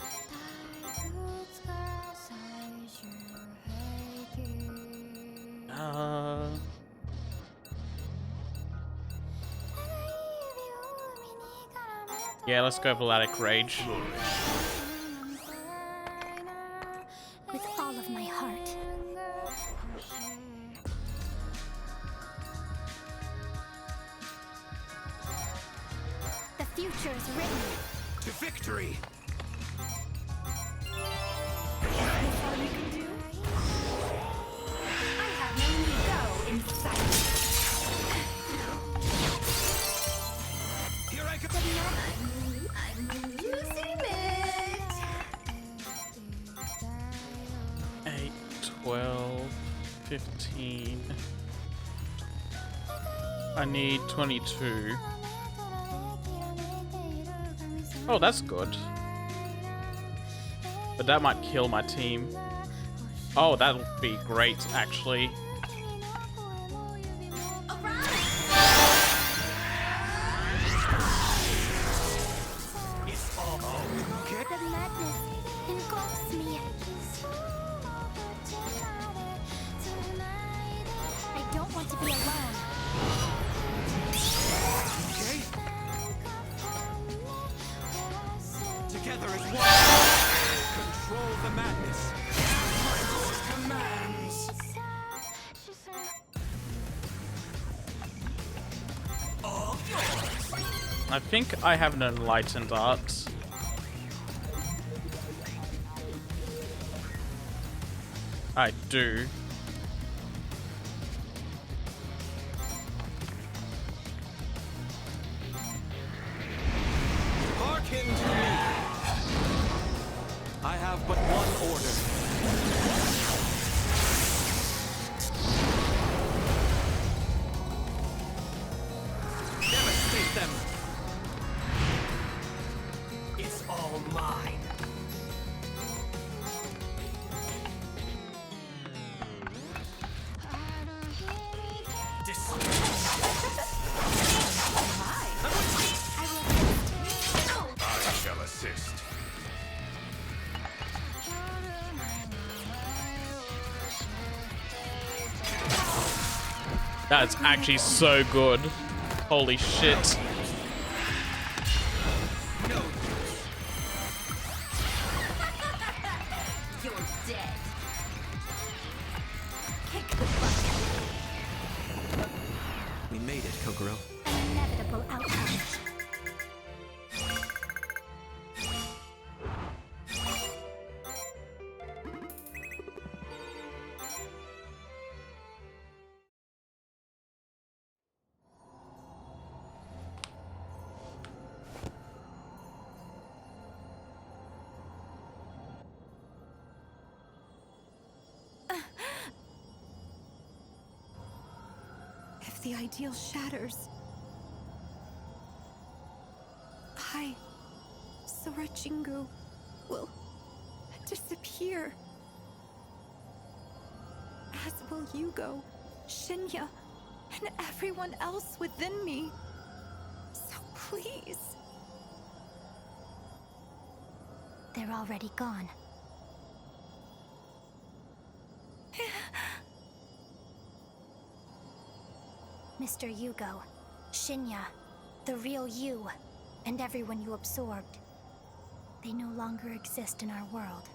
Yeah, let's go Vladic Rage. with all of my heart. The future is written. To victory! I have no need. Go inside. Here I go! I'm losing it. 8, 12, 15. I need 22. Oh, that's good. But that might kill my team. Oh, that'll be great, actually. It's all okay. The madness engulfs me. I don't want to be alone. Okay? Together as one. Control the madness. My lord commands. All yours. I think I have an enlightened art. I do. Hearken to me. I have but one order. Devastate them. It's all mine. I shall assist. That's actually so good. Holy shit. No. You're dead. Kick the bucket. We made it, Kokoro. An inevitable outcome. If the ideal shatters, I, Sora Jingu, will disappear. As will Yugo, Shinya, and everyone else within me. So please. They're already gone. Mr. Yugo, Shinya, the real you, and everyone you absorbed. They no longer exist in our world.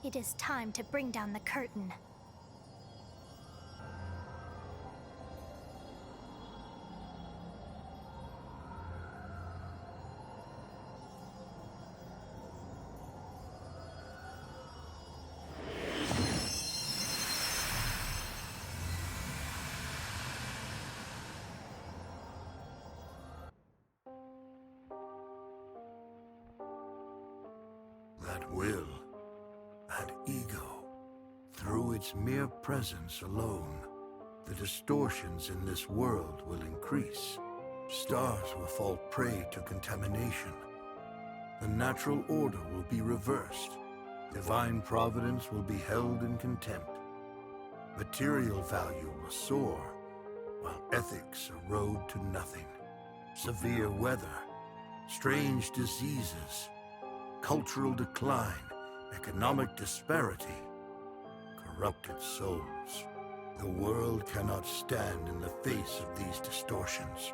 It is time to bring down the curtain. That will, that ego, through its mere presence alone, the distortions in this world will increase. Stars will fall prey to contamination. The natural order will be reversed. Divine providence will be held in contempt. Material value will soar, while ethics erode to nothing. Severe weather, strange diseases, cultural decline, economic disparity, corrupted souls. The world cannot stand in the face of these distortions.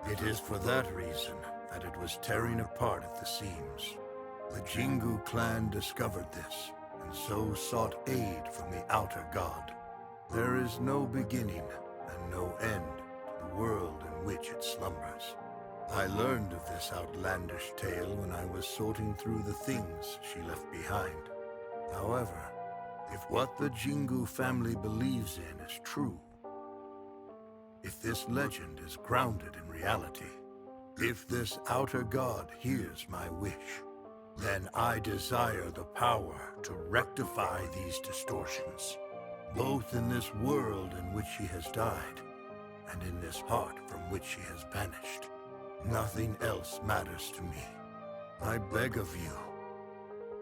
It is for that reason that it was tearing apart at the seams. The Jingu clan discovered this, and so sought aid from the outer god. There is no beginning and no end to the world in which it slumbers. I learned of this outlandish tale when I was sorting through the things she left behind. However, if what the Jingu family believes in is true, if this legend is grounded in reality, if this outer god hears my wish, then I desire the power to rectify these distortions, both in this world in which she has died, and in this heart from which she has vanished. Nothing else matters to me. I beg of you,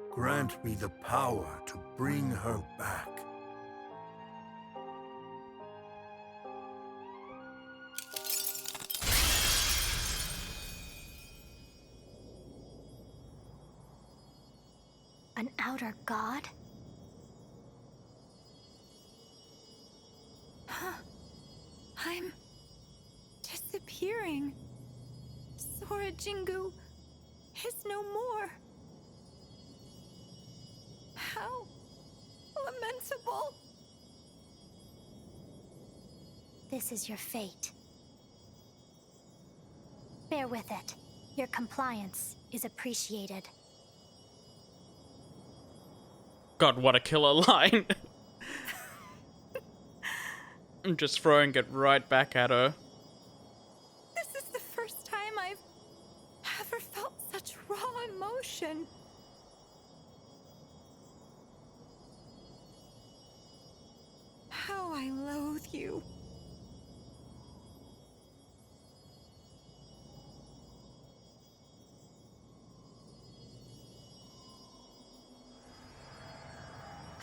grant me the power to bring her back. An outer god? I'm disappearing. Sora Jingu is no more. How lamentable. This is your fate. Bear with it. Your compliance is appreciated. God, what a killer line. I'm just throwing it right back at her. This is the first time I've ever felt such raw emotion. How I loathe you.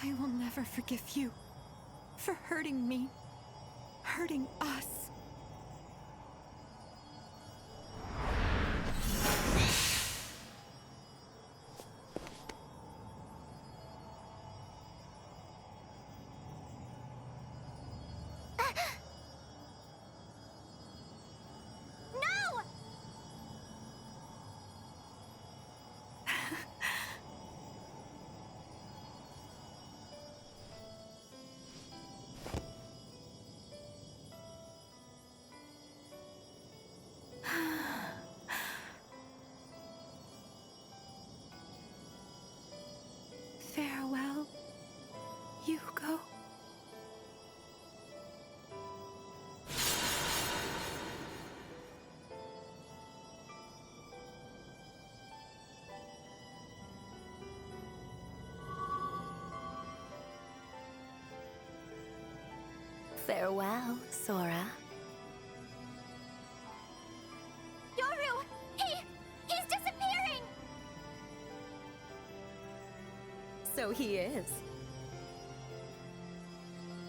I will never forgive you for hurting me, hurting us. Farewell, Yugo. Farewell, Sora. Yoru! He's disappearing! So he is.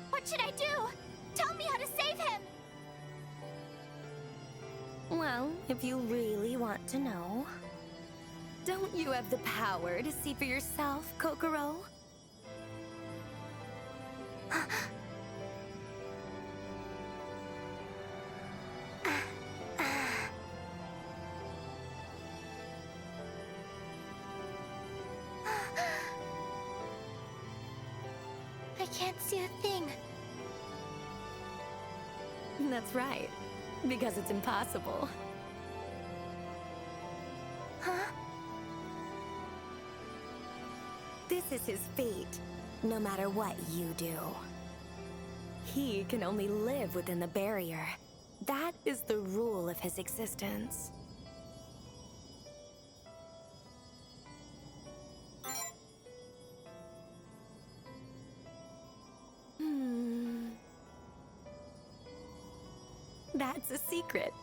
What should I do? Tell me how to save him! Well, if you really want to know, don't you have the power to see for yourself, Kokoro? I can't see a thing. That's right, because it's impossible. Huh? This is his fate, no matter what you do. He can only live within the barrier. That is the rule of his existence. That's a secret.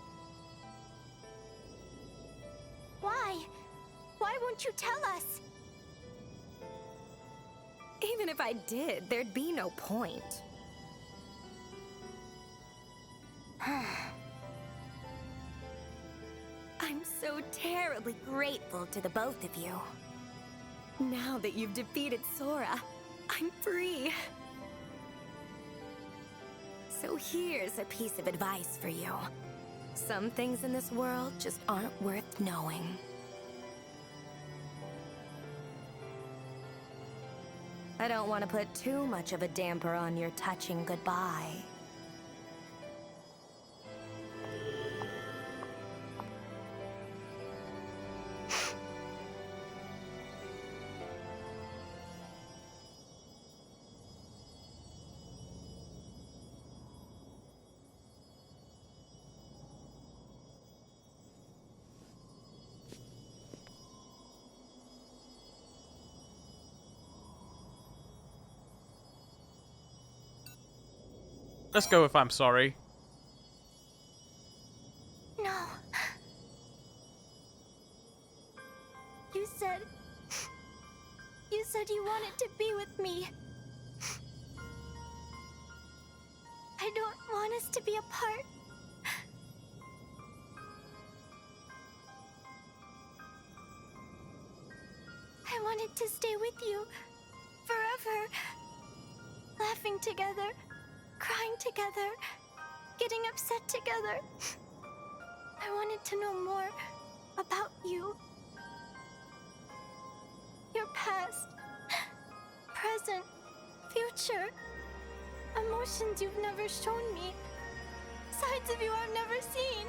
Why? Why won't you tell us? Even if I did, there'd be no point. I'm so terribly grateful to the both of you. Now that you've defeated Sora, I'm free. So here's a piece of advice for you. Some things in this world just aren't worth knowing. I don't want to put too much of a damper on your touching goodbye. Let's go with I'm sorry. No. You said... You said you wanted to be with me. I don't want us to be apart. I wanted to stay with you forever. Laughing together, crying together, getting upset together. I wanted to know more about you. Your past, present, future. Emotions you've never shown me. Sides of you I've never seen.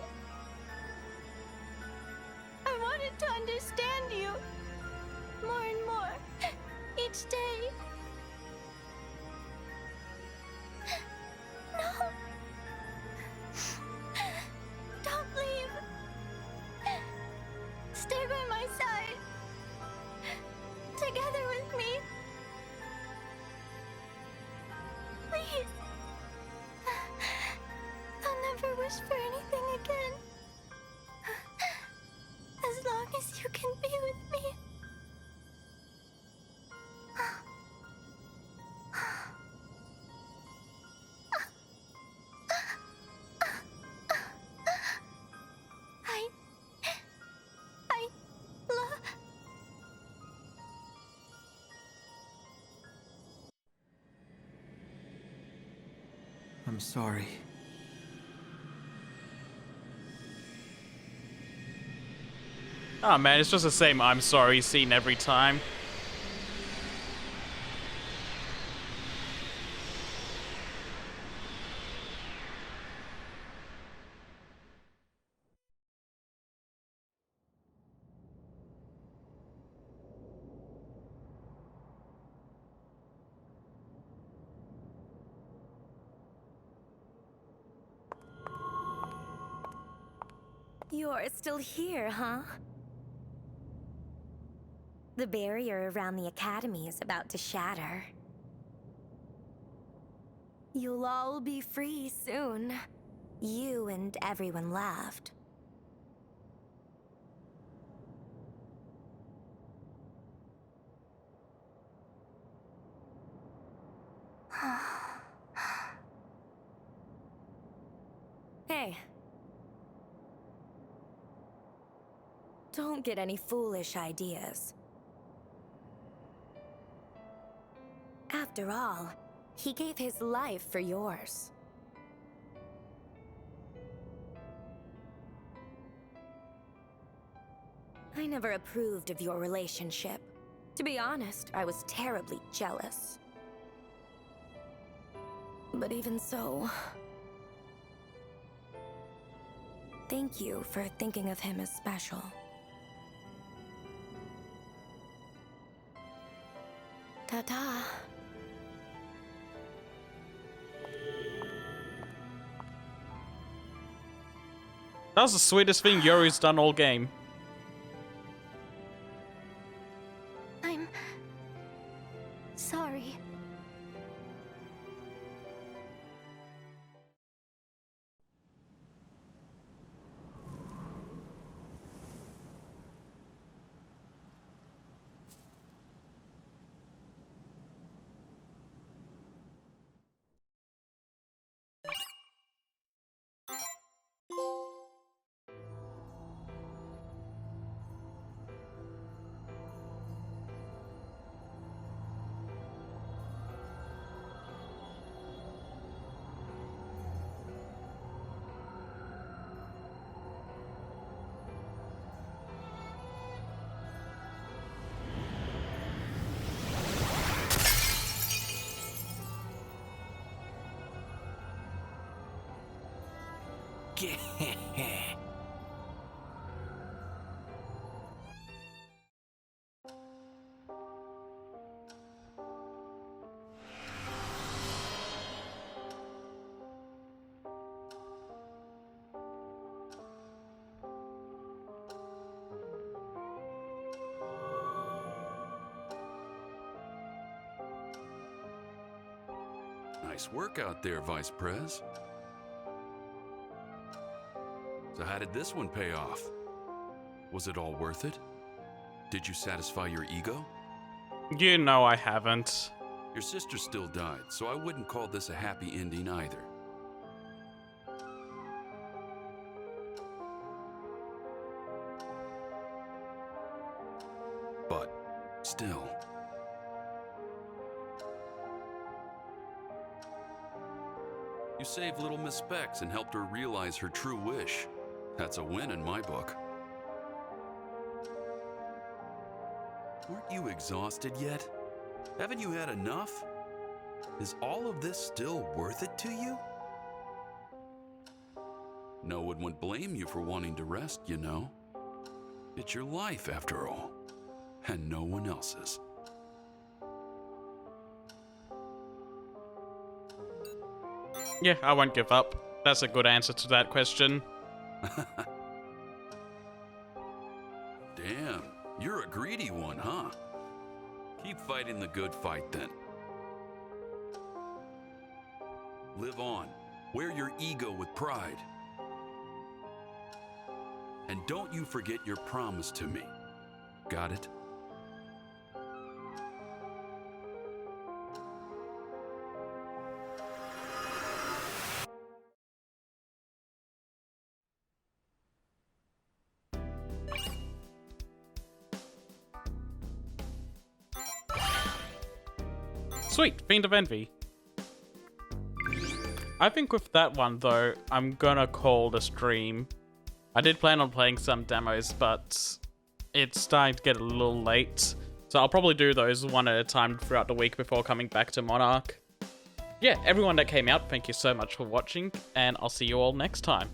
I wanted to understand you more and more each day. No. Don't leave. Stay by my side. Together with me. Please. I'll never wish for anything again. As long as you can be with me. I love... I'm sorry. Oh man, it's just the same I'm sorry scene every time. You're still here, huh? The barrier around the academy is about to shatter. You'll all be free soon. You and everyone laughed. Hey. Don't get any foolish ideas. After all, he gave his life for yours. I never approved of your relationship. To be honest, I was terribly jealous. But even so, thank you for thinking of him as special. Ta-ta. That was the sweetest thing Yori's done all game. I'm sorry. Nice work out there, Vice Prez. So how did this one pay off? Was it all worth it? Did you satisfy your ego? You know I haven't. Your sister still died, so I wouldn't call this a happy ending either. But still. You saved little Miss Specs and helped her realize her true wish. That's a win in my book. Aren't you exhausted yet? Haven't you had enough? Is all of this still worth it to you? No one would blame you for wanting to rest, you know. It's your life, after all, and no one else's. Yeah, I won't give up. That's a good answer to that question. Damn, you're a greedy one, huh? Keep fighting the good fight, then. Live on. Wear your ego with pride. And don't you forget your promise to me. Got it? Sweet, Fiend of Envy. I think with that one, though, I'm gonna call the stream. I did plan on playing some demos, but it's starting to get a little late. So I'll probably do those one at a time throughout the week before coming back to Monark. Yeah, everyone that came out, thank you so much for watching, and I'll see you all next time.